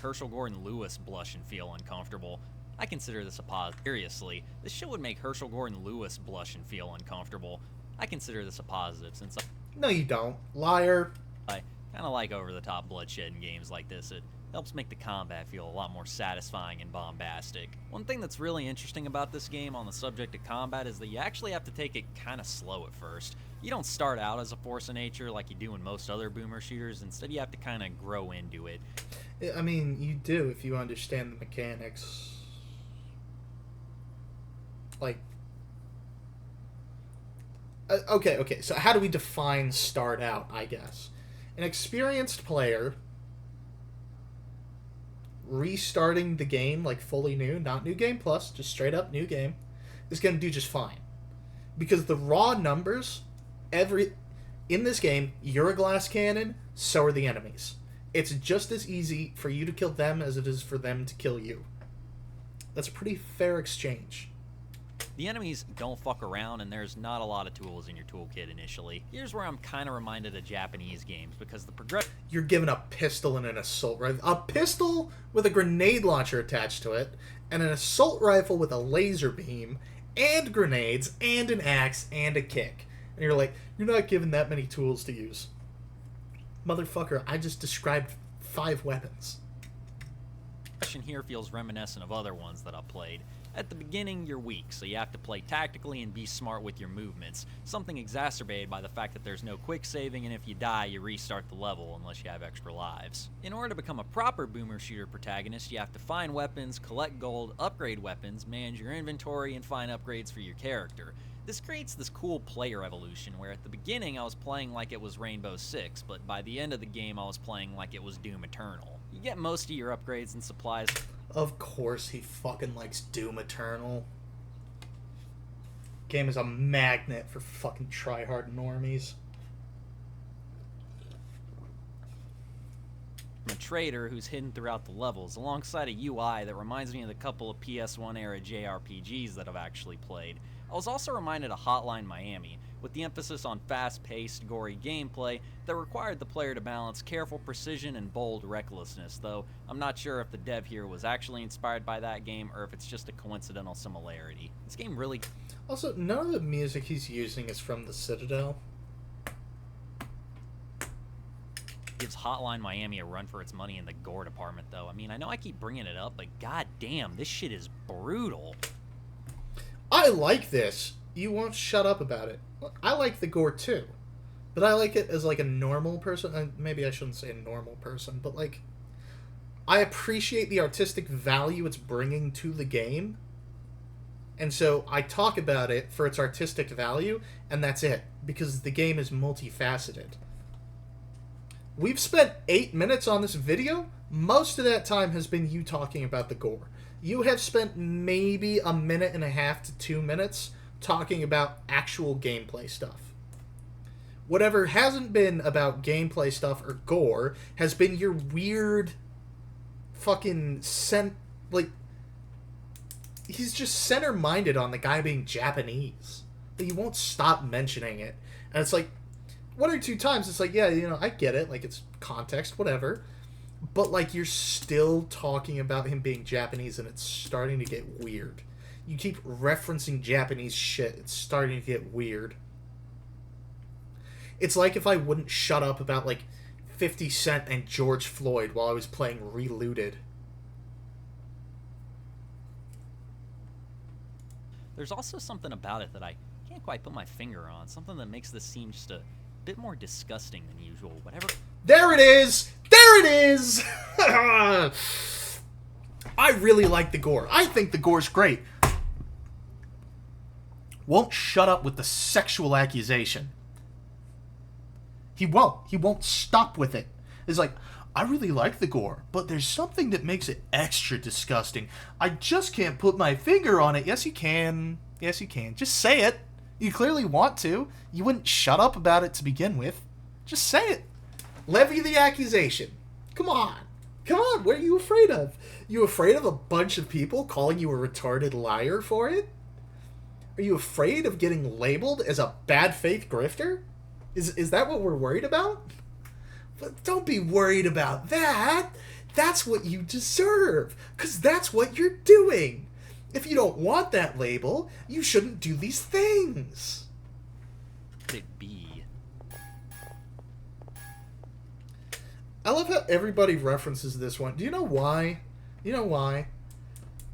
Herschel Gordon Lewis blush and feel uncomfortable. I consider this a positive. Seriously, this shit would make Herschel Gordon Lewis blush and feel uncomfortable. I consider this a positive since No, you don't. Liar. I Kinda like over-the-top bloodshed in games like this, it helps make the combat feel a lot more satisfying and bombastic. One thing that's really interesting about this game on the subject of combat is that you actually have to take it kinda slow at first. You don't start out as a force of nature like you do in most other boomer shooters, instead you have to kinda grow into it. I mean, you do if you understand the mechanics. Like, okay, so how do we define start out, I guess? An experienced player restarting the game, like fully new, not New Game Plus, just straight up new game, is going to do just fine. Because the raw numbers, in this game, you're a glass cannon, so are the enemies. It's just as easy for you to kill them as it is for them to kill you. That's a pretty fair exchange. The enemies don't fuck around, and there's not a lot of tools in your toolkit initially. Here's where I'm kind of reminded of Japanese games, because the progression... You're given a pistol and an assault rifle. A pistol with a grenade launcher attached to it, and an assault rifle with a laser beam, and grenades, and an axe, and a kick. And you're like, you're not given that many tools to use. Motherfucker, I just described 5 weapons. Here feels reminiscent of other ones that I've played. At the beginning, you're weak, so you have to play tactically and be smart with your movements, something exacerbated by the fact that there's no quick saving, and if you die, you restart the level unless you have extra lives. In order to become a proper boomer shooter protagonist, you have to find weapons, collect gold, upgrade weapons, manage your inventory, and find upgrades for your character. This creates this cool player evolution, where at the beginning I was playing like it was Rainbow Six, but by the end of the game I was playing like it was Doom Eternal. You get most of your upgrades and supplies. Of course he fucking likes Doom Eternal. Game is a magnet for fucking tryhard normies. I'm a trader who's hidden throughout the levels, alongside a UI that reminds me of the couple of PS1 era JRPGs that I've actually played. I was also reminded of Hotline Miami, with the emphasis on fast-paced, gory gameplay that required the player to balance careful precision and bold recklessness, though I'm not sure if the dev here was actually inspired by that game or if it's just a coincidental similarity. This game really... Also, none of the music he's using is from the Citadel. Gives Hotline Miami a run for its money in the gore department, though. I mean, I know I keep bringing it up, but goddamn, this shit is brutal. I like this. You won't shut up about it. I like the gore too, but I like it as like a normal person. Maybe I shouldn't say a normal person, but like, I appreciate the artistic value it's bringing to the game, and so I talk about it for its artistic value, and that's it, because the game is multifaceted. We've spent 8 minutes on this video. Most of that time has been you talking about the gore. You have spent maybe 1.5 minutes to 2 minutes talking about actual gameplay stuff. Whatever hasn't been about gameplay stuff or gore has been your weird fucking he's just center-minded on the guy being Japanese. But you won't stop mentioning it. And it's like, 1 or 2 times it's like, yeah, you know, I get it, like it's context, whatever. But like you're still talking about him being Japanese and it's starting to get weird. You keep referencing Japanese shit. It's starting to get weird. It's like if I wouldn't shut up about, like, 50 Cent and George Floyd while I was playing Relooted. There's also something about it that I can't quite put my finger on. Something that makes this scene just a bit more disgusting than usual. Whatever. There it is! There it is! I really like the gore. I think the gore's great. Won't shut up with the sexual accusation. He won't. He won't stop with it. It's like, I really like the gore, but there's something that makes it extra disgusting. I just can't put my finger on it. Yes, you can. Yes, you can. Just say it. You clearly want to. You wouldn't shut up about it to begin with. Just say it. Levy the accusation. Come on. Come on. What are you afraid of? You afraid of a bunch of people calling you a retarded liar for it? Are you afraid of getting labeled as a bad faith grifter? Is that what we're worried about? But don't be worried about that. That's what you deserve, because that's what you're doing. If you don't want that label, you shouldn't do these things. Could it be? I love how everybody references this one. Do you know why? You know why?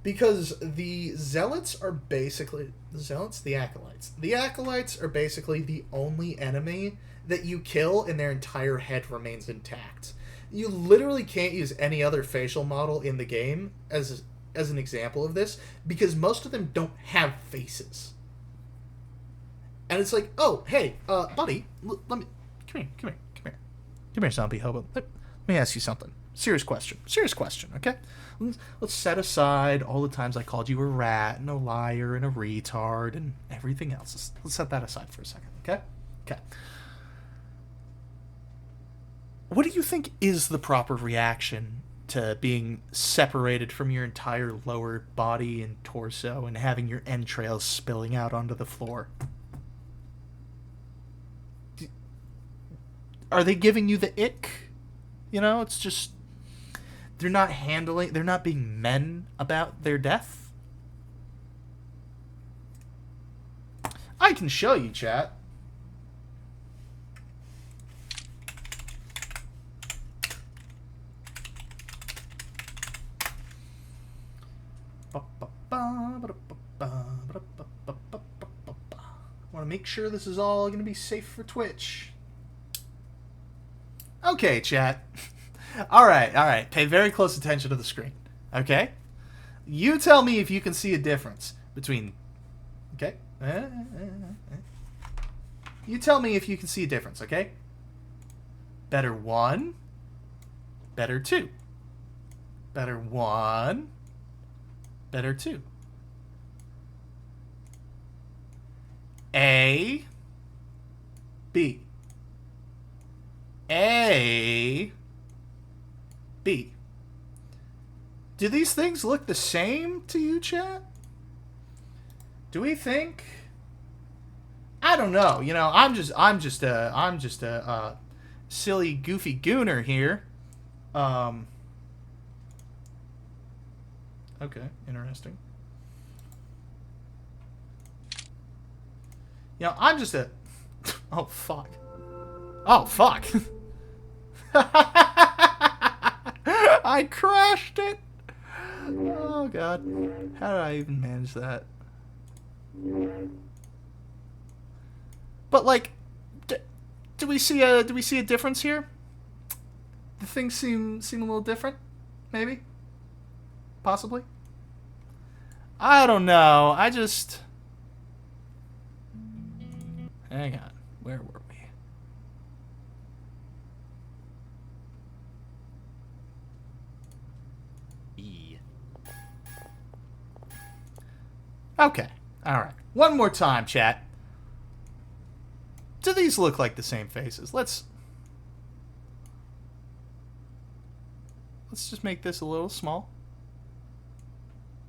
Because the Zealots are basically... The Zealots? The Acolytes. The Acolytes are basically the only enemy that you kill and their entire head remains intact. You literally can't use any other facial model in the game as an example of this, because most of them don't have faces. And it's like, oh, hey, buddy, let me... Come here, zombie hobo. Let me ask you something. Serious question, okay? Let's set aside all the times I called you a rat and a liar and a retard and everything else. Let's set that aside for a second, okay? Okay. What do you think is the proper reaction to being separated from your entire lower body and torso and having your entrails spilling out onto the floor? Are they giving you the ick? You know, it's just... They're not being men about their death? I can show you, chat. Want to make sure this is all going to be safe for Twitch. Okay, chat. All right. Pay very close attention to the screen. Okay? You tell me if you can see a difference between... Okay? You tell me if you can see a difference, okay? Better 1. Better 2. Better 1. Better 2. A. B. A. B. Do these things look the same to you, chat? Do we think? I don't know. You know, I'm just a silly, goofy gooner here. Okay, interesting. You know, I'm just a... Oh, fuck. Oh, fuck. I crashed it. Oh, God. How did I even manage that? But, like, do we see a difference here? The things seem a little different, maybe? Possibly? I don't know. I just... Hang on. Where were we? E. Okay. Alright. One more time, chat. Do these look like the same faces? Let's just make this a little small.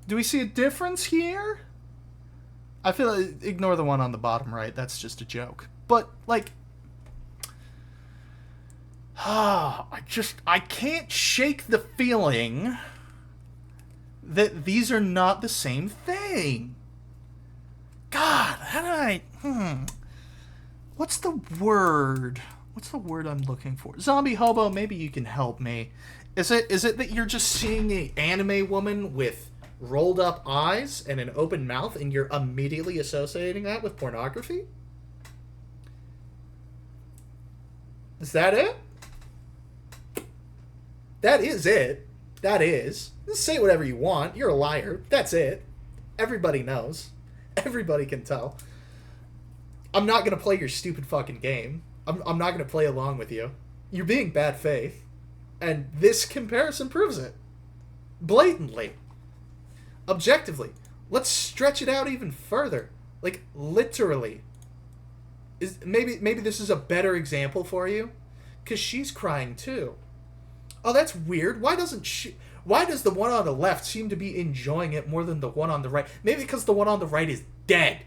Do we see a difference here? I feel like, ignore the one on the bottom right. That's just a joke. But, like... I can't shake the feeling that these are not the same thing. God, how did I... What's the word? What's the word I'm looking for? Zombie hobo, maybe you can help me. Is it that you're just seeing an anime woman with rolled up eyes and an open mouth and you're immediately associating that with pornography? Is that it? That is it. That is. Just say whatever you want. You're a liar. That's it. Everybody knows. Everybody can tell. I'm not going to play your stupid fucking game. I'm not going to play along with you. You're being bad faith. And this comparison proves it. Blatantly. Objectively. Let's stretch it out even further. Like, literally. Maybe this is a better example for you? Because she's crying too. Oh, that's weird. Why does the one on the left seem to be enjoying it more than the one on the right? Maybe because the one on the right is dead.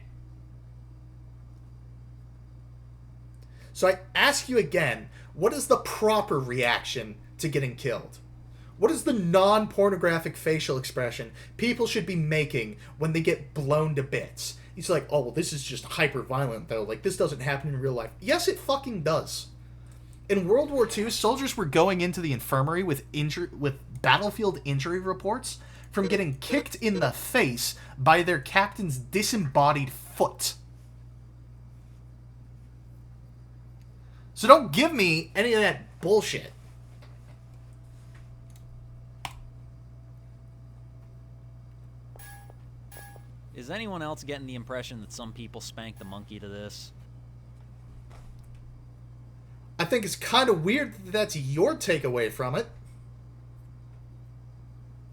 So I ask you again, what is the proper reaction to getting killed? What is the non-pornographic facial expression people should be making when they get blown to bits? He's like, oh, well, this is just hyper-violent, though. Like, this doesn't happen in real life. Yes, it fucking does. In World War II, soldiers were going into the infirmary with battlefield injury reports from getting kicked in the face by their captain's disembodied foot. So don't give me any of that bullshit. Is anyone else getting the impression that some people spank the monkey to this? I think it's kind of weird that that's your takeaway from it.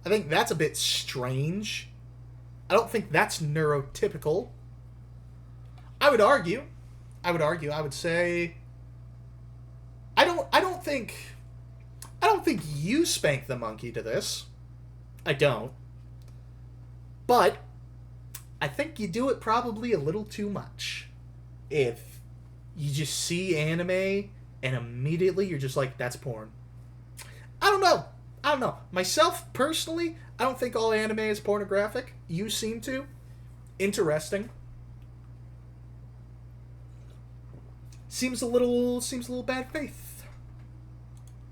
I think that's a bit strange. I don't think that's neurotypical. I would say I don't think you spank the monkey to this. I don't. But I think you do it probably a little too much. If you just see anime and immediately you're just like, that's porn. I don't know. Myself, personally, I don't think all anime is pornographic. You seem to. Interesting. Seems a little bad faith.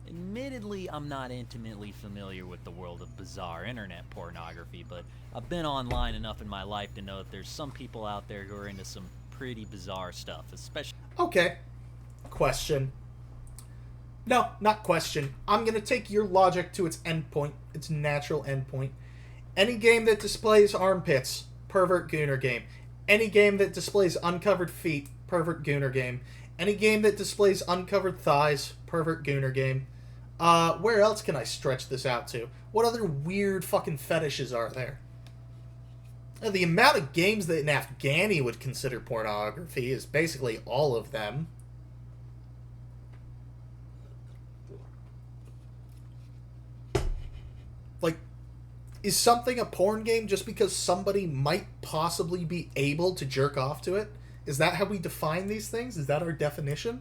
Admittedly, I'm not intimately familiar with the world of bizarre internet pornography, but I've been online enough in my life to know that there's some people out there who are into some pretty bizarre stuff, especially... Okay. Question. No, not question. I'm going to take your logic to its endpoint, its natural endpoint. Any game that displays armpits, pervert gooner game. Any game that displays uncovered feet, pervert gooner game. Any game that displays uncovered thighs, pervert gooner game. Where else can I stretch this out to? What other weird fucking fetishes are there? The amount of games that an Afghani would consider pornography is basically all of them. Like, is something a porn game just because somebody might possibly be able to jerk off to it? Is that how we define these things? Is that our definition?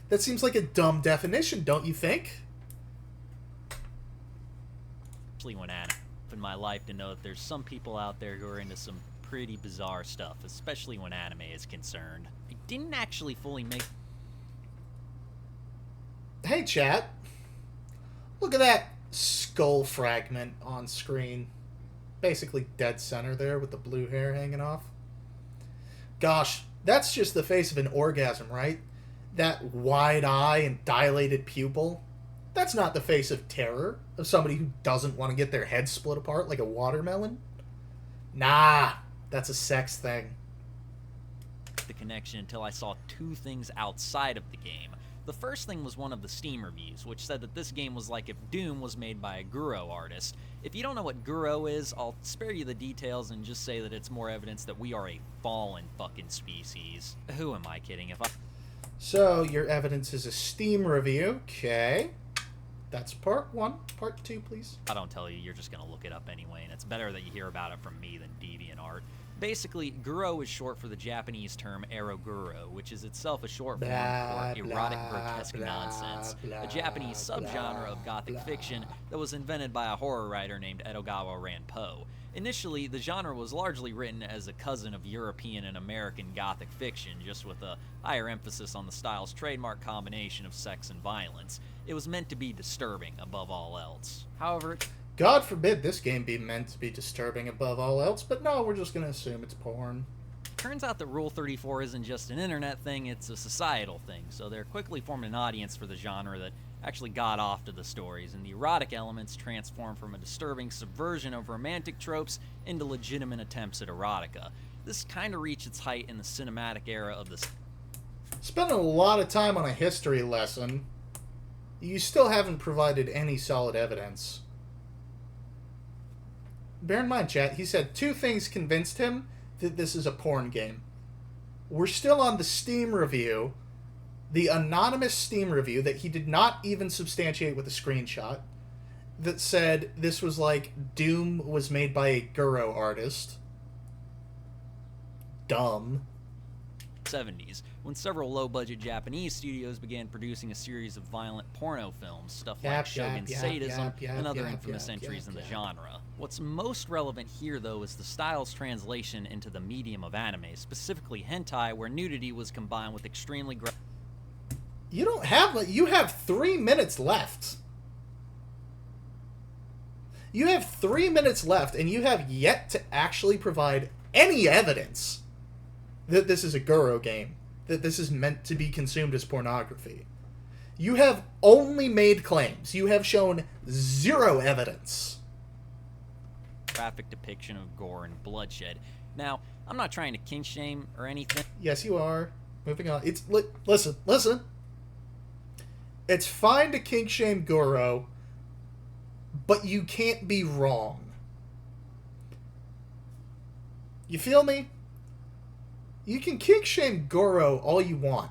That seems like a dumb definition, don't you think? When in my life to know that there's some people out there who are into some pretty bizarre stuff, especially when anime is concerned. I didn't actually fully make... Hey, chat. Look at that skull fragment on screen. Basically dead center there with the blue hair hanging off. Gosh, that's just the face of an orgasm, right? That wide eye and dilated pupil. That's not the face of terror, of somebody who doesn't want to get their head split apart like a watermelon. Nah, that's a sex thing. The connection until I saw two things outside of the game. The first thing was one of the Steam reviews, which said that this game was like if Doom was made by a Guro artist. If you don't know what Guro is, I'll spare you the details and just say that it's more evidence that we are a fallen fucking species. Who am I kidding? So, your evidence is a Steam review. Okay. That's part 1. Part 2, please. I don't tell you, you're just gonna look it up anyway, and it's better that you hear about it from me than DeviantArt. Basically, Guro is short for the Japanese term eroguro, which is itself a short form for erotic grotesque nonsense, a Japanese subgenre of gothic fiction that was invented by a horror writer named Edogawa Ranpo. Initially, the genre was largely written as a cousin of European and American Gothic fiction, just with a higher emphasis on the style's trademark combination of sex and violence. It was meant to be disturbing above all else. However, God forbid this game be meant to be disturbing above all else, but no, we're just going to assume it's porn. Turns out that Rule 34 isn't just an internet thing, it's a societal thing, so there quickly formed an audience for the genre that actually got off to the stories, and the erotic elements transformed from a disturbing subversion of romantic tropes into legitimate attempts at erotica. This kind of reached its height in the cinematic era of the... Spending a lot of time on a history lesson. You still haven't provided any solid evidence. Bear in mind, chat, he said 2 things convinced him that this is a porn game. We're still on the Steam review, the anonymous Steam review that he did not even substantiate with a screenshot, that said this was like Doom was made by a Guro artist. Dumb. 70s, when several low-budget Japanese studios began producing a series of violent porno films, stuff like Shogun Sadism and other infamous entries in the genre. What's most relevant here, though, is the style's translation into the medium of anime, specifically hentai, where nudity was combined with extremely You don't have... You have 3 minutes left. You have 3 minutes left, and you have yet to actually provide any evidence that this is a Guro game, that this is meant to be consumed as pornography. You have only made claims. You have shown zero evidence. Graphic depiction of gore and bloodshed. Now, I'm not trying to kink shame or anything. Yes, you are. Moving on. Listen. It's fine to kink shame Guro, but you can't be wrong. You feel me? You can kink shame Guro all you want,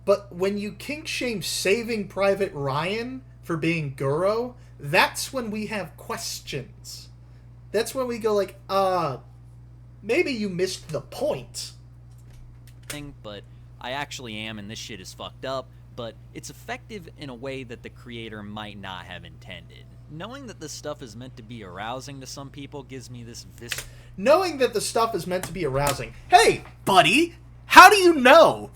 but when you kink shame Saving Private Ryan for being Guro, that's when we have questions. That's when we go like, maybe you missed the point. But I actually am, and this shit is fucked up, but it's effective in a way that the creator might not have intended. Knowing that this stuff is meant to be arousing to some people gives me this Knowing that the stuff is meant to be arousing. Hey, buddy, how do you know?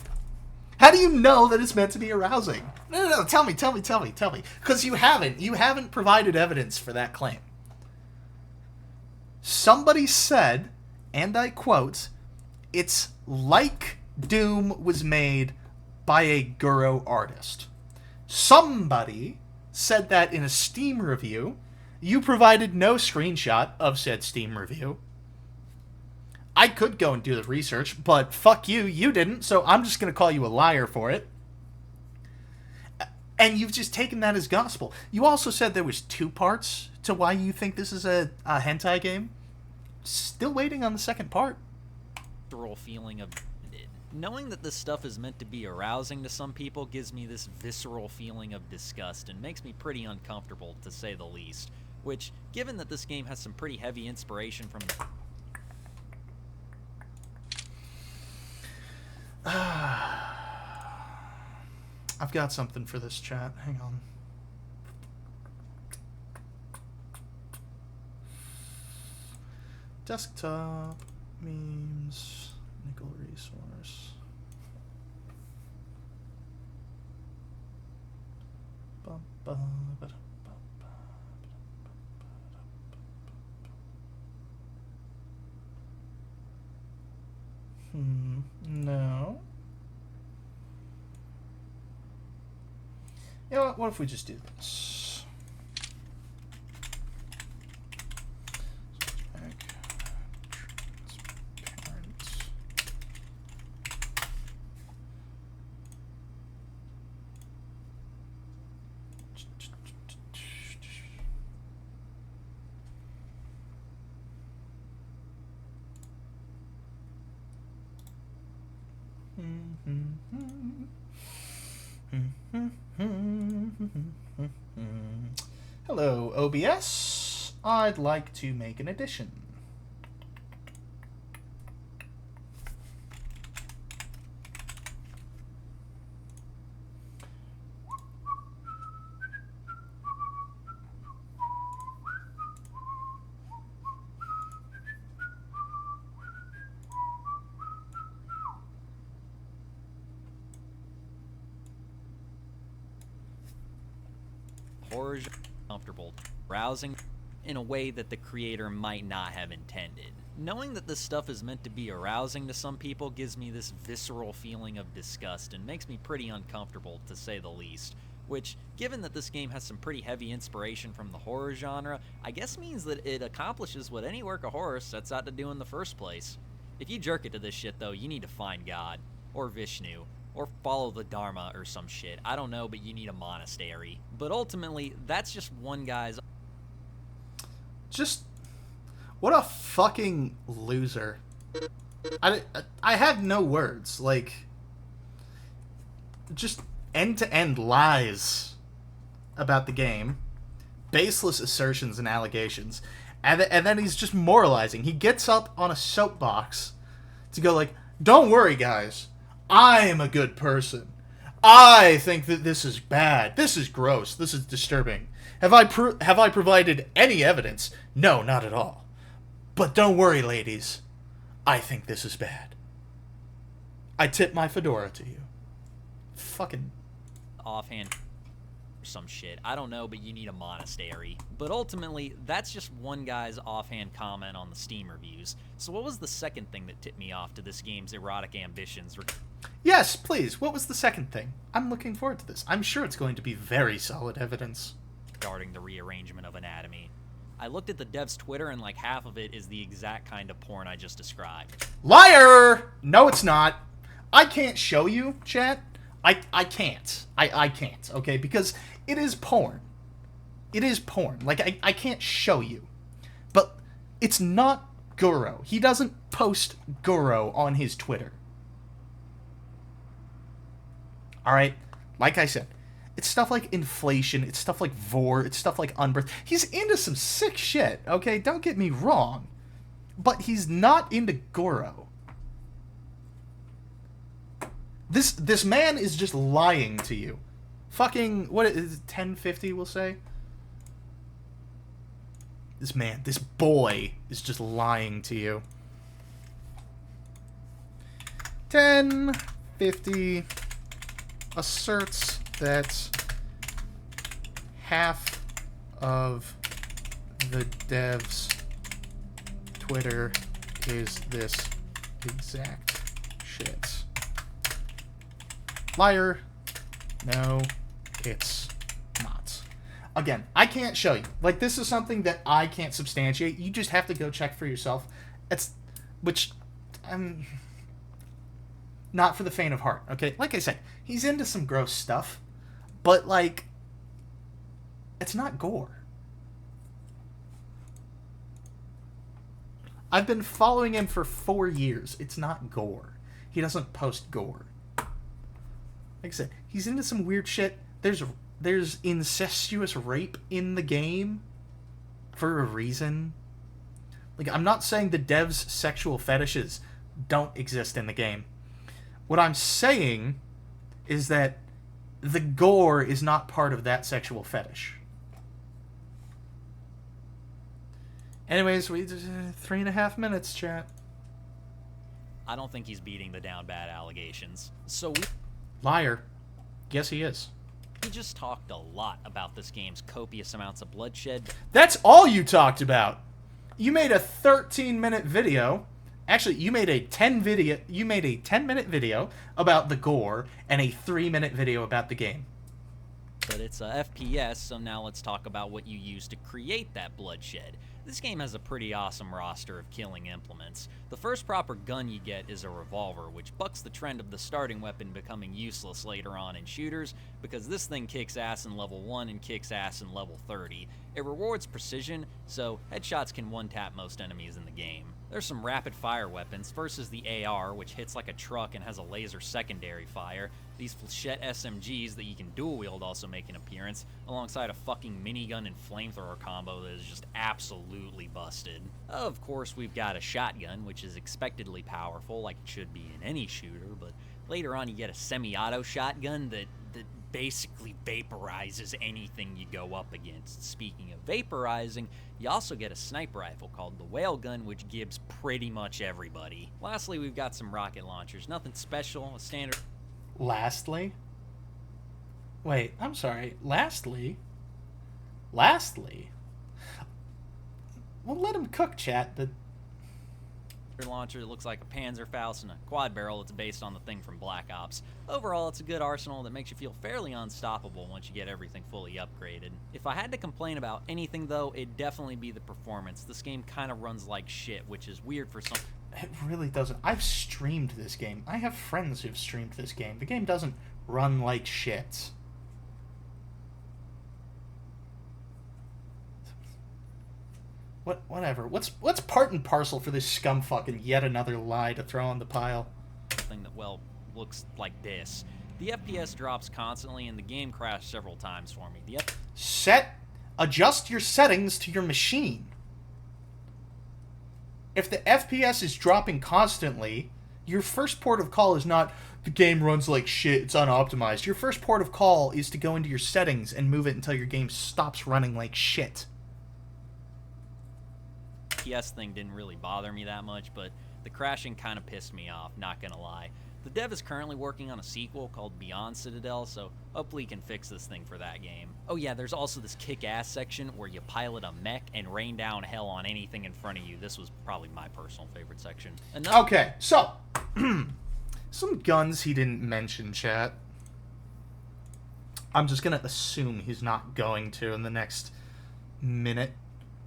How do you know that it's meant to be arousing? No, tell me. Because you haven't provided evidence for that claim. Somebody said, and I quote, "It's like Doom was made by a Guro artist." Somebody said that in a Steam review. You provided no screenshot of said Steam review. I could go and do the research, but fuck you, you didn't, so I'm just going to call you a liar for it. And you've just taken that as gospel. You also said there was 2 parts to why you think this is a hentai game. Still waiting on the second part. Feeling of... Knowing that this stuff is meant to be arousing to some people gives me this visceral feeling of disgust and makes me pretty uncomfortable, to say the least. Which, given that this game has some pretty heavy inspiration from the... I've got something for this chat. Hang on. Desktop memes, nickel resource. No. You know what if we just do this? Hello, OBS. I'd like to make an addition. horror genre comfortable, rousing in a way that the creator might not have intended. Knowing that this stuff is meant to be arousing to some people gives me this visceral feeling of disgust and makes me pretty uncomfortable, to say the least. Which, given that this game has some pretty heavy inspiration from the horror genre, I guess means that it accomplishes what any work of horror sets out to do in the first place. If you jerk it to this shit though, you need to find God, or Vishnu, or follow the Dharma or some shit. I don't know, but you need a monastery. But ultimately, that's just one guy's... Just... what a fucking loser. I have no words. Like... just end-to-end lies about the game. Baseless assertions and allegations. And then he's just moralizing. He gets up on a soapbox to go like, don't worry, guys. I am a good person. I think that this is bad. This is gross. This is disturbing. Have I provided any evidence? No, not at all. But don't worry, ladies. I think this is bad. I tip my fedora to you. Fucking... offhand some shit. I don't know, but you need a monastery. But ultimately, that's just one guy's offhand comment on the Steam reviews. So what was the second thing that tipped me off to this game's erotic ambitions? Yes, please. What was the second thing? I'm looking forward to this. I'm sure it's going to be very solid evidence. Regarding the rearrangement of anatomy. I looked at the dev's Twitter and like half of it is the exact kind of porn I just described. Liar! No, it's not. I can't show you, chat. I can't. I can't, okay? Because it is porn. It is porn. Like, I can't show you. But it's not Goro. He doesn't post Goro on his Twitter. Alright? Like I said, it's stuff like inflation, it's stuff like vor, it's stuff like unbirth. He's into some sick shit, okay? Don't get me wrong. But he's not into Goro. This man is just lying to you. Fucking, what is it, 1050, we'll say? This boy is just lying to you. 1050 asserts that half of the dev's Twitter is this exact shit. Liar. No, it's not. Again, I can't show you. Like, this is something that I can't substantiate. You just have to go check for yourself. Not for the faint of heart, okay? Like I said, he's into some gross stuff, but, like, it's not gore. I've been following him for 4 years. It's not gore. He doesn't post gore. Like I said, he's into some weird shit. There's incestuous rape in the game for a reason. Like, I'm not saying the dev's sexual fetishes don't exist in the game. What I'm saying is that the gore is not part of that sexual fetish. Anyways, we 3.5 minutes, chat. I don't think he's beating the down bad allegations. So Liar. Yes, he is. we just talked a lot about this game's copious amounts of bloodshed. That's all you talked about. You made a 13-minute video. Actually, you made a 10-minute video about the gore and a 3-minute video about the game. But it's a FPS, so now let's talk about what you use to create that bloodshed. This game has a pretty awesome roster of killing implements. The first proper gun you get is a revolver, which bucks the trend of the starting weapon becoming useless later on in shooters, because this thing kicks ass in level 1 and kicks ass in level 30. It rewards precision, so headshots can one-tap most enemies in the game. There's some rapid-fire weapons. First is the AR, which hits like a truck and has a laser secondary fire. These flechette SMGs that you can dual-wield also make an appearance, alongside a fucking minigun and flamethrower combo that is just absolutely busted. Of course, we've got a shotgun, which is expectedly powerful, like it should be in any shooter, but later on you get a semi-auto shotgun that basically vaporizes anything you go up against. Speaking of vaporizing, you also get a sniper rifle called the whale gun, which gives pretty much everybody. Lastly, we've got some rocket launchers. Nothing special, a standard... Lastly? Wait, I'm sorry. Lastly? Well, let him cook, chat. The launcher that looks like a Panzerfaust and a quad barrel that's based on the thing from Black Ops. Overall, it's a good arsenal that makes you feel fairly unstoppable once you get everything fully upgraded. If I had to complain about anything though, it'd definitely be the performance. This game kind of runs like shit, which is weird for some... It really doesn't. I've streamed this game. I have friends who've streamed this game. The game doesn't run like shit. Whatever. What's part and parcel for this scumfuck and yet another lie to throw on the pile? Thing that, well, looks like this. The FPS drops constantly and the game crashed several times for me. Adjust your settings to your machine. If the FPS is dropping constantly, your first port of call is not, the game runs like shit, it's unoptimized. Your first port of call is to go into your settings and move it until your game stops running like shit. FPS thing didn't really bother me that much, but the crashing kind of pissed me off, not gonna lie. The dev is currently working on a sequel called Beyond Citadel, so hopefully he can fix this thing for that game. Oh yeah, there's also this kick-ass section where you pilot a mech and rain down hell on anything in front of you. This was probably my personal favorite section. Okay, so some guns he didn't mention, chat. I'm just gonna assume he's not going to in the next minute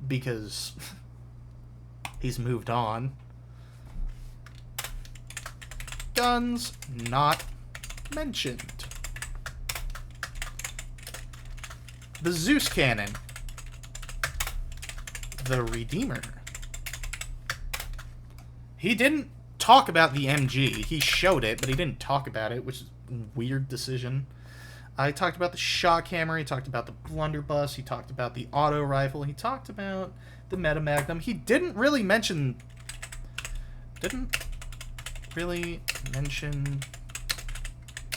because he's moved on. Guns not mentioned. The Zeus Cannon. The Redeemer. He didn't talk about the MG. He showed it, but he didn't talk about it, which is a weird decision. He talked about the shock hammer. He talked about the blunderbuss. He talked about the auto rifle. He talked about the meta magnum. He didn't really mention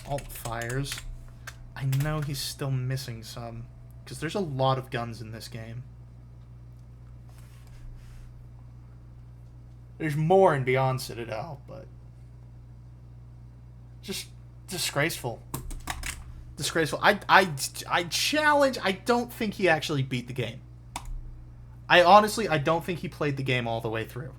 alt fires. I know he's still missing some because there's a lot of guns in this game. There's more in Beyond Citadel, but just disgraceful. Disgraceful. I challenge. I don't think he actually beat the game. I don't think he played the game all the way through.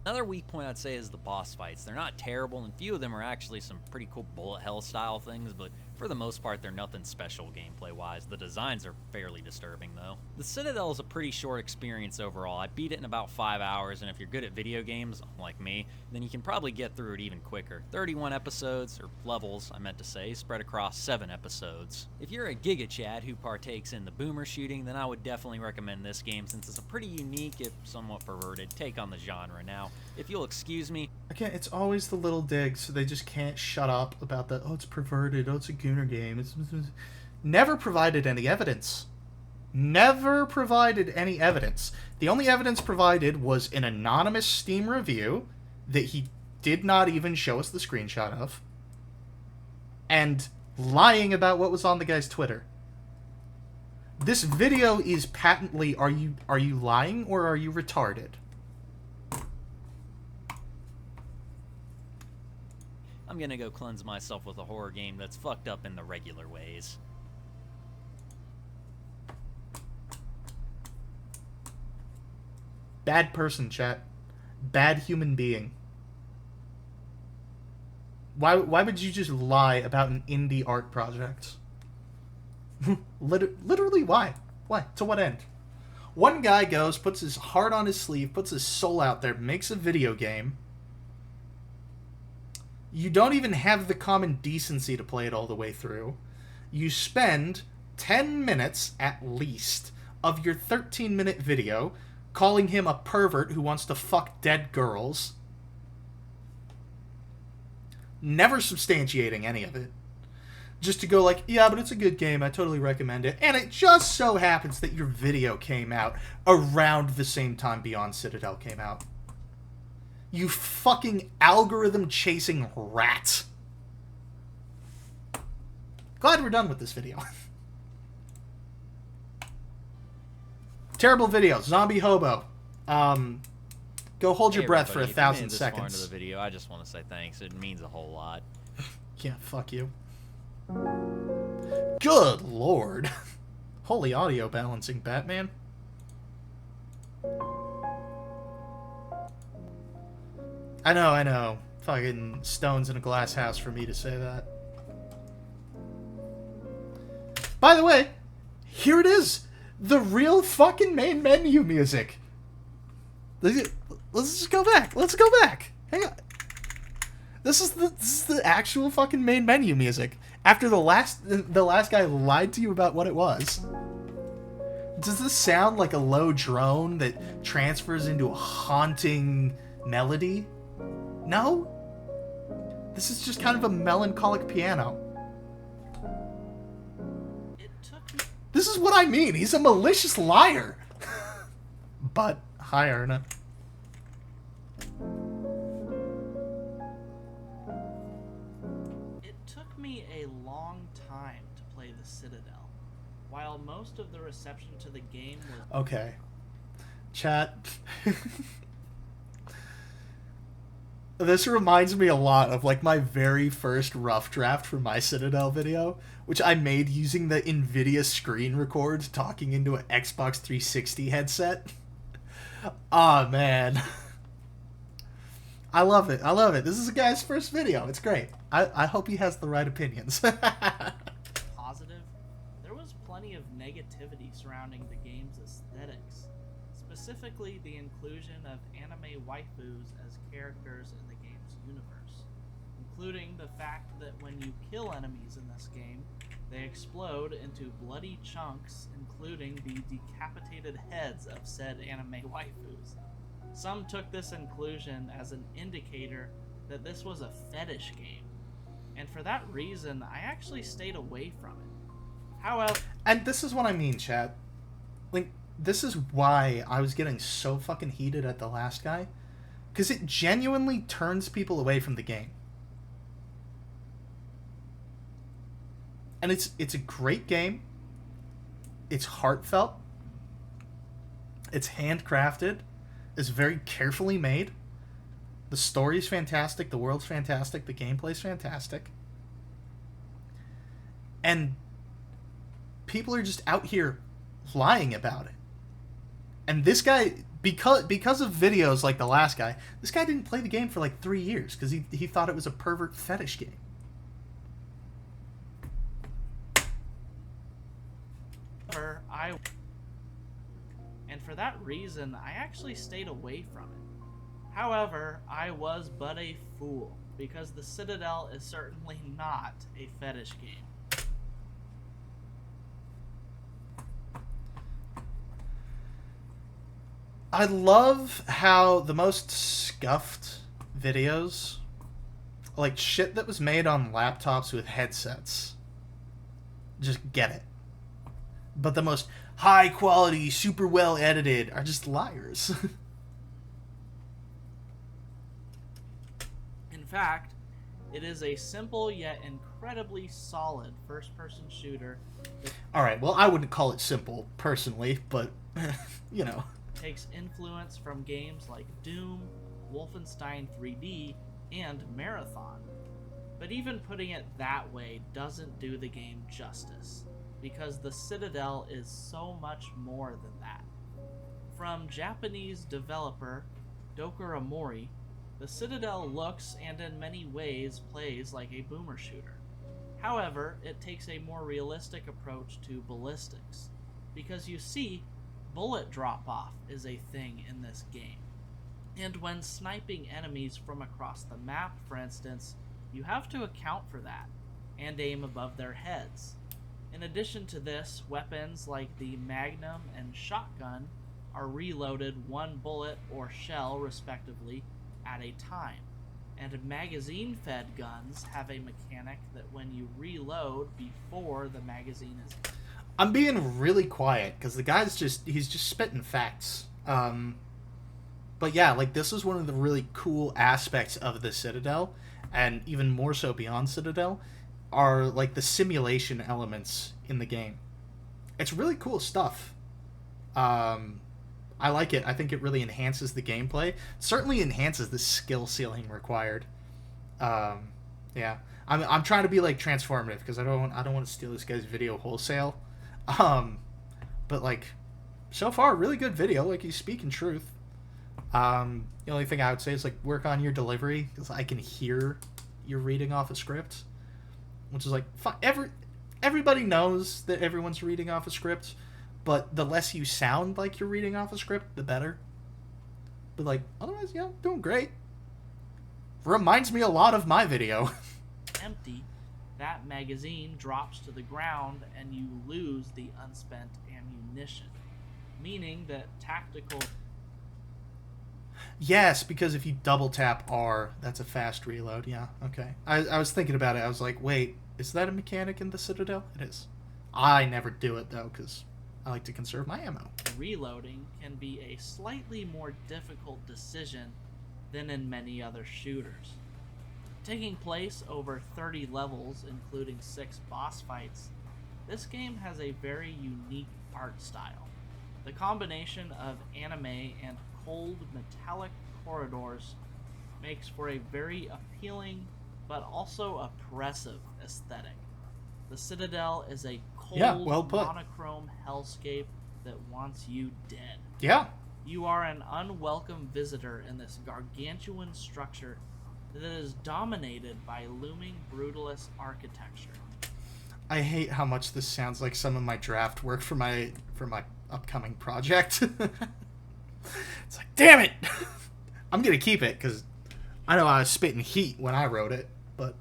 Another weak point I'd say is the boss fights. They're not terrible, and few of them are actually some pretty cool bullet hell style things, but for the most part they're nothing special gameplay wise. The designs are fairly disturbing though. The Citadel is a pretty short experience overall. I beat it in about 5 hours, and if you're good at video games, like me, then you can probably get through it even quicker. 31 episodes, or levels I meant to say, spread across 7 episodes. If you're a Giga Chad who partakes in the boomer shooting, then I would definitely recommend this game since it's a pretty unique, if somewhat perverted, take on the genre. Now, if you'll excuse me. Again, it's always the little digs, so they just can't shut up about that. Oh, it's perverted. Oh, it's a gooner game. It's never provided any evidence. Never provided any evidence. The only evidence provided was an anonymous Steam review that he did not even show us the screenshot of, and lying about what was on the guy's Twitter. This video is patently, are you lying or are you retarded? I'm gonna go cleanse myself with a horror game that's fucked up in the regular ways. Bad person, chat. Bad human being. Why would you just lie about an indie art project? Literally, why? Why? To what end? One guy goes, puts his heart on his sleeve, puts his soul out there, makes a video game. You don't even have the common decency to play it all the way through. You spend 10 minutes, at least, of your 13-minute video calling him a pervert who wants to fuck dead girls. Never substantiating any of it. Just to go like, yeah, but it's a good game, I totally recommend it. And it just so happens that your video came out around the same time Beyond Citadel came out. You fucking algorithm-chasing rat. Glad we're done with this video. Terrible video. Zombie hobo. Go hold your breath for 1,000 seconds. Into the video, I just want to say thanks. It means a whole lot. Yeah, fuck you. Good lord. Holy audio balancing, Batman. I know. Fucking stones in a glass house for me to say that. By the way, here it is. The real fucking main menu music. Let's just go back. Let's go back. Hang on. This is the actual fucking main menu music. After the last guy lied to you about what it was. Does this sound like a low drone that transfers into a haunting melody? No? This is just kind of a melancholic piano. This is what I mean. He's a malicious liar. But, hi, Erna. It took me a long time to play the Citadel. While most of the reception to the game was... Okay. Chat. This reminds me a lot of like my very first rough draft for my Citadel video, which I made using the NVIDIA screen record talking into an Xbox 360 headset. Ah, man. I love it. I love it. This is a guy's first video. It's great. I hope he has the right opinions. Positive, there was plenty of negativity surrounding the game's aesthetics, specifically the inclusion of anime waifus as characters in the game's universe, including the fact that when you kill enemies in this game, they explode into bloody chunks, including the decapitated heads of said anime waifus. Some took this inclusion as an indicator that this was a fetish game, and for that reason, I actually stayed away from it. However, And this is what I mean, chat. Like, this is why I was getting so fucking heated at the last guy. Because it genuinely turns people away from the game. And it's a great game. It's heartfelt. It's handcrafted. It's very carefully made. The story's fantastic. The world's fantastic. The gameplay's fantastic. And people are just out here lying about it. And this guy, because of videos like the last guy, this guy didn't play the game for like 3 years because he thought it was a pervert fetish game. and for that reason, I actually stayed away from it. However, I was but a fool, because the Citadel is certainly not a fetish game. I love how the most scuffed videos, like shit that was made on laptops with headsets, just get it. But the most high quality, super well edited are just liars. In fact, it is a simple yet incredibly solid first-person shooter that Alright, well, I wouldn't call it simple, personally, but, you know. takes influence from games like Doom, Wolfenstein 3D, and Marathon. But even putting it that way doesn't do the game justice, because the Citadel is so much more than that. From Japanese developer Dokura Mori, the Citadel looks and in many ways plays like a boomer shooter. However, it takes a more realistic approach to ballistics, because you see, bullet drop-off is a thing in this game. And when sniping enemies from across the map, for instance, you have to account for that, and aim above their heads. In addition to this, weapons like the Magnum and Shotgun are reloaded one bullet or shell, respectively, at a time. And magazine-fed guns have a mechanic that when you reload before the magazine is... I'm being really quiet, because the guy's he's just spitting facts. But yeah, like, this is one of the really cool aspects of the Citadel, and even more so beyond Citadel, are, like, the simulation elements in the game. It's really cool stuff. I like it. I think it really enhances the gameplay. Certainly enhances the skill ceiling required. Yeah. I'm trying to be, like, transformative, because I don't want to steal this guy's video wholesale. But, like, so far, really good video. Like, he's speaking truth. The only thing I would say is, like, work on your delivery, because I can hear you're reading off a script, which is, like, everybody knows that everyone's reading off a script, but the less you sound like you're reading off a script, the better. But, like, otherwise, yeah, doing great. Reminds me a lot of my video. empty, that magazine drops to the ground and you lose the unspent ammunition, meaning that tactical... Yes, because if you double tap R, that's a fast reload. Yeah, okay. I was thinking about it. I was like, wait, is that a mechanic in the Citadel? It is. I never do it, though, because I like to conserve my ammo. Reloading can be a slightly more difficult decision than in many other shooters. Taking place over 30 levels, including 6 boss fights, this game has a very unique art style. The combination of anime and cold metallic corridors makes for a very appealing but also oppressive aesthetic. The Citadel is a cold, Yeah, well put. monochrome hellscape that wants you dead. Yeah. You are an unwelcome visitor in this gargantuan structure that is dominated by looming brutalist architecture. I hate how much this sounds like some of my draft work for my upcoming project. It's like, damn it! I'm gonna keep it because I know I was spitting heat when I wrote it, but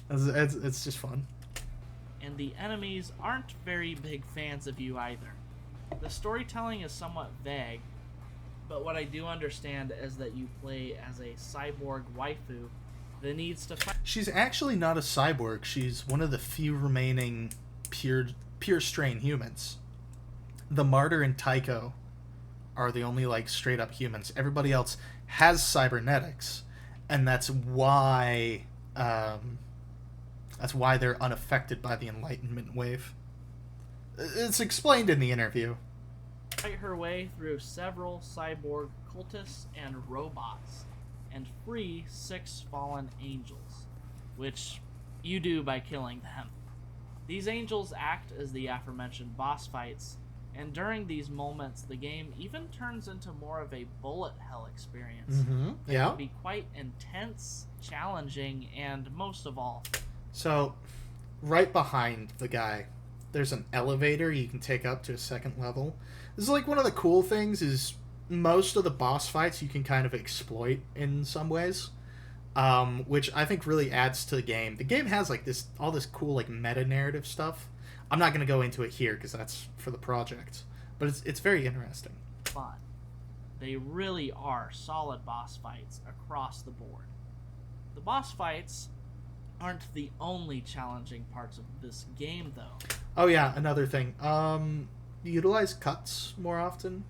it's just fun. And the enemies aren't very big fans of you either. The storytelling is somewhat vague, but what I do understand is that you play as a cyborg waifu that needs to fight. She's actually not a cyborg. She's one of the few remaining pure strain humans. The Martyr and Tycho are the only like straight up humans. Everybody else has cybernetics, and that's why they're unaffected by the Enlightenment wave. It's explained in the interview. Fight her way through several cyborg cultists and robots, and free 6 fallen angels, which you do by killing them. These angels act as the aforementioned boss fights, and during these moments, the game even turns into more of a bullet hell experience. Mm-hmm. Yeah. It can be quite intense, challenging, and most of all, So, right behind the guy, there's an elevator you can take up to a second level. This is like one of the cool things is most of the boss fights you can kind of exploit in some ways, which I think really adds to the game. The game has like all this cool like meta narrative stuff. I'm not going to go into it here because that's for the project, but it's very interesting. fun. They really are solid boss fights across the board. The boss fights aren't the only challenging parts of this game, though. Oh yeah, another thing. Utilize cuts more often.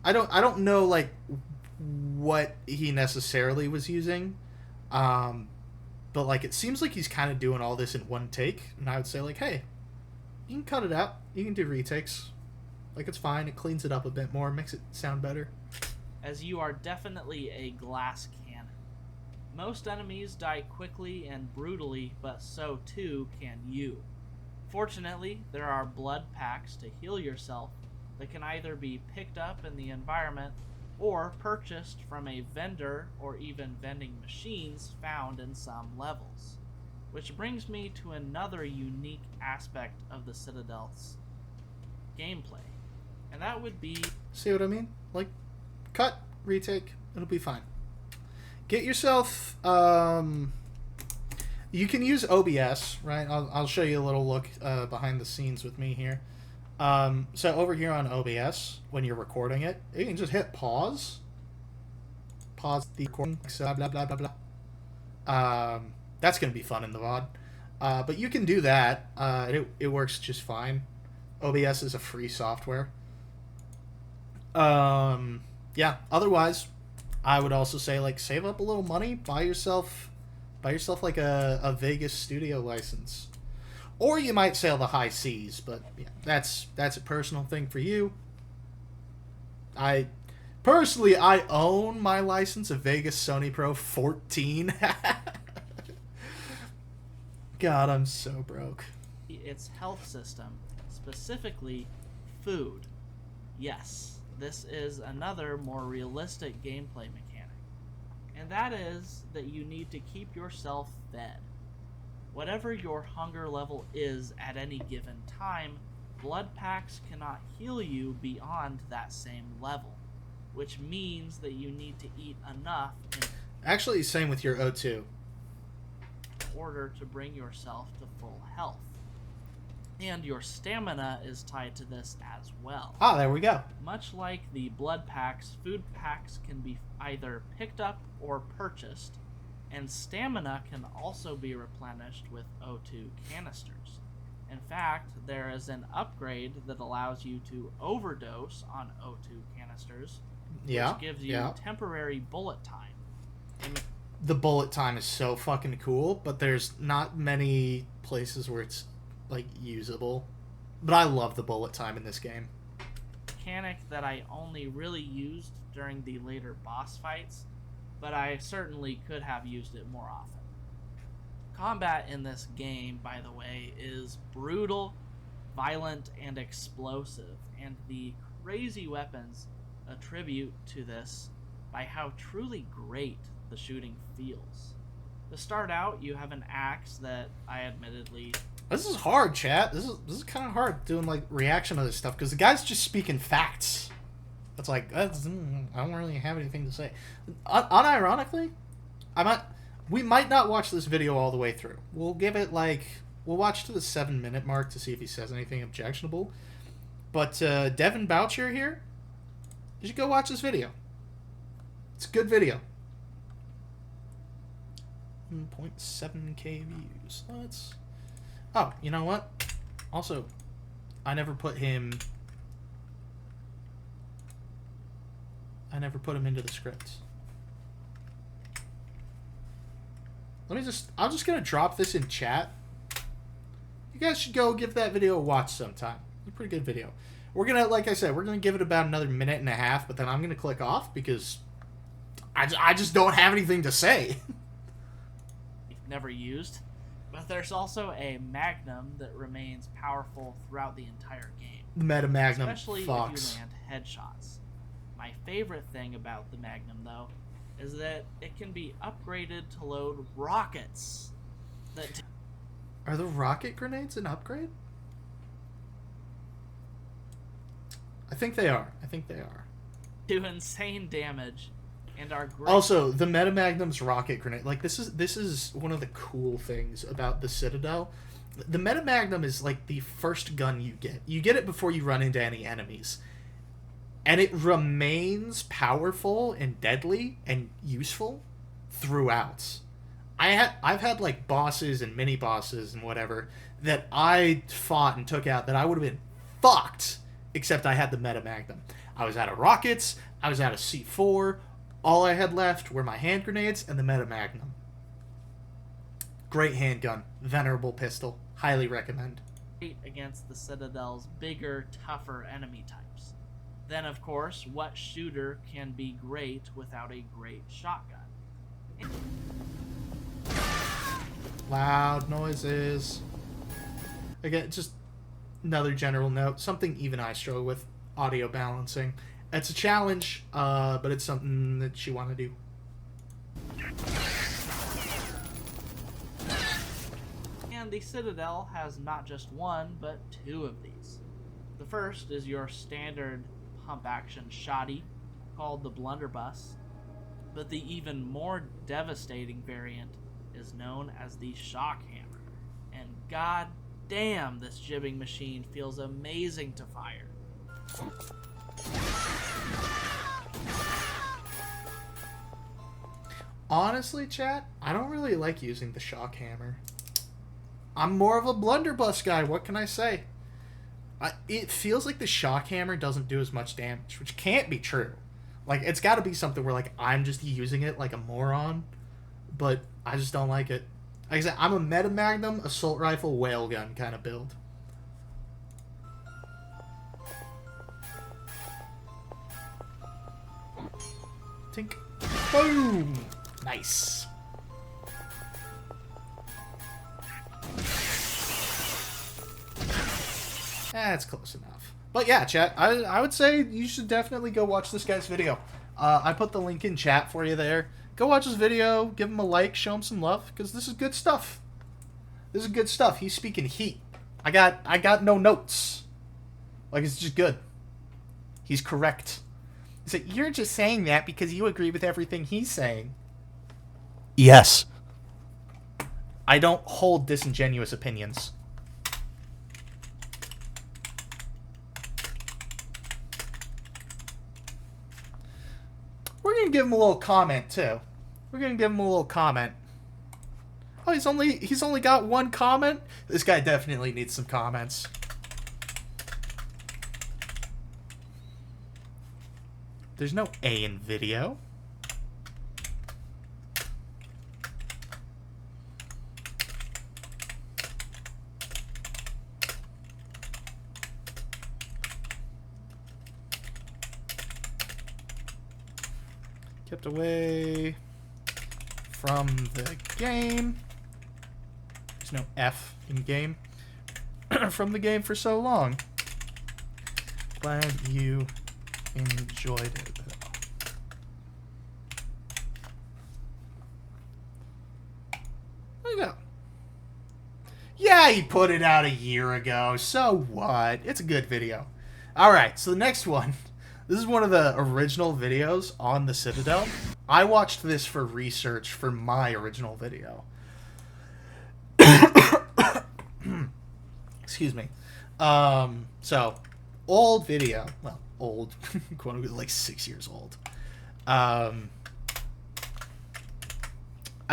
I don't know like what he necessarily was using, but like it seems like he's kind of doing all this in one take, and I would say like, hey, you can cut it out. You can do retakes. Like it's fine. It cleans it up a bit more, makes it sound better. As you are definitely a glass cannon. Most enemies die quickly and brutally, but so too can you. Fortunately, there are blood packs to heal yourself that can either be picked up in the environment or purchased from a vendor or even vending machines found in some levels. Which brings me to another unique aspect of the Citadel's gameplay, and that would be... See what I mean? Like, cut, retake, it'll be fine. Get yourself, you can use OBS, right? I'll show you a little look behind the scenes with me here. So over here on OBS, when you're recording it, you can just hit pause. Pause the recording, so blah, blah, blah, blah. That's going to be fun in the VOD. But you can do that. It works just fine. OBS is a free software. Yeah, otherwise, I would also say, like, save up a little money, buy yourself like a Vegas studio license. Or you might sail the high seas, but yeah, that's a personal thing for you. I own my license, a Vegas Sony Pro 14. God, I'm so broke. its health system, specifically food. Yes, this is another more realistic gameplay mechanic, and that is that you need to keep yourself fed. Whatever your hunger level is at any given time, blood packs cannot heal you beyond that same level, which means that you need to eat enough Actually, same with your O2. in order to bring yourself to full health. And your stamina is tied to this as well. Ah, there we go. Much like the blood packs, food packs can be either picked up or purchased, and stamina can also be replenished with O2 canisters. In fact, there is an upgrade that allows you to overdose on O2 canisters, which gives you temporary bullet time. The bullet time is so fucking cool, but there's not many places where it's like usable. But I love the bullet time in this game. Mechanic that I only really used during the later boss fights but I certainly could have used it more often. Combat in this game, by the way, is brutal, violent, and explosive, and the crazy weapons attribute to this by how truly great the shooting feels. To start out, you have an axe that I admittedly... This is hard, chat. This is kind of hard doing like reaction to this stuff because the guy's just speaking facts. It's like I don't really have anything to say. Unironically, we might not watch this video all the way through. We'll give it we'll watch to the 7-minute mark to see if he says anything objectionable. But Devin Boucher here, you should go watch this video. It's a good video. 1.7k views. Let's. Oh, you know what? Also, I never put him into the scripts. I'm just gonna drop this in chat. You guys should go give that video a watch sometime. It's a pretty good video. We're gonna, like I said, we're gonna give it about another minute and a half, but then I'm gonna click off because I just don't have anything to say. Never used. But there's also a Magnum that remains powerful throughout the entire game. The Meta Magnum, especially Fox. if you land headshots. My favorite thing about the Magnum, though, is that it can be upgraded to load rockets. Are the rocket grenades an upgrade? I think they are. Do insane damage and are great. Also, the Meta Magnum's rocket grenade, like this is one of the cool things about the Citadel. The Meta Magnum is like the first gun you get. You get it before you run into any enemies. And it remains powerful and deadly and useful throughout. I've had like bosses and mini bosses and whatever that I fought and took out that I would have been fucked except I had the Meta Magnum. I was out of rockets, I was out of C4, all I had left were my hand grenades and the Meta Magnum. Great handgun, venerable pistol, highly recommend. Against the Citadel's bigger, tougher enemy types. Then, of course, what shooter can be great without a great shotgun? Loud noises. Again, just another general note. Something even I struggle with. Audio balancing. It's a challenge, but it's something that you want to do. And the Citadel has not just one, but two of these. The first is your standard pump-action shotty, called the blunderbuss, but the even more devastating variant is known as the shock hammer. And god damn, this jibbing machine feels amazing to fire. Honestly, chat, I don't really like using the shock hammer. I'm more of a blunderbuss guy, what can I say? It feels like the shock hammer doesn't do as much damage, which can't be true. Like, it's got to be something where, like, I'm just using it like a moron, but I just don't like it. Like I said, I'm a Meta Magnum, assault rifle, whale gun kind of build. Tink. Boom! Nice. That's close enough. But yeah, chat, I would say you should definitely go watch this guy's video. I put the link in chat for you there. Go watch his video, give him a like, show him some love, because this is good stuff. This is good stuff. He's speaking heat. I got no notes. Like, it's just good. He's correct. So you're just saying that because you agree with everything he's saying. Yes. I don't hold disingenuous opinions. We're gonna give him a little comment too. We're gonna give him a little comment. Oh, he's only got one comment? This guy definitely needs some comments. There's no A in video. Kept away. from the game. There's no F in game. From the game for so long. Glad you enjoyed it. There you go. Yeah, he put it out a year ago. So what? It's a good video. Alright, so the next one. This is one of the original videos on the Citadel. I watched this for research for my original video. Excuse me. So, old video. Well, old. Quote unquote, like 6 years old. I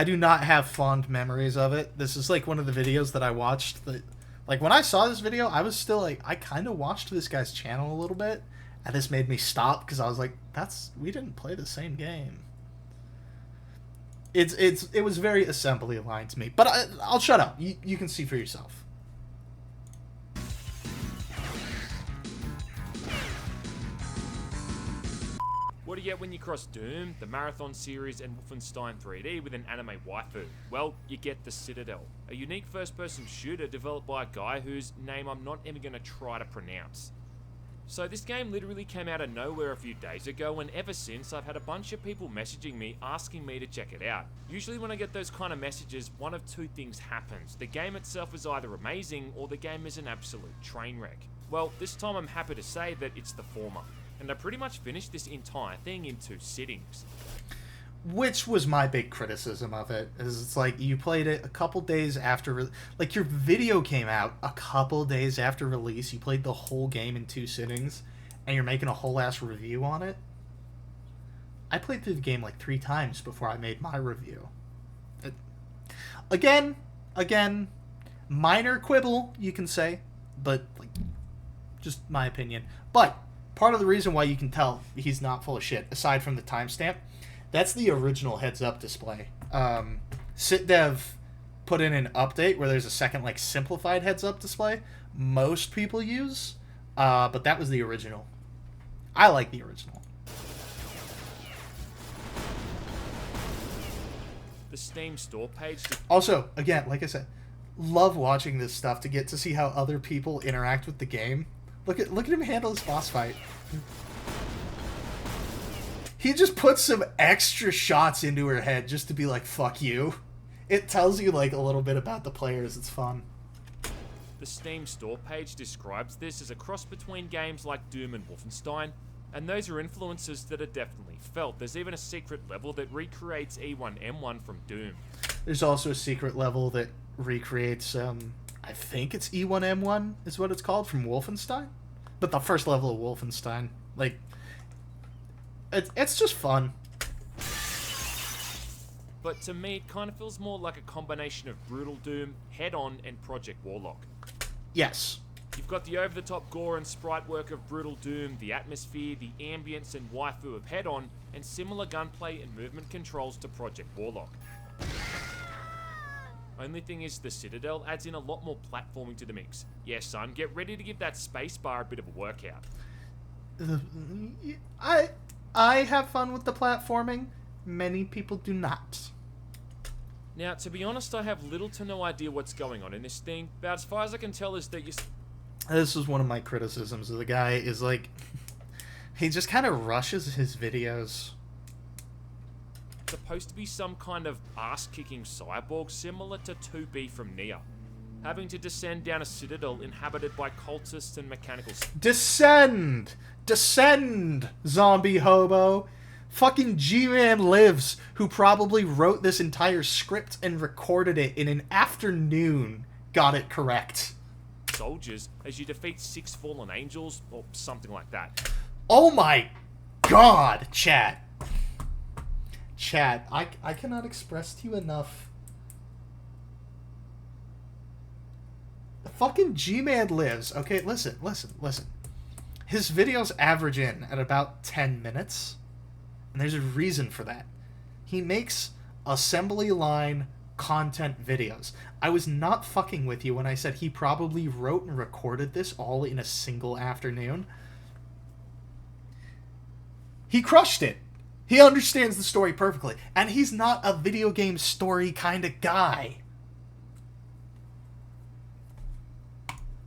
do not have fond memories of it. This is like one of the videos that I watched that, like, when I saw this video, I was still like, I kind of watched this guy's channel a little bit, and this made me stop because I was like, we didn't play the same game. It was very assembly aligned to me, but I'll shut up. You can see for yourself. What do you get when you cross Doom, the Marathon series, and Wolfenstein 3D with an anime waifu? Well, you get the Citadel, a unique first-person shooter developed by a guy whose name I'm not even going to try to pronounce. So this game literally came out of nowhere a few days ago, and ever since I've had a bunch of people messaging me asking me to check it out. Usually when I get those kind of messages, one of two things happens. The game itself is either amazing, or the game is an absolute train wreck. Well, this time I'm happy to say that it's the former. And I pretty much finished this entire thing in 2 sittings. Which was my big criticism of it, is it's like, you played it a couple days after, like, your video came out a couple days after release, you played the whole game in 2 sittings, and you're making a whole ass review on it? I played through the game like 3 times before I made my review. Again, minor quibble, you can say, but, like, just my opinion. But part of the reason why you can tell he's not full of shit, aside from the timestamp, that's the original heads-up display. Citadel put in an update where there's a second, like, simplified heads-up display most people use, but that was the original. I like the original. The Steam store page... Also, again, like I said, love watching this stuff to get to see how other people interact with the game. Look at him handle his boss fight. He just puts some extra shots into her head just to be like, fuck you. It tells you, like, a little bit about the players. It's fun. The Steam store page describes this as a cross between games like Doom and Wolfenstein, and those are influences that are definitely felt. There's even a secret level that recreates E1M1 from Doom. There's also a secret level that recreates, I think it's E1M1 is what it's called, from Wolfenstein. But the first level of Wolfenstein, like, it's just fun. But to me, it kind of feels more like a combination of Brutal Doom, Head-On, and Project Warlock. Yes. You've got the over-the-top gore and sprite work of Brutal Doom, the atmosphere, the ambience and waifu of Head-On, and similar gunplay and movement controls to Project Warlock. Only thing is, the Citadel adds in a lot more platforming to the mix. Yeah, son, get ready to give that spacebar a bit of a workout. I have fun with the platforming. Many people do not. Now, to be honest, I have little to no idea what's going on in this thing, but as far as I can tell is that you... This is one of my criticisms of the guy, is like, he just kind of rushes his videos. Supposed to be some kind of ass-kicking cyborg similar to 2B from Nier, having to descend down a citadel inhabited by cultists and mechanical... Descend! Descend, zombie hobo! Fucking G-Man Lives, who probably wrote this entire script and recorded it in an afternoon, got it correct. Soldiers as you defeat 6 fallen angels, or something like that. Oh my god, chat. Chat, I cannot express to you enough. Fucking G-Man Lives. Okay, listen. His videos average in at about 10 minutes. And there's a reason for that. He makes assembly line content videos. I was not fucking with you when I said he probably wrote and recorded this all in a single afternoon. He crushed it. He understands the story perfectly. And he's not a video game story kind of guy.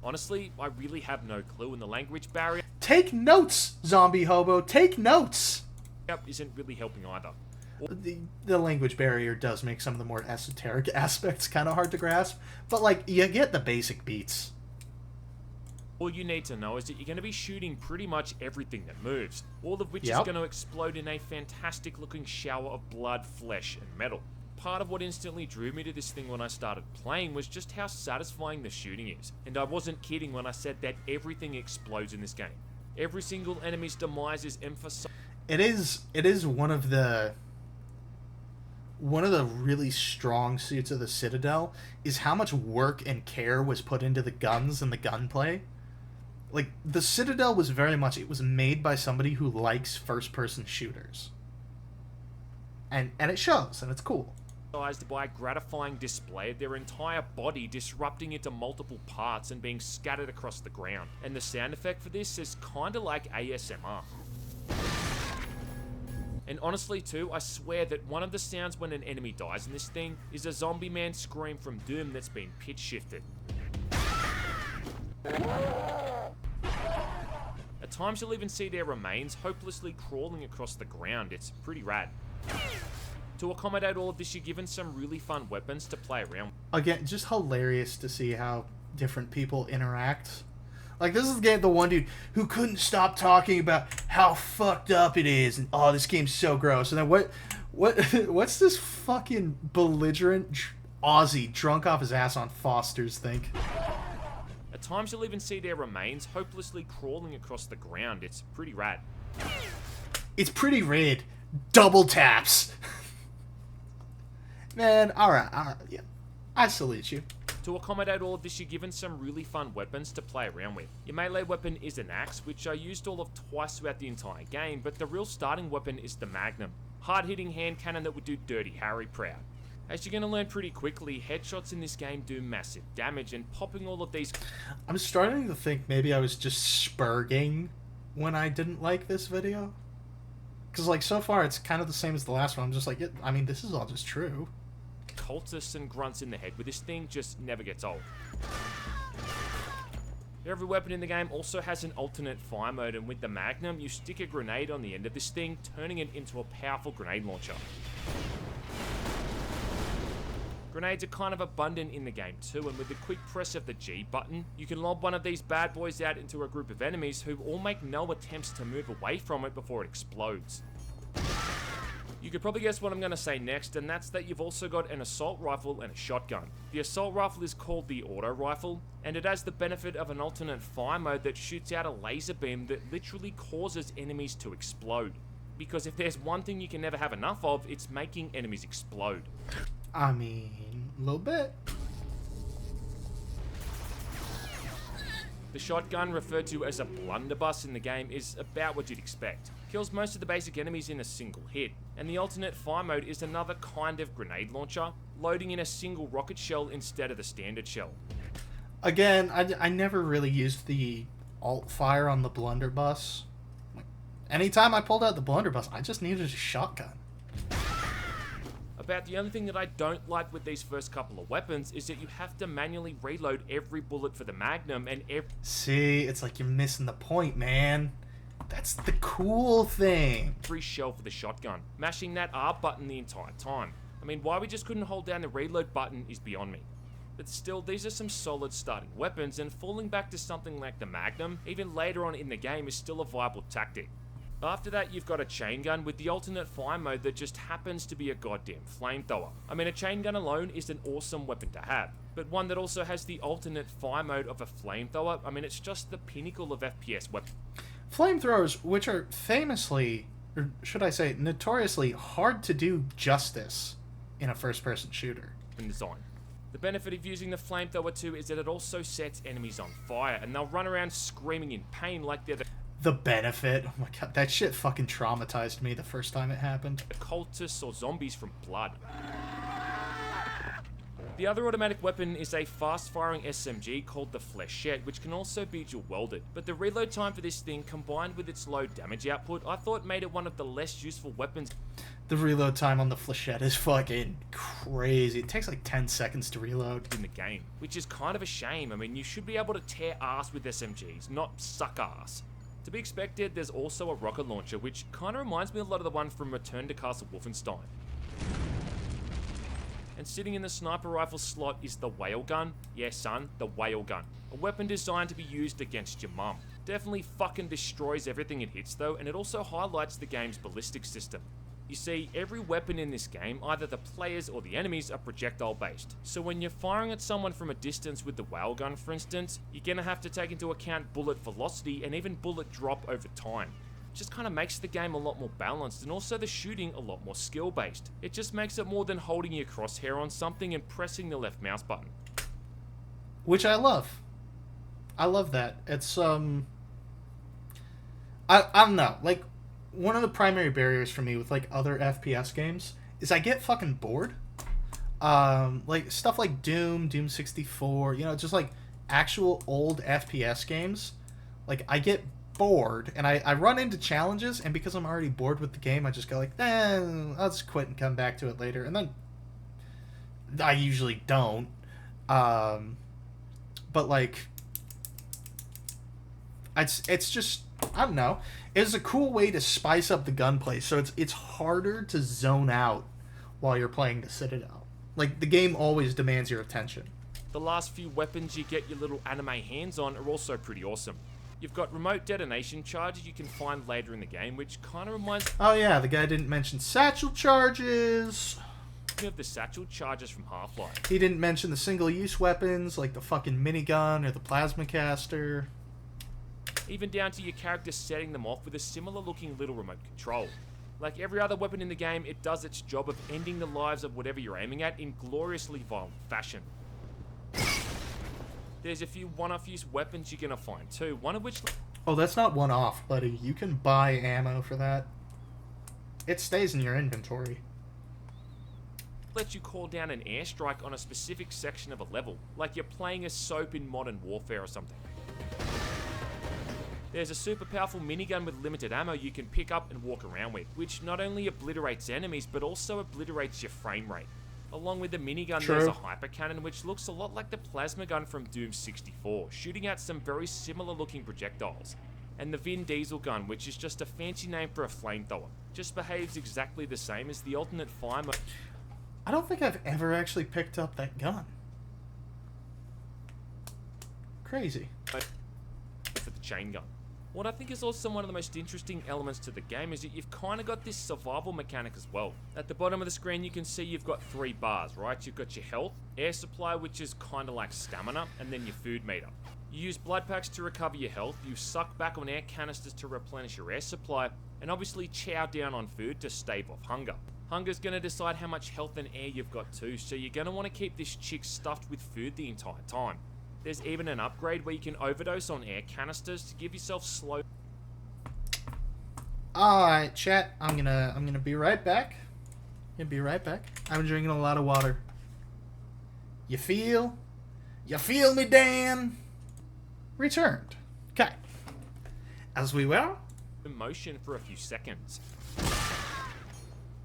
Honestly, I really have no clue, and the language barrier Take notes, zombie hobo. Take notes. isn't really helping either. The language barrier does make some of the more esoteric aspects kind of hard to grasp. But, like, you get the basic beats. All you need to know is that you're going to be shooting pretty much everything that moves, all of which is Yep. going to explode in a fantastic looking shower of blood, flesh, and metal. Part of what instantly drew me to this thing when I started playing was just how satisfying the shooting is, and I wasn't kidding when I said that everything explodes in this game. Every single enemy's demise is emphasized. It is one of the really strong suits of the Citadel is how much work and care was put into the guns and the gunplay. Like, the Citadel was very much, it was made by somebody who likes first-person shooters. And it shows, and it's cool. By a gratifying display of their entire body disrupting into multiple parts and being scattered across the ground. And the sound effect for this is kinda like ASMR. And honestly too, I swear that one of the sounds when an enemy dies in this thing is a zombie man scream from Doom that's been pitch shifted. At times you'll even see their remains hopelessly crawling across the ground. It's pretty rad. To accommodate all of this, you're given some really fun weapons to play around with. Again, just hilarious to see how different people interact. Like, this is the one dude who couldn't stop talking about how fucked up it is, and oh, this game's so gross. And then what's this fucking belligerent Aussie drunk off his ass on Foster's think? At times you'll even see their remains hopelessly crawling across the ground. It's pretty rad. It's pretty red. Double taps. Man, alright, yeah. I salute you. To accommodate all of this, you're given some really fun weapons to play around with. Your melee weapon is an axe, which I used all of twice throughout the entire game, but the real starting weapon is the Magnum. Hard-hitting hand cannon that would do Dirty Harry proud. As you're going to learn pretty quickly, headshots in this game do massive damage, and popping all of these... I'm starting to think maybe I was just spurging when I didn't like this video. Because, like, so far it's kind of the same as the last one. I'm just like, I mean, this is all just true. Cultists and grunts in the head with this thing just never gets old. Every weapon in the game also has an alternate fire mode, and with the Magnum, you stick a grenade on the end of this thing, turning it into a powerful grenade launcher. Grenades are kind of abundant in the game too, and with the quick press of the G button, you can lob one of these bad boys out into a group of enemies who all make no attempts to move away from it before it explodes. You could probably guess what I'm going to say next, and that's that you've also got an assault rifle and a shotgun. The assault rifle is called the auto rifle, and it has the benefit of an alternate fire mode that shoots out a laser beam that literally causes enemies to explode. Because if there's one thing you can never have enough of, it's making enemies explode. I mean, a little bit. The shotgun, referred to as a blunderbuss in the game, is about what you'd expect. Kills most of the basic enemies in a single hit, and the alternate fire mode is another kind of grenade launcher, loading in a single rocket shell instead of the standard shell. Again, I never really used the alt fire on the blunderbuss. Like, anytime I pulled out the blunderbuss, I just needed a shotgun. About the only thing that I don't like with these first couple of weapons is that you have to manually reload every bullet for the Magnum and See, it's like you're missing the point, man. That's the cool thing. every shell for the shotgun, mashing that R button the entire time. I mean, why we just couldn't hold down the reload button is beyond me. But still, these are some solid starting weapons, and falling back to something like the Magnum, even later on in the game, is still a viable tactic. After that, you've got a chain gun with the alternate fire mode that just happens to be a goddamn flamethrower. I mean, a chain gun alone is an awesome weapon to have, but one that also has the alternate fire mode of a flamethrower, I mean, it's just the pinnacle of FPS weapons. Flamethrowers, which are famously, or should I say, notoriously hard to do justice in a first-person shooter. Design. The benefit of using the flamethrower too is that it also sets enemies on fire, and they'll run around screaming in pain like they're The benefit. Oh my god, that shit fucking traumatized me the first time it happened. the cultists or zombies from Blood. The other automatic weapon is a fast-firing SMG called the Flechette, which can also be dual-welded, but the reload time for this thing, combined with its low damage output, I thought made it one of the less useful weapons The reload time on the Flechette is fucking crazy. It takes like 10 seconds to reload. in the game, which is kind of a shame. I mean, you should be able to tear ass with SMGs, not suck ass. To be expected, there's also a rocket launcher, which kind of reminds me a lot of the one from Return to Castle Wolfenstein. And sitting in the sniper rifle slot is the whale gun. Yeah, son, the whale gun. A weapon designed to be used against your mum. Definitely fucking destroys everything it hits though, and it also highlights the game's ballistic system. You see, every weapon in this game, either the players or the enemies, are projectile based. So when you're firing at someone from a distance with the whale gun, for instance, you're gonna have to take into account bullet velocity and even bullet drop over time. Just kind of makes the game a lot more balanced, and also the shooting a lot more skill based. It just makes it more than holding your crosshair on something and pressing the left mouse button. Which I love. I love that. It's I don't know, like, one of the primary barriers for me with like other FPS games is I get fucking bored. Like stuff like Doom 64, you know, just like actual old FPS games. Like, I get bored and I run into challenges, and because I'm already bored with the game, I just go like, I'll just quit and come back to it later. And then I usually don't. But like, it's just, I don't know. It's a cool way to spice up the gunplay, so it's harder to zone out while you're playing the Citadel. Like, the game always demands your attention. The last few weapons you get your little anime hands on are also pretty awesome. You've got remote detonation charges you can find later in the game, which kind of reminds Oh yeah, the guy didn't mention satchel charges. me of the satchel charges from Half-Life. He didn't mention the single-use weapons like the fucking minigun or the plasma caster. Even down to your character setting them off with a similar looking little remote control. Like every other weapon in the game, it does its job of ending the lives of whatever you're aiming at in gloriously violent fashion. There's a few one-off use weapons you're gonna find too, one of which Oh, that's not one-off, buddy. You can buy ammo for that. It stays in your inventory. lets you call down an airstrike on a specific section of a level, like you're playing a soap in Modern Warfare or something. There's a super powerful minigun with limited ammo you can pick up and walk around with, which not only obliterates enemies, but also obliterates your frame rate. Along with the minigun, True. there's a hyper cannon, which looks a lot like the plasma gun from Doom 64, shooting out some very similar looking projectiles. And the Vin Diesel gun, which is just a fancy name for a flamethrower, just behaves exactly the same as the alternate fire mode. I don't think I've ever actually picked up that gun. Crazy. For the chain gun. What I think is also one of the most interesting elements to the game is that you've kind of got this survival mechanic as well. At the bottom of the screen you can see you've got 3 bars, right? You've got your health, air supply, which is kind of like stamina, and then your food meter. You use blood packs to recover your health, you suck back on air canisters to replenish your air supply, and obviously chow down on food to stave off hunger. Hunger's going to decide how much health and air you've got too, so you're going to want to keep this chick stuffed with food the entire time. There's even an upgrade where you can overdose on air canisters to give yourself slow. Alright, chat. I'm gonna be right back. I'm drinking a lot of water. You feel? You feel me, Dan? Returned. Okay. As we were. Motion for a few seconds.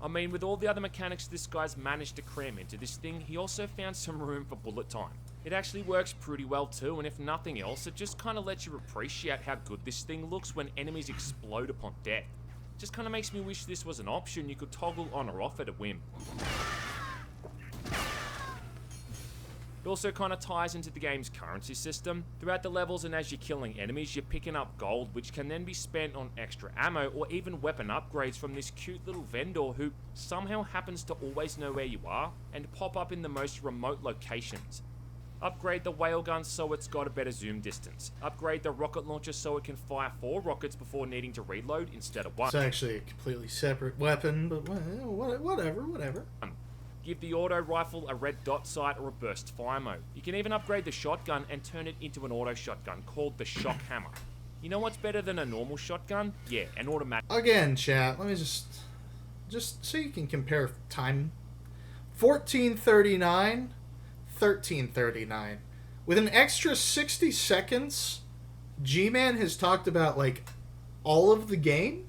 I mean, with all the other mechanics this guy's managed to cram into this thing, he also found some room for bullet time. It actually works pretty well too, and if nothing else, it just kind of lets you appreciate how good this thing looks when enemies explode upon death. Just kind of makes me wish this was an option you could toggle on or off at a whim. It also kind of ties into the game's currency system. Throughout the levels and as you're killing enemies, you're picking up gold, which can then be spent on extra ammo or even weapon upgrades from this cute little vendor who somehow happens to always know where you are and pop up in the most remote locations. Upgrade the whale gun so it's got a better zoom distance. Upgrade the rocket launcher so it can fire 4 rockets before needing to reload instead of 1. It's actually a completely separate weapon, but whatever. Give the auto rifle a red dot sight or a burst fire mode. You can even upgrade the shotgun and turn it into an auto shotgun called the shock hammer. You know what's better than a normal shotgun? Yeah, an automatic. Again, chat, let me just so you can compare time. 1439, 1339. With an extra 60 seconds, G-Man has talked about, like, all of the game.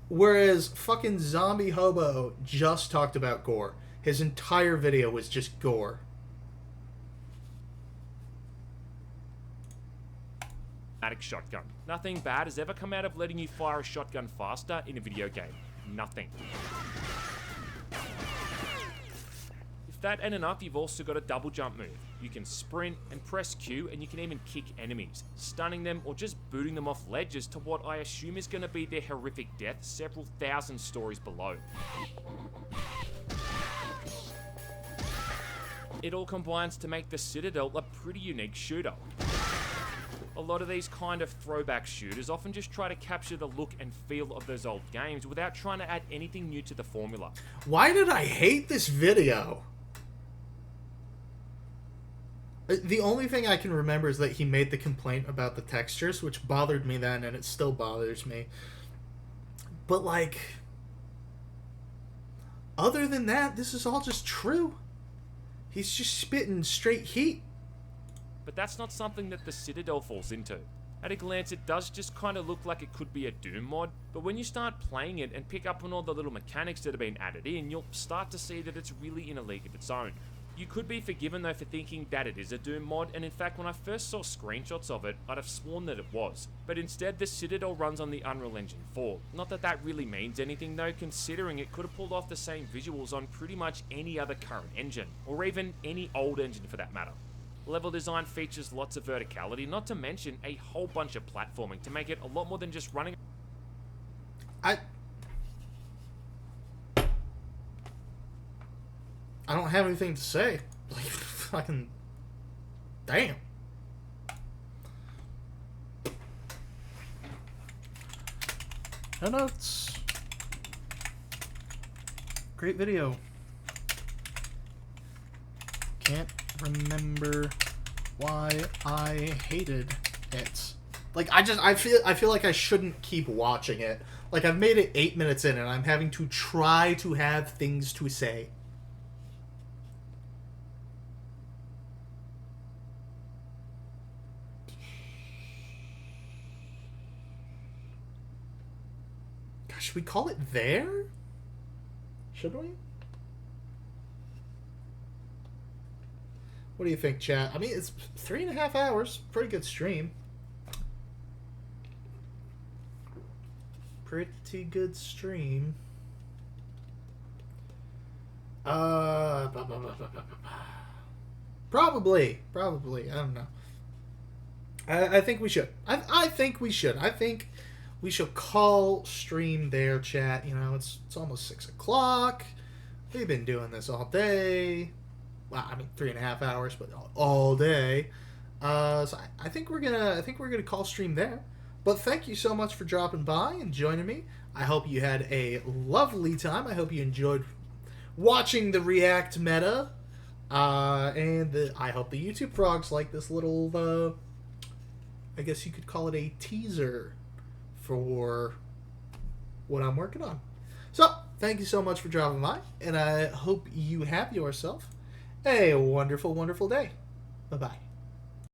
Whereas fucking Zombie Hobo just talked about gore. His entire video was just gore. Automatic shotgun. Nothing bad has ever come out of letting you fire a shotgun faster in a video game. Nothing. If that ain't enough, you've also got a double jump move. You can sprint and press Q, and you can even kick enemies, stunning them or just booting them off ledges to what I assume is going to be their horrific death several thousand stories below. It all combines to make the Citadel a pretty unique shooter. A lot of these kind of throwback shooters often just try to capture the look and feel of those old games without trying to add anything new to the formula. Why did I hate this video? The only thing I can remember is that he made the complaint about the textures, which bothered me then, and it still bothers me. But, like, other than that, this is all just true. He's just spitting straight heat. But that's not something that the Citadel falls into. At a glance, it does just kind of look like it could be a Doom mod, but when you start playing it and pick up on all the little mechanics that have been added in, you'll start to see that it's really in a league of its own. You could be forgiven though for thinking that it is a Doom mod, and in fact when I first saw screenshots of it, I'd have sworn that it was. But instead the Citadel runs on the Unreal Engine 4. Not that that really means anything though, considering it could have pulled off the same visuals on pretty much any other current engine, or even any old engine for that matter. Level design features lots of verticality, not to mention a whole bunch of platforming to make it a lot more than just running. I don't have anything to say. Like, fucking... Damn. No notes. Great video. Can't remember why I hated it. Like, I feel like I shouldn't keep watching it. Like, I've made it 8 minutes in and I'm having to try to have things to say. Gosh, should we call it there? Should we? What do you think, chat? I mean, it's 3.5 hours. Pretty good stream. Pretty good stream. Probably. I don't know. I think we should. I think we should. I think we should call stream there, chat. You know, it's almost 6 o'clock. We've been doing this all day. Well, I mean 3.5 hours, but all day. So I think we're gonna call stream there. But thank you so much for dropping by and joining me. I hope you had a lovely time. I hope you enjoyed watching the React meta. And I hope the YouTube frogs like this little, I guess you could call it a teaser for what I'm working on. So, thank you so much for dropping by, and I hope you have yourself a wonderful, wonderful day. Bye-bye.